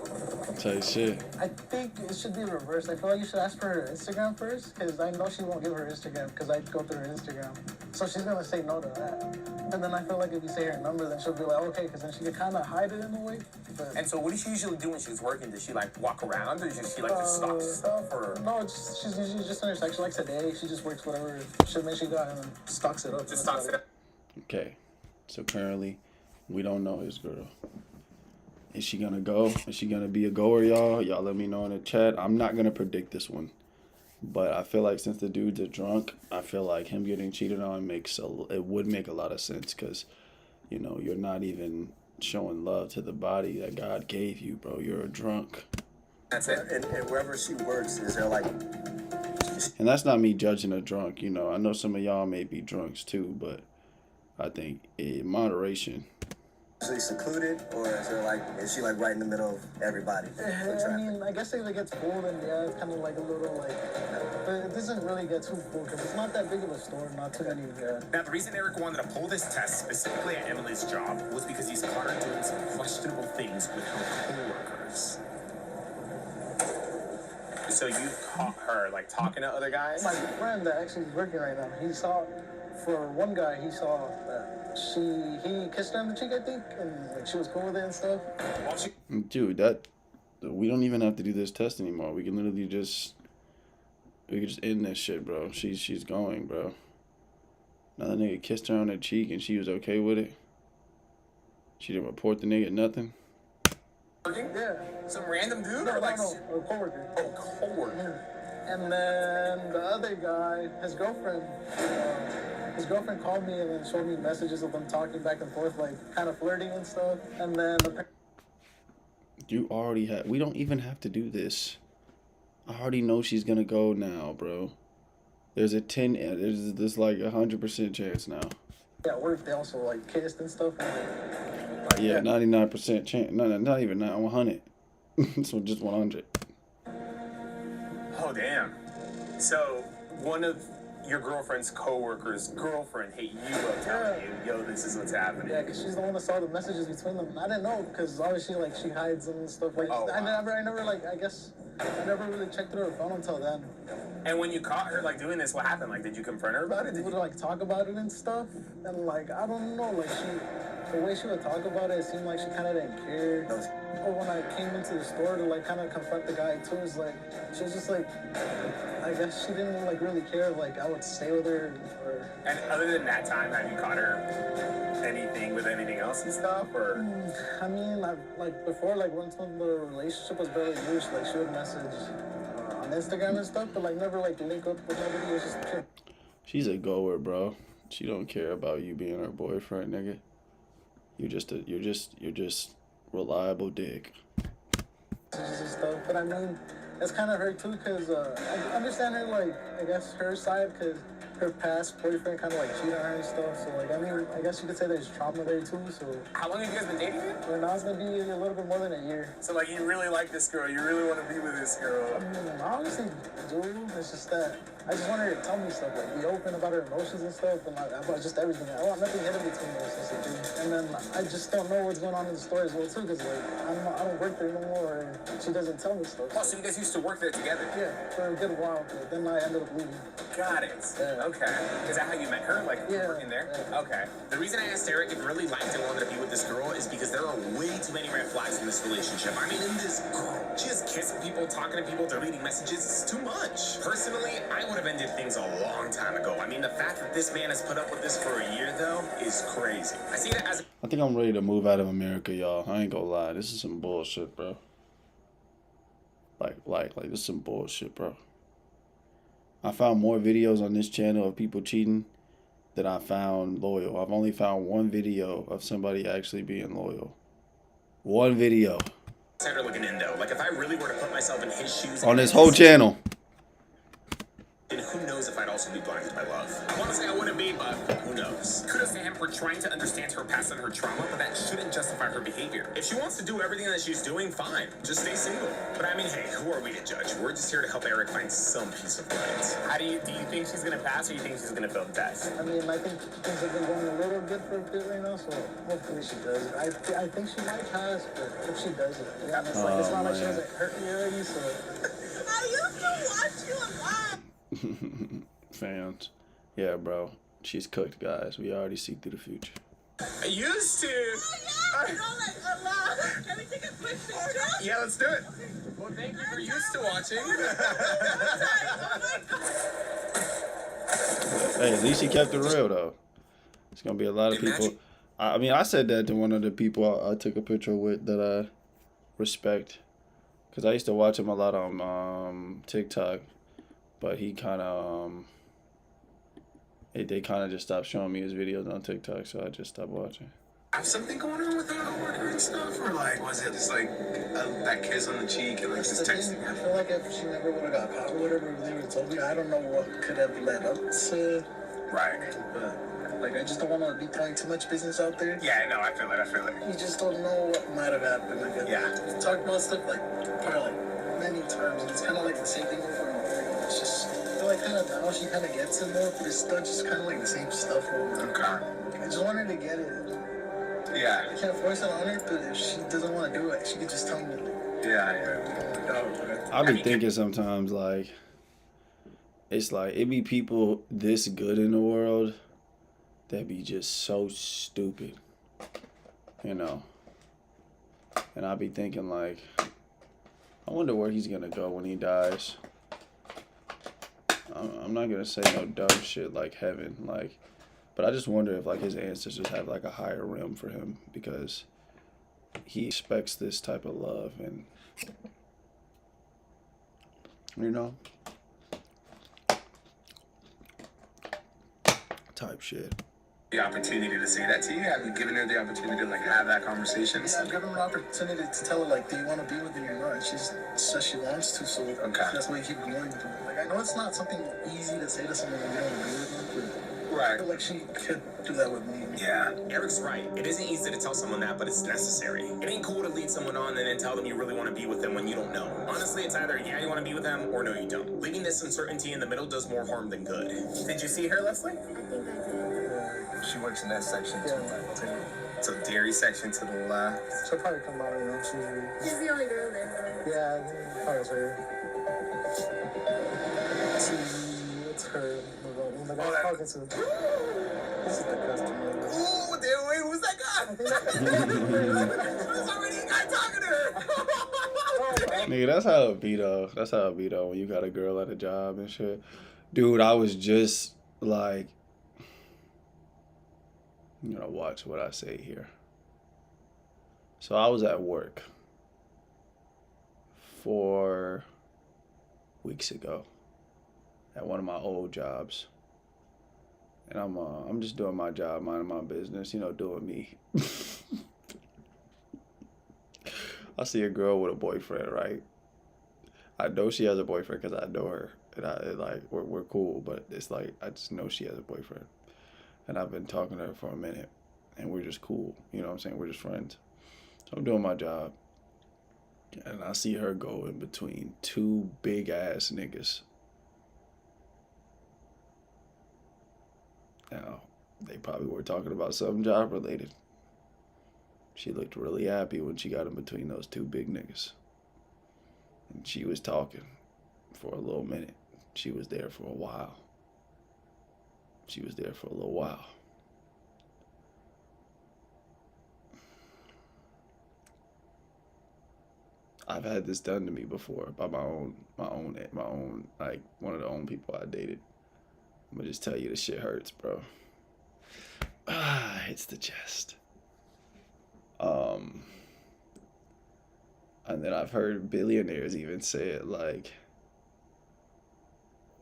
Say shit. I think it should be reversed. I feel like you should ask for her Instagram first, because I know she won't give her Instagram, because I go through her Instagram. So she's going to say no to that. And then I feel like if you say her number, then she'll be like, okay, because then she can kind of hide it in a way. But, And so what does she usually do when she's working? Does she like walk around or does she like just stock stuff or? No, she's usually just in her section. Like today, she just works whatever shipment she got and then stocks it up. Just stocks it up. Okay. So currently, we don't know his girl. Is she gonna go? Is she gonna be a goer, y'all? Y'all let me know in the chat. I'm not gonna predict this one. But I feel like since the dude's a drunk, I feel like him getting cheated on it would make a lot of sense because, you know, you're not even showing love to the body that God gave you, bro. You're a drunk. That's it. And wherever she works, is there like... And that's not me judging a drunk, you know. I know some of y'all may be drunks too, but I think in moderation. Is she secluded, or is she like right in the middle of everybody? I mean, I guess if it gets full, then yeah, it's kind of like a little like, but it doesn't really get too full because it's not that big of a store, not too many. Now, the reason Eric wanted to pull this test specifically at Emily's job was because he's caught her doing some questionable things with her coworkers. So you caught her like talking to other guys? My friend that actually is working right now, he saw, for one guy, he saw that he kissed her on the cheek, I think, and like she was cool with it and stuff. Dude, we don't even have to do this test anymore. We can literally just end this shit, bro. She's going, bro. Another nigga kissed her on the cheek and she was okay with it. She didn't report the nigga nothing. Yeah. Some random dude? No, a coworker. Oh, coworker. And then the other guy, his girlfriend called me and then showed me messages of them talking back and forth, like kind of flirting and stuff. And then we don't even have to do this. I already know she's gonna go now, bro. There's like 100% chance now. Yeah, at work they also like kissed and stuff. And, yeah, 99% chance. No, not even 100. So just 100. Oh, damn. So one of your girlfriend's coworkers' girlfriend hit you up telling you, yo, this is what's happening. Yeah, because she's the one that saw the messages between them. I didn't know because obviously like she hides them and stuff. Like I never really checked through her phone until then. And when you caught her like doing this, what happened? Like, did you confront her about it? Did you like talk about it and stuff? And like I don't know, like the way she would talk about it seemed like she kind of didn't care. Or when I came into the store to like kind of confront the guy too, it's like she was just like, I guess she didn't like really care if like I would stay with her or. And other than that time, have you caught her anything with anything else and stuff, or? I mean, like before, like once when the relationship was barely loose, like she would message on Instagram and stuff, but like never like link up with nobody. It was just. She's a goer, bro. She don't care about you being her boyfriend, nigga. You're just reliable dick. And stuff, but I mean, it's kind of her too, cause I understand her like I guess her side, cause her past boyfriend kind of like cheated on her and stuff. So like I mean, I guess you could say there's trauma there too. So how long have you guys been dating? Well, now it's gonna be a little bit more than a year. So like you really like this girl, you really want to be with this girl. I mean, I honestly do. It's just that I just want her to tell me stuff, like be open about her emotions and stuff, and like about just everything. I want nothing hidden between us as a dude. And then I just don't know what's going on in the store as well too, because like I don't work there no more, and she doesn't tell me stuff. Oh, so you guys used to work there together? Yeah, for a good while, but then I ended up leaving. Got it. Yeah. Okay. Is that how you met her? Like working there? Yeah. Okay. The reason I asked Eric if he really liked and wanted to be with this girl is because there are way too many red flags in this relationship. I mean, in this girl, she is kissing people, talking to people, deleting messages. It's too much. Personally, I would have ended things a long time ago. I mean, the fact that this man has put up with this for a year, though, is crazy. I see that as I think I'm ready to move out of America, y'all. I ain't gonna lie. This is some bullshit, bro. Like this is some bullshit, bro. I found more videos on this channel of people cheating than I found loyal. I've only found one video of somebody actually being loyal. One video. outsider looking in, though. Like, if I really were to put myself in his shoes... On this whole channel. And who knows if I'd also be blinded by love. I want to say I wouldn't be, but who knows? knows. Kudos to him for trying to understand her past and her trauma, but that shouldn't justify her behavior. If she wants to do everything that she's doing, fine. Just stay single. But I mean, hey, who are we to judge? We're just here to help Eric find some peace of mind. How do you think she's gonna pass, or you think she's gonna fail the test? I mean, I think things have been going a little good for a bit right now, so hopefully she does. I think she might pass, but if she doesn't, yeah, it's like, it's not like she hasn't hurt me already, so. I used to watch you a lot. Fans. Yeah, bro. She's cooked, guys. We already see through the future. I used to. Oh, yeah. A lot. Can we take a quick picture? Yeah, let's do it. Well, thank you for used to watching. Hey, at least she kept it real, though. It's going to be a lot of people. I mean, I said that to one of the people I took a picture with that I respect. Because I used to watch him a lot on TikTok. But he kind of... they kind of just stopped showing me his videos on TikTok, so I just stopped watching. Have something going on with her coworker and stuff, or like was it just like that kiss on the cheek and like just texting? I feel like if she never would have got caught or whatever they would told me, I don't know what could have led up to. Right. But like I just don't want to be throwing too much business out there. Yeah, no, I feel it. You just don't know what might have happened. Like, Yeah. We talked about stuff like probably like many times, and it's kind of like the same thing over and over. It's just I feel like kind of now she kind of gets it more, but it's still just kind of like the same stuff over. Okay. I just want her to get it. Yeah. I can't force it on her, but if she doesn't want to do it, she can just tell me. Yeah. I be thinking sometimes, like, it's like, it be people this good in the world that be just so stupid, you know? And I be thinking, like, I wonder where he's gonna go when he dies. I'm not gonna say no dumb shit like heaven, like, but I just wonder if, like, his ancestors have, like, a higher realm for him, because he expects this type of love and, you know, type shit. The opportunity to say that to you? Have you given her the opportunity to like have that conversation? Yeah, I've given her an opportunity to tell her, like, do you want to be with me or not? And she says she wants to, so that's why we keep going. Like, I know it's not something easy to say to someone when you don't want to be with them, but I feel like she could do that with me. Yeah, Eric's right. It isn't easy to tell someone that, but it's necessary. It ain't cool to lead someone on and then tell them you really want to be with them when you don't know. Honestly, it's either yeah, you want to be with them, or no, you don't. Leaving this uncertainty in the middle does more harm than good. Did you see her, Leslie? I think I did. She works in that section Yeah. too. So dairy section to the left. She'll probably come out, you know, She's the only girl there. Yeah, I think probably it's her. It's her. The guy talking to. This is the customer. Ooh, wait, who's that guy? There's already a guy talking to her. Nigga, that's how it be though. That's how it be though when you got a girl at a job and shit. Dude, I was just like, you know, watch what I say here. So I was at work 4 weeks ago at one of my old jobs. And I'm just doing my job, minding my business, you know, doing me. I see a girl with a boyfriend, right? I know she has a boyfriend because I know her. And we're cool, but it's like, I just know she has a boyfriend. And I've been talking to her for a minute. And we're just cool, you know what I'm saying? We're just friends. So I'm doing my job. And I see her go in between two big ass niggas. Now, they probably were talking about something job related. She looked really happy when she got in between those two big niggas. And she was talking for a little minute. She was there for a while. She was there for a little while. I've had this done to me before by my own, like, one of the own people I dated. I'm gonna just tell you, this shit hurts, bro. It's the chest. And then I've heard billionaires even say it, like,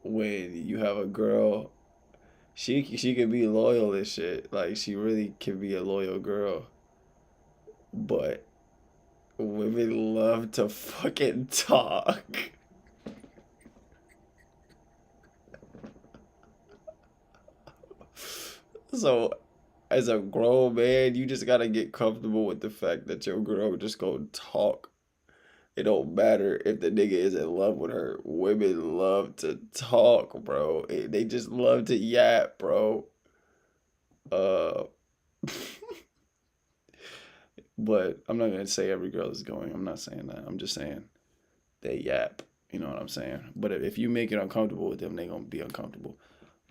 when you have a girl, she can be loyal and shit. Like, she really can be a loyal girl. But women love to fucking talk. So, as a grown man, you just gotta get comfortable with the fact that your girl just gonna talk. It don't matter if the nigga is in love with her. Women love to talk, bro. They just love to yap, bro. Uh, but I'm not gonna say every girl is going. I'm not saying that. I'm just saying they yap. You know what I'm saying? But if you make it uncomfortable with them, they gonna be uncomfortable.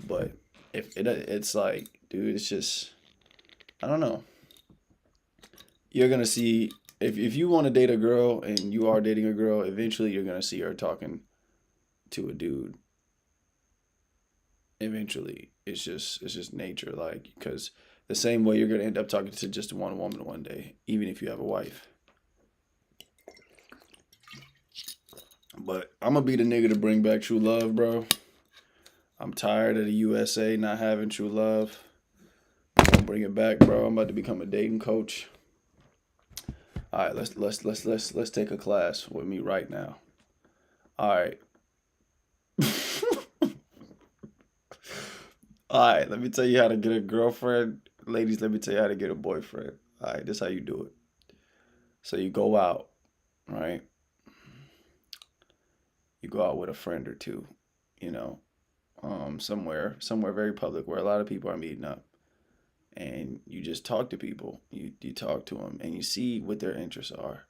But if it's like, dude, it's just I don't know. You're gonna see if you want to date a girl and you are dating a girl, eventually you're gonna see her talking to a dude. Eventually, it's just nature, like because the same way you're gonna end up talking to just one woman one day, even if you have a wife. But I'm gonna be the nigga to bring back true love, bro. I'm tired of the USA not having true love. I'm gonna bring it back, bro. I'm about to become a dating coach. All right, let's take a class with me right now. All right. All right, let me tell you how to get a girlfriend. Ladies, let me tell you how to get a boyfriend. All right, this is how you do it. So you go out, right? You go out with a friend or two, you know, somewhere very public where a lot of people are meeting up. And you just talk to people. You talk to them and you see what their interests are.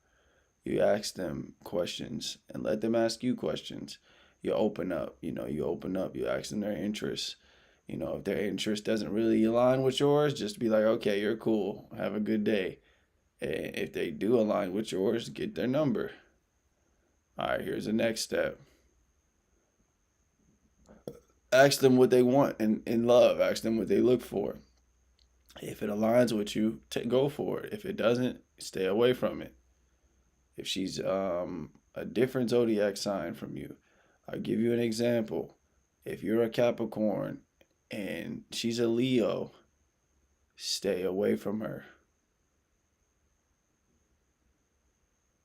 You ask them questions and let them ask you questions. You open up, you ask them their interests. If their interest doesn't really align with yours, just be like, okay, you're cool. Have a good day. And if they do align with yours, get their number. All right, here's the next step. Ask them what they want in love. Ask them what they look for. If it aligns with you, go for it. If it doesn't, stay away from it. If she's a different zodiac sign from you, I'll give you an example. If you're a Capricorn and she's a Leo, stay away from her.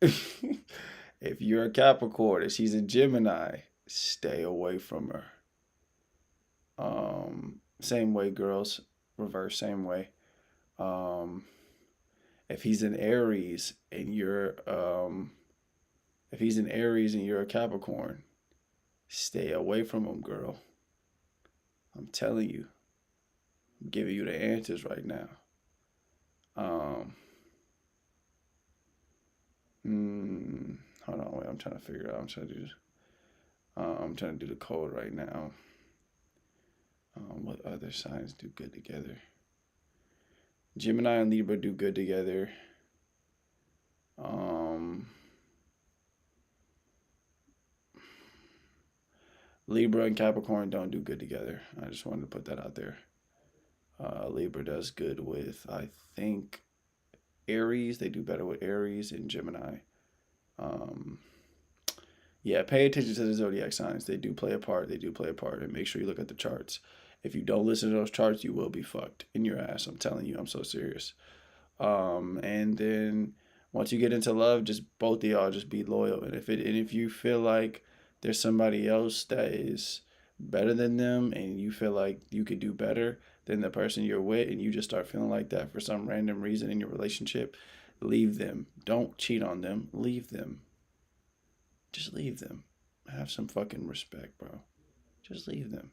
If you're a Capricorn and she's a Gemini, stay away from her. Same way, girls. Reverse, same way. If he's an Aries and you're a Capricorn, stay away from him, girl. I'm telling you. I'm giving you the answers right now. Hold on, wait. I'm trying to figure it out. I'm trying to do the code right now. What other signs do good together? Gemini and Libra do good together. Libra and Capricorn don't do good together. I just wanted to put that out there. Libra does good with, I think, Aries. They do better with Aries and Gemini. Yeah, pay attention to the zodiac signs. They do play a part. And make sure you look at the charts. If you don't listen to those charts, you will be fucked in your ass. I'm telling you, I'm so serious. And then once you get into love, just both of y'all just be loyal. And if you feel like there's somebody else that is better than them and you feel like you could do better than the person you're with and you just start feeling like that for some random reason in your relationship, leave them. Don't cheat on them. Leave them. Just leave them. Have some fucking respect, bro. Just leave them.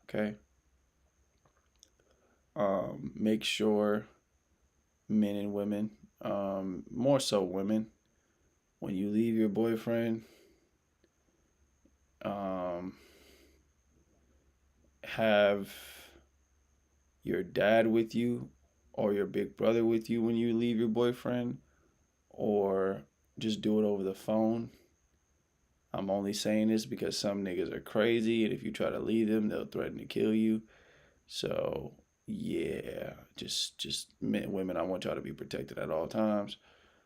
Okay? Make sure men and women, more so women, when you leave your boyfriend, have your dad with you or your big brother with you when you leave your boyfriend, or just do it over the phone. I'm only saying this because some niggas are crazy, and if you try to leave them, they'll threaten to kill you. So yeah, just men, women, I want y'all to be protected at all times.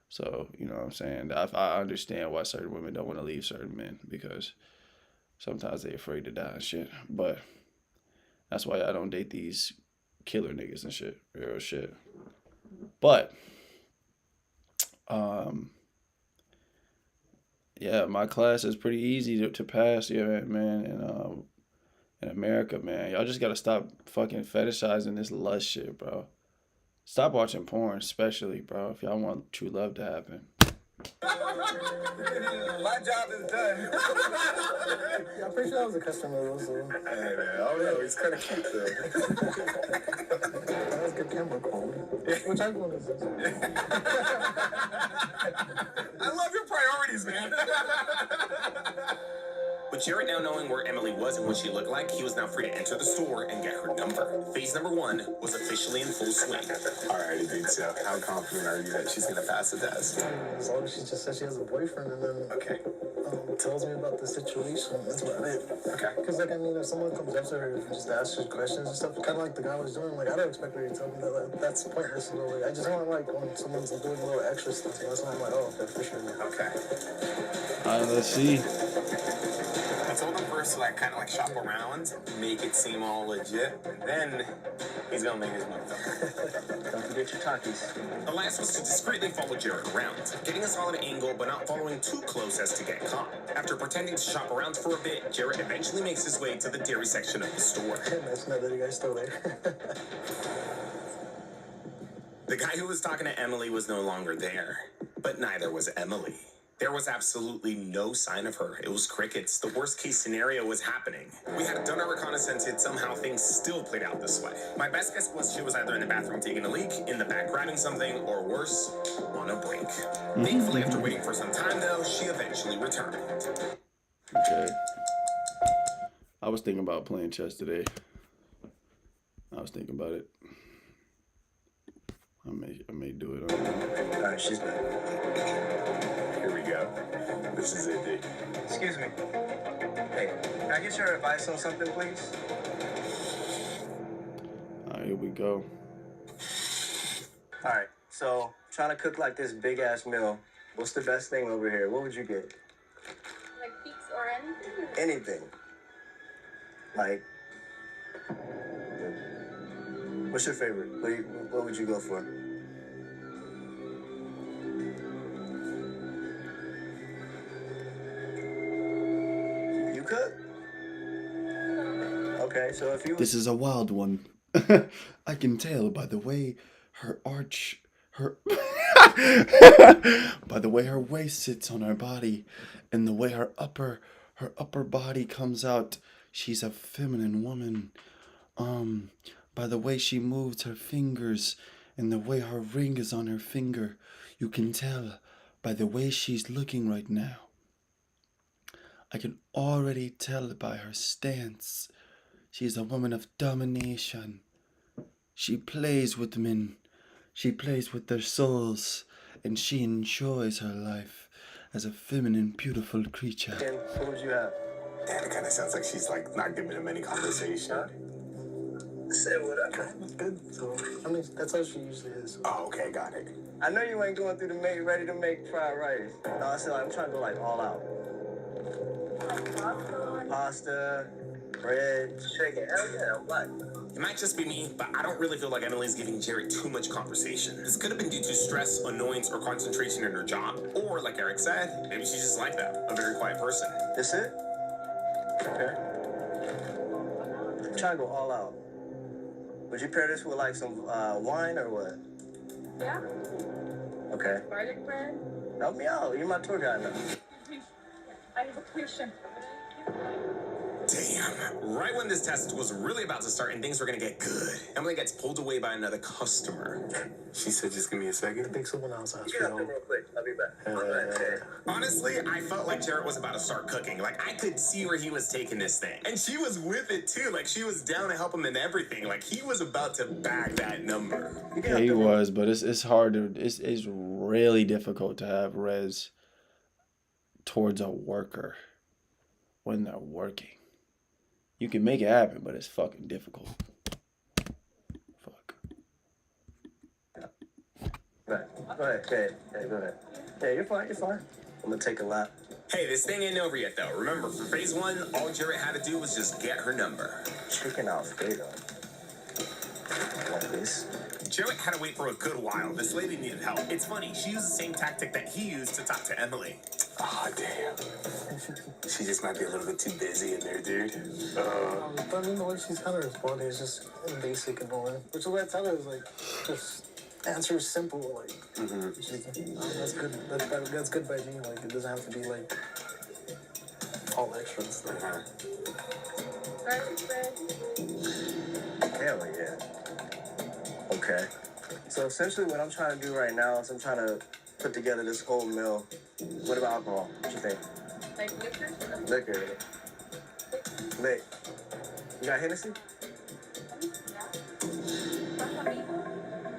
So you know what I'm saying. I understand why certain women don't want to leave certain men because sometimes they're afraid to die and shit. But that's why I don't date these killer niggas and shit, real shit. But yeah, my class is pretty easy to pass, yeah, man. And in America, man. Y'all just gotta stop fucking fetishizing this lust shit, bro. Stop watching porn, especially, bro, if y'all want true love to happen. My job is done. Yeah, I'm pretty sure that was a customer also. Hey, man, I don't know. He's kind of cute, though. That was good camera quality. Which iPhone is this? I love your priorities, man. With Jarrett now knowing where Emily was and what she looked like, he was now free to enter the store and get her number. Phase number 1 was officially in full swing. Alrighty, dude. So, how confident are you that she's gonna pass the test? As long as she just said she has a boyfriend and then tells me about the situation, that's about it. Okay. Because, like, I mean, if someone comes up to her and just asks her questions and stuff, kind of like the guy was doing, like, I don't expect her to tell me that, like, that's pointless. Like, I just want, like, when someone's doing a little extra stuff, that's when I'm like, oh, okay, for sure. Okay. Alright, let's see. I told him first to, like, kind of, like, shop around, make it seem all legit, and then he's gonna make his money. Don't forget your Takis. The last was to discreetly follow Jarrett around, getting a solid angle but not following too close as to get caught. After pretending to shop around for a bit, Jarrett eventually makes his way to the dairy section of the store. Nice to know that you guys still there. The guy who was talking to Emily was no longer there, but neither was Emily. There was absolutely no sign of her. It was crickets. The worst case scenario was happening. We had done our reconnaissance, yet somehow things still played out this way. My best guess was she was either in the bathroom taking a leak, in the back grabbing something, or worse, on a break. Thankfully, after waiting for some time though, she eventually returned. Okay. I was thinking about playing chess today. I was thinking about it. I may do it. Alright, she's back. Here we go. This is it, dude. Excuse me. Hey, can I get your advice on something, please? Alright, here we go. Alright, so trying to cook like this big ass meal. What's the best thing over here? What would you get? Like peaks or anything? Anything. Like, what's your favorite? What would you go for? You cook? Okay, so if you... This is a wild one. I can tell by the way her by the way her waist sits on her body and the way her upper body comes out. She's a feminine woman. By the way she moves her fingers and the way her ring is on her finger, you can tell by the way she's looking right now. I can already tell by her stance. She's a woman of domination. She plays with men. She plays with their souls. And she enjoys her life as a feminine, beautiful creature. Ken, what would you have? Damn, it kind of sounds like she's, like, not giving him any conversation. Say whatever. That's good. So, I mean, that's how she usually is. Oh, okay, got it. I know you ain't going through the ready to make fried rice. No, I said I'm trying to go like all out. Pasta, bread, chicken. Hell yeah, what? It might just be me, but I don't really feel like Emily's giving Jarrett too much conversation. This could have been due to stress, annoyance, or concentration in her job. Or, like Eric said, maybe she's just like that, a very quiet person. That's it? Okay. I'm trying to go all out. Would you pair this with like some wine or what? Yeah. Okay. Garlic bread. Help me out. You're my tour guide now. I have a question. Damn. Right when this test was really about to start and things were gonna get good, Emily gets pulled away by another customer. She said, just give me a second. I think someone else asked Get for up there help. real quick. I'll be back. Honestly, I felt like Jarrett was about to start cooking. Like, I could see where he was taking this thing. And she was with it, too. Like, she was down to help him in everything. Like, he was about to bag that number. Yeah, he was, but it's hard to, it's really difficult to have res towards a worker when they're working. You can make it happen, but it's fucking difficult. Fuck. Right. Go ahead. Hey, go ahead. Yeah, you're fine. You're fine. I'm gonna take a lap. Hey, this thing ain't over yet, though. Remember, for phase 1, all Jarrett had to do was just get her number. Chicken Alfredo. Like this. Jarrett had to wait for a good while. This lady needed help. It's funny, she used the same tactic that he used to talk to Emily. Oh, damn. She just might be a little bit too busy in there, dude. But I mean, the way she's kind of responding is just basic and annoying. Which is what I tell her is like, just answer simple. Like, she's like, oh, that's good. That's good by me. Like, it doesn't have to be like all extra and stuff. Hell yeah. Okay. So essentially, what I'm trying to do right now is I'm trying to put together this whole meal. What about alcohol? What you think? Like liquor? Liquor. Lit. You got Hennessy?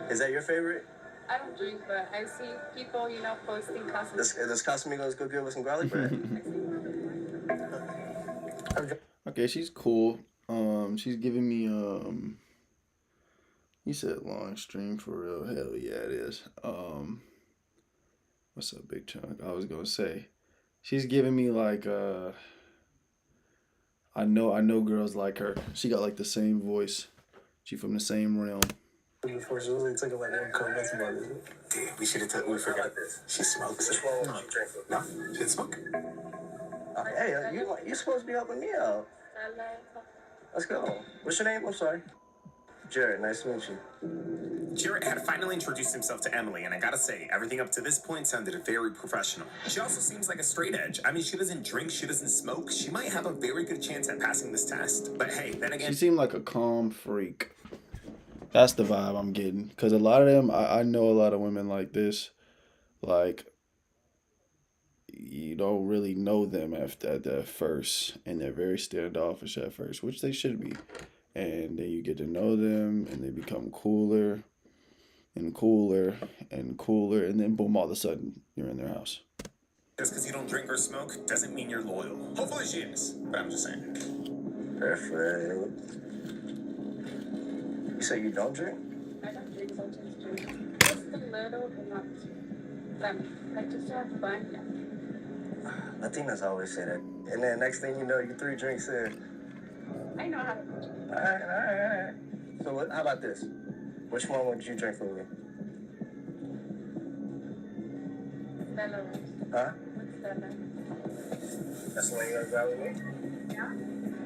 Is that your favorite? I don't drink, but I see people, posting Casamigos. Does Casamigos go good with some garlic bread? Okay, she's cool. She's giving me you said long stream for real. Hell yeah, it is. What's up, Big Chunk? I was gonna say, she's giving me like I know girls like her. She got like the same voice. She from the same realm. Before she only took like one cup. That's about it. Damn, we forgot this. She smokes. Which one would you drink with? No, she didn't smoke. Hey, you're supposed to be helping me out. Let's go. What's your name? I'm sorry. Jared, nice to meet you. Jared had finally introduced himself to Emily, and I gotta say, everything up to this point sounded very professional. She also seems like a straight edge. I mean, she doesn't drink, she doesn't smoke. She might have a very good chance at passing this test. But hey, then again... She seemed like a calm freak. That's the vibe I'm getting. Because a lot of them, I know a lot of women like this. Like, you don't really know them at first. And they're very standoffish at first, which they should be. And then you get to know them, and they become cooler and cooler and cooler. And then boom, all of a sudden, you're in their house. Just because you don't drink or smoke doesn't mean you're loyal. Hopefully she is, but I'm just saying. Perfect. You say you don't drink? I don't drink, sometimes drink. Just a little, but not like just to have fun. Latinas always say that. And then next thing you know, you 3 drinks in. I know how to drink. All right. So how about this? Which one would you drink for me? Stella. Huh? What's Stella? That's the one you're gonna grab with me? Yeah?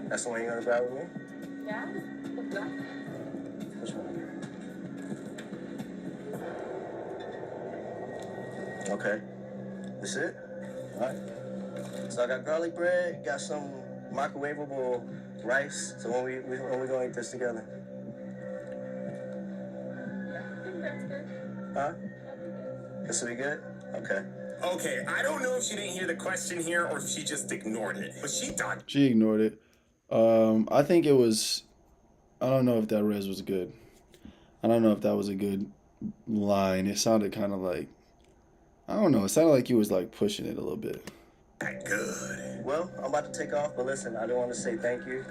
That's the one you're gonna grab with me? Yeah? The black? Which one? Okay. That's it? Alright. So I got garlic bread, got some microwavable rice. So when we gonna eat this together? I think that's good. Huh? This will be good? Okay. Okay, I don't know if she didn't hear the question here or if she just ignored it. But she thought... She ignored it. I think it was... I don't know if that res was good. I don't know if that was a good line. It sounded kind of like... I don't know. It sounded like he was like pushing it a little bit. Good. Well, I'm about to take off, but listen, I don't want to say thank you.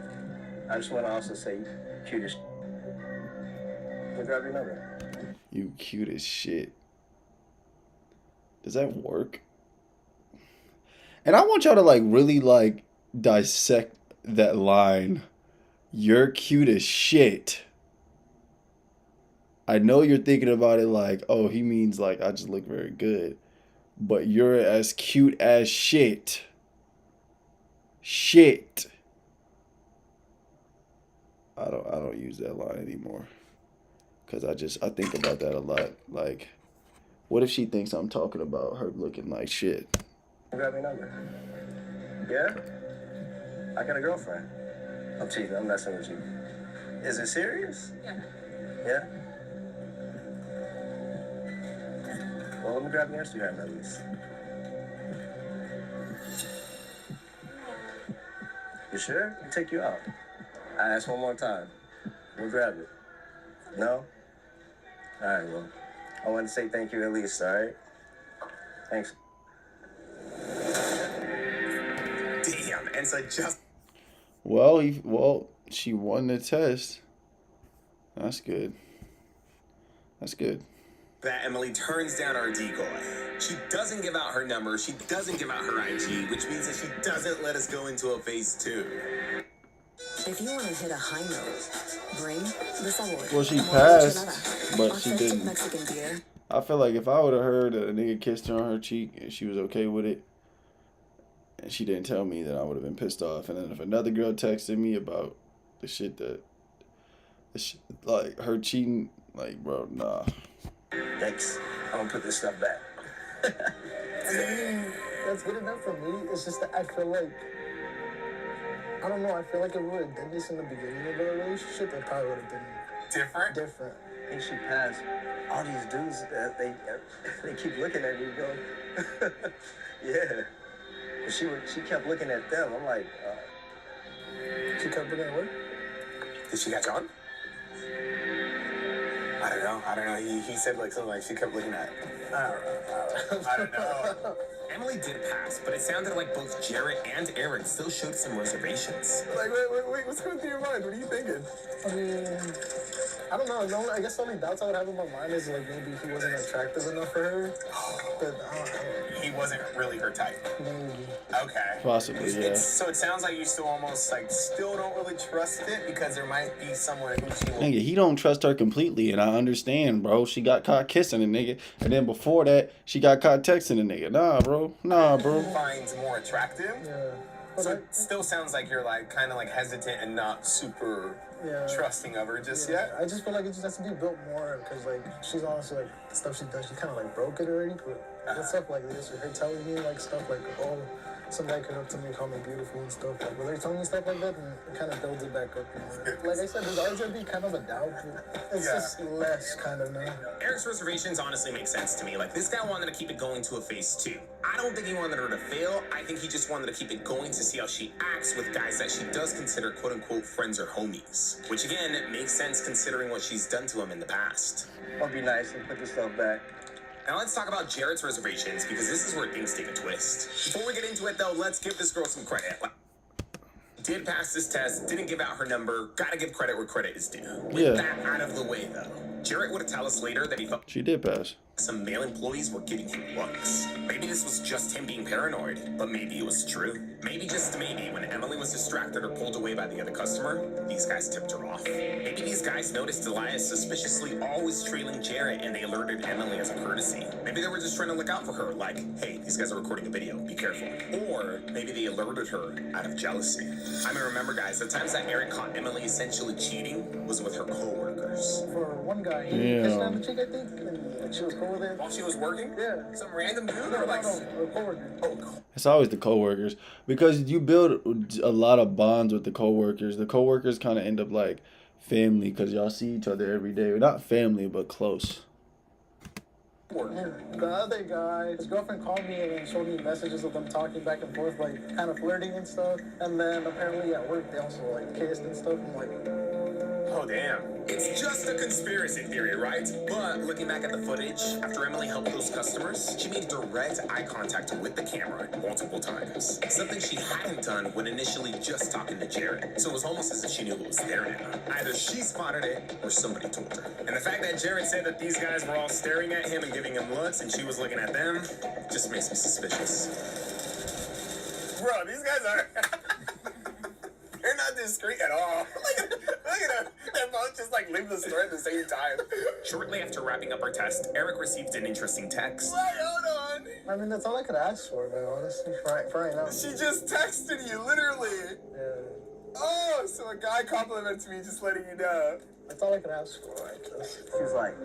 I just want to also say cute as shit. Let me grab your number. You cute as shit. Does that work? And I want y'all to like really like dissect that line. You're cute as shit. I know you're thinking about it like, oh, he means like I just look very good. But you're as cute as shit. Shit. I don't use that line anymore. Cause I think about that a lot. Like, what if she thinks I'm talking about her looking like shit? Grab your number. Yeah? I got a girlfriend. I'm cheating. I'm messing with you. Is it serious? Yeah. Yeah? Well, let me grab your Instagram at least. You sure? I'll take you out. I ask one more time. We'll grab it. No? All right, well, I want to say thank you at least, all right? Thanks. Damn, and so just... Well, she won the test. That's good. That's good. That Emily turns down our decoy. She doesn't give out her number. She doesn't give out her IG, which means that she doesn't let us go into a phase 2. If you want to hit a high note, bring the sabor. Well, she passed, but she didn't. Mexican beer. I feel like if I would have heard that a nigga kissed her on her cheek and she was okay with it, and she didn't tell me, then I would have been pissed off. And then if another girl texted me about the shit like her cheating, like, bro, nah. Thanks. I'm gonna put this stuff back. I mean, that's good enough for me. It's just that I feel like, I don't know, I feel like if we would have done this in the beginning of our relationship, it probably would have been Different? different. I think she passed. All these dudes, they keep looking at me and go, yeah. And she kept looking at them. I'm like, She kept looking at what? Did she catch on? I don't know. He said like something like she kept looking at. I don't know. Emily did pass, but it sounded like both Jarrett and Eric still showed some reservations. Like, wait, what's going through your mind? What are you thinking? I mean, I don't know. No, I guess the only doubts I would have in my mind is like maybe he wasn't attractive enough for her. But I don't know. He wasn't really her type. Maybe. Okay. Possibly, yeah. So it sounds like you still almost like still don't really trust it because there might be someone who she will. Nigga, he don't trust her completely, and I understand, bro. She got caught kissing a nigga, and then before that, she got caught texting a nigga. Nah, bro. Finds more attractive. Yeah. So it still sounds like you're like kind of like hesitant and not super trusting of her just yet. I just feel like it just has to be built more because like she's honestly like the stuff she does, she kind of like broke it already. But with stuff like this, with her telling me like stuff like, oh, some guy came up to me, called me beautiful and stuff. Like when they're telling me stuff like that, and it kind of builds it back up. Like I said, there's always gonna be kind of a doubt. But it's just less kind of now. Eric's reservations honestly make sense to me. Like, this guy wanted to keep it going to a phase 2. I don't think he wanted her to fail. I think he just wanted to keep it going to see how she acts with guys that she does consider quote-unquote friends or homies. Which, again, makes sense considering what she's done to him in the past. I'll be nice and put this stuff back. Now let's talk about Jarrett's reservations, because this is where things take a twist. Before we get into it, though, let's give this girl some credit. Did pass this test, didn't give out her number, gotta give credit where credit is due. With that out of the way, though, Jarrett would tell us later that he felt She did pass. some male employees were giving him looks. Maybe this was just him being paranoid, but maybe it was true. Maybe, just maybe, when Emily was distracted or pulled away by the other customer, these guys tipped her off. Maybe these guys noticed Elias suspiciously always trailing Jarrett and they alerted Emily as a courtesy. Maybe they were just trying to look out for her, like, hey, these guys are recording a video, be careful. Or maybe they alerted her out of jealousy. I mean, remember, guys, the times that Eric caught Emily essentially cheating was with her co-workers. For one guy, he kissed on the chick, I think, and like, she was cool with it. While she was working? Yeah. Some random dude or like a coworker. It's always the coworkers because you build a lot of bonds with the coworkers. The coworkers kind of end up like family because y'all see each other every day. Not family, but close. And the other guy, his girlfriend called me and then showed me messages of them talking back and forth, like kind of flirting and stuff. And then apparently at work they also like kissed and stuff. I'm like, oh damn. It's just a conspiracy theory, right? But looking back at the footage, after Emily helped those customers, she made direct eye contact with the camera multiple times. Something she hadn't done when initially just talking to Jarrett. So it was almost as if she knew it was there now. Either she spotted it or somebody told her. And the fact that Jarrett said that these guys were all staring at him and giving him looks and she was looking at them just makes me suspicious. Bro, these guys are they're not discreet at all. Look at them. They're both just like leave the store at the same time. Shortly after wrapping up our test, Eric received an interesting text. Wait, hold on. I mean, that's all I could ask for, man, honestly, for right now. She just texted you, literally. Yeah. Oh, so a guy complimented me, just letting you know. That's all I could ask for, I guess. She's like,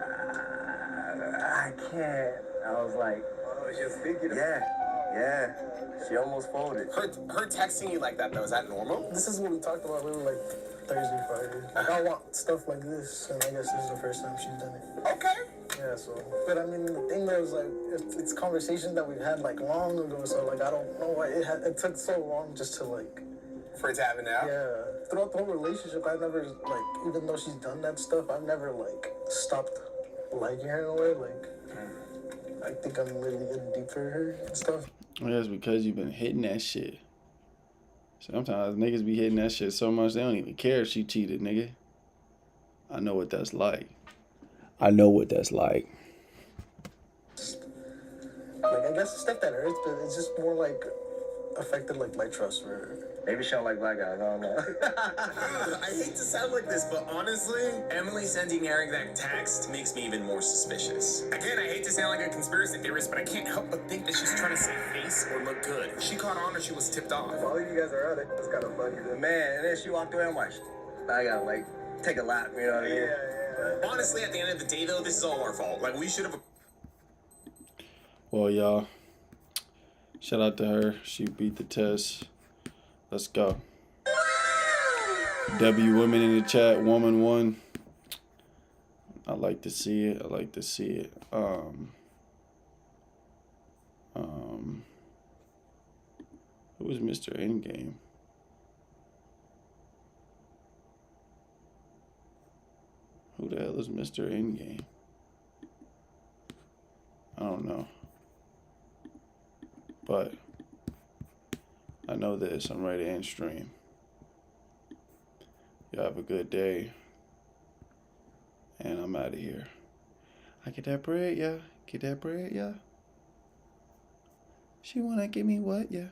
I can't. I was like, oh, she was thinking. Yeah. She almost folded. Her texting you like that, though, is that normal? This is what we talked about, really, like Thursday, Friday. Like, I want stuff like this, and I guess this is the first time she's done it. Okay. Yeah, so. But I mean, the thing though is like, it's conversations that we've had like long ago, so like, I don't know why it took so long just to like. For it to happen now? Yeah. Throughout the whole relationship, I never, like, even though she's done that stuff, I've never, like, stopped liking her in a way. Like, I think I'm really in deep for her and stuff. Well, that's because you've been hitting that shit. Sometimes niggas be hitting that shit so much they don't even care if she cheated, nigga. I know what that's like. Like, I guess the stuff that hurts, but it's just more like affected like my trust for her. Maybe she don't like black guys. I don't know. I hate to sound like this, but honestly, Emily sending Eric that text makes me even more suspicious. Again, I hate to sound like a conspiracy theorist, but I can't help but think that she's trying to save face or look good. She caught on or she was tipped off. All of you guys are on it. That's kind of funny. Man, and then she walked away and watched. I gotta like take a lap, you know what I mean? Yeah. Honestly, at the end of the day, though, this is all our fault. Like, we should have. Well, y'all, shout out to her. She beat the test. Let's go. W women in the chat, woman one. I like to see it. I like to see it. Who is Mr. Endgame? Who the hell is Mr. Endgame? I don't know. But I know this. I'm ready to end stream. Y'all have a good day. And I'm out of here. I get that bread, yeah. Get that bread, yeah. She wanna give me what, yeah.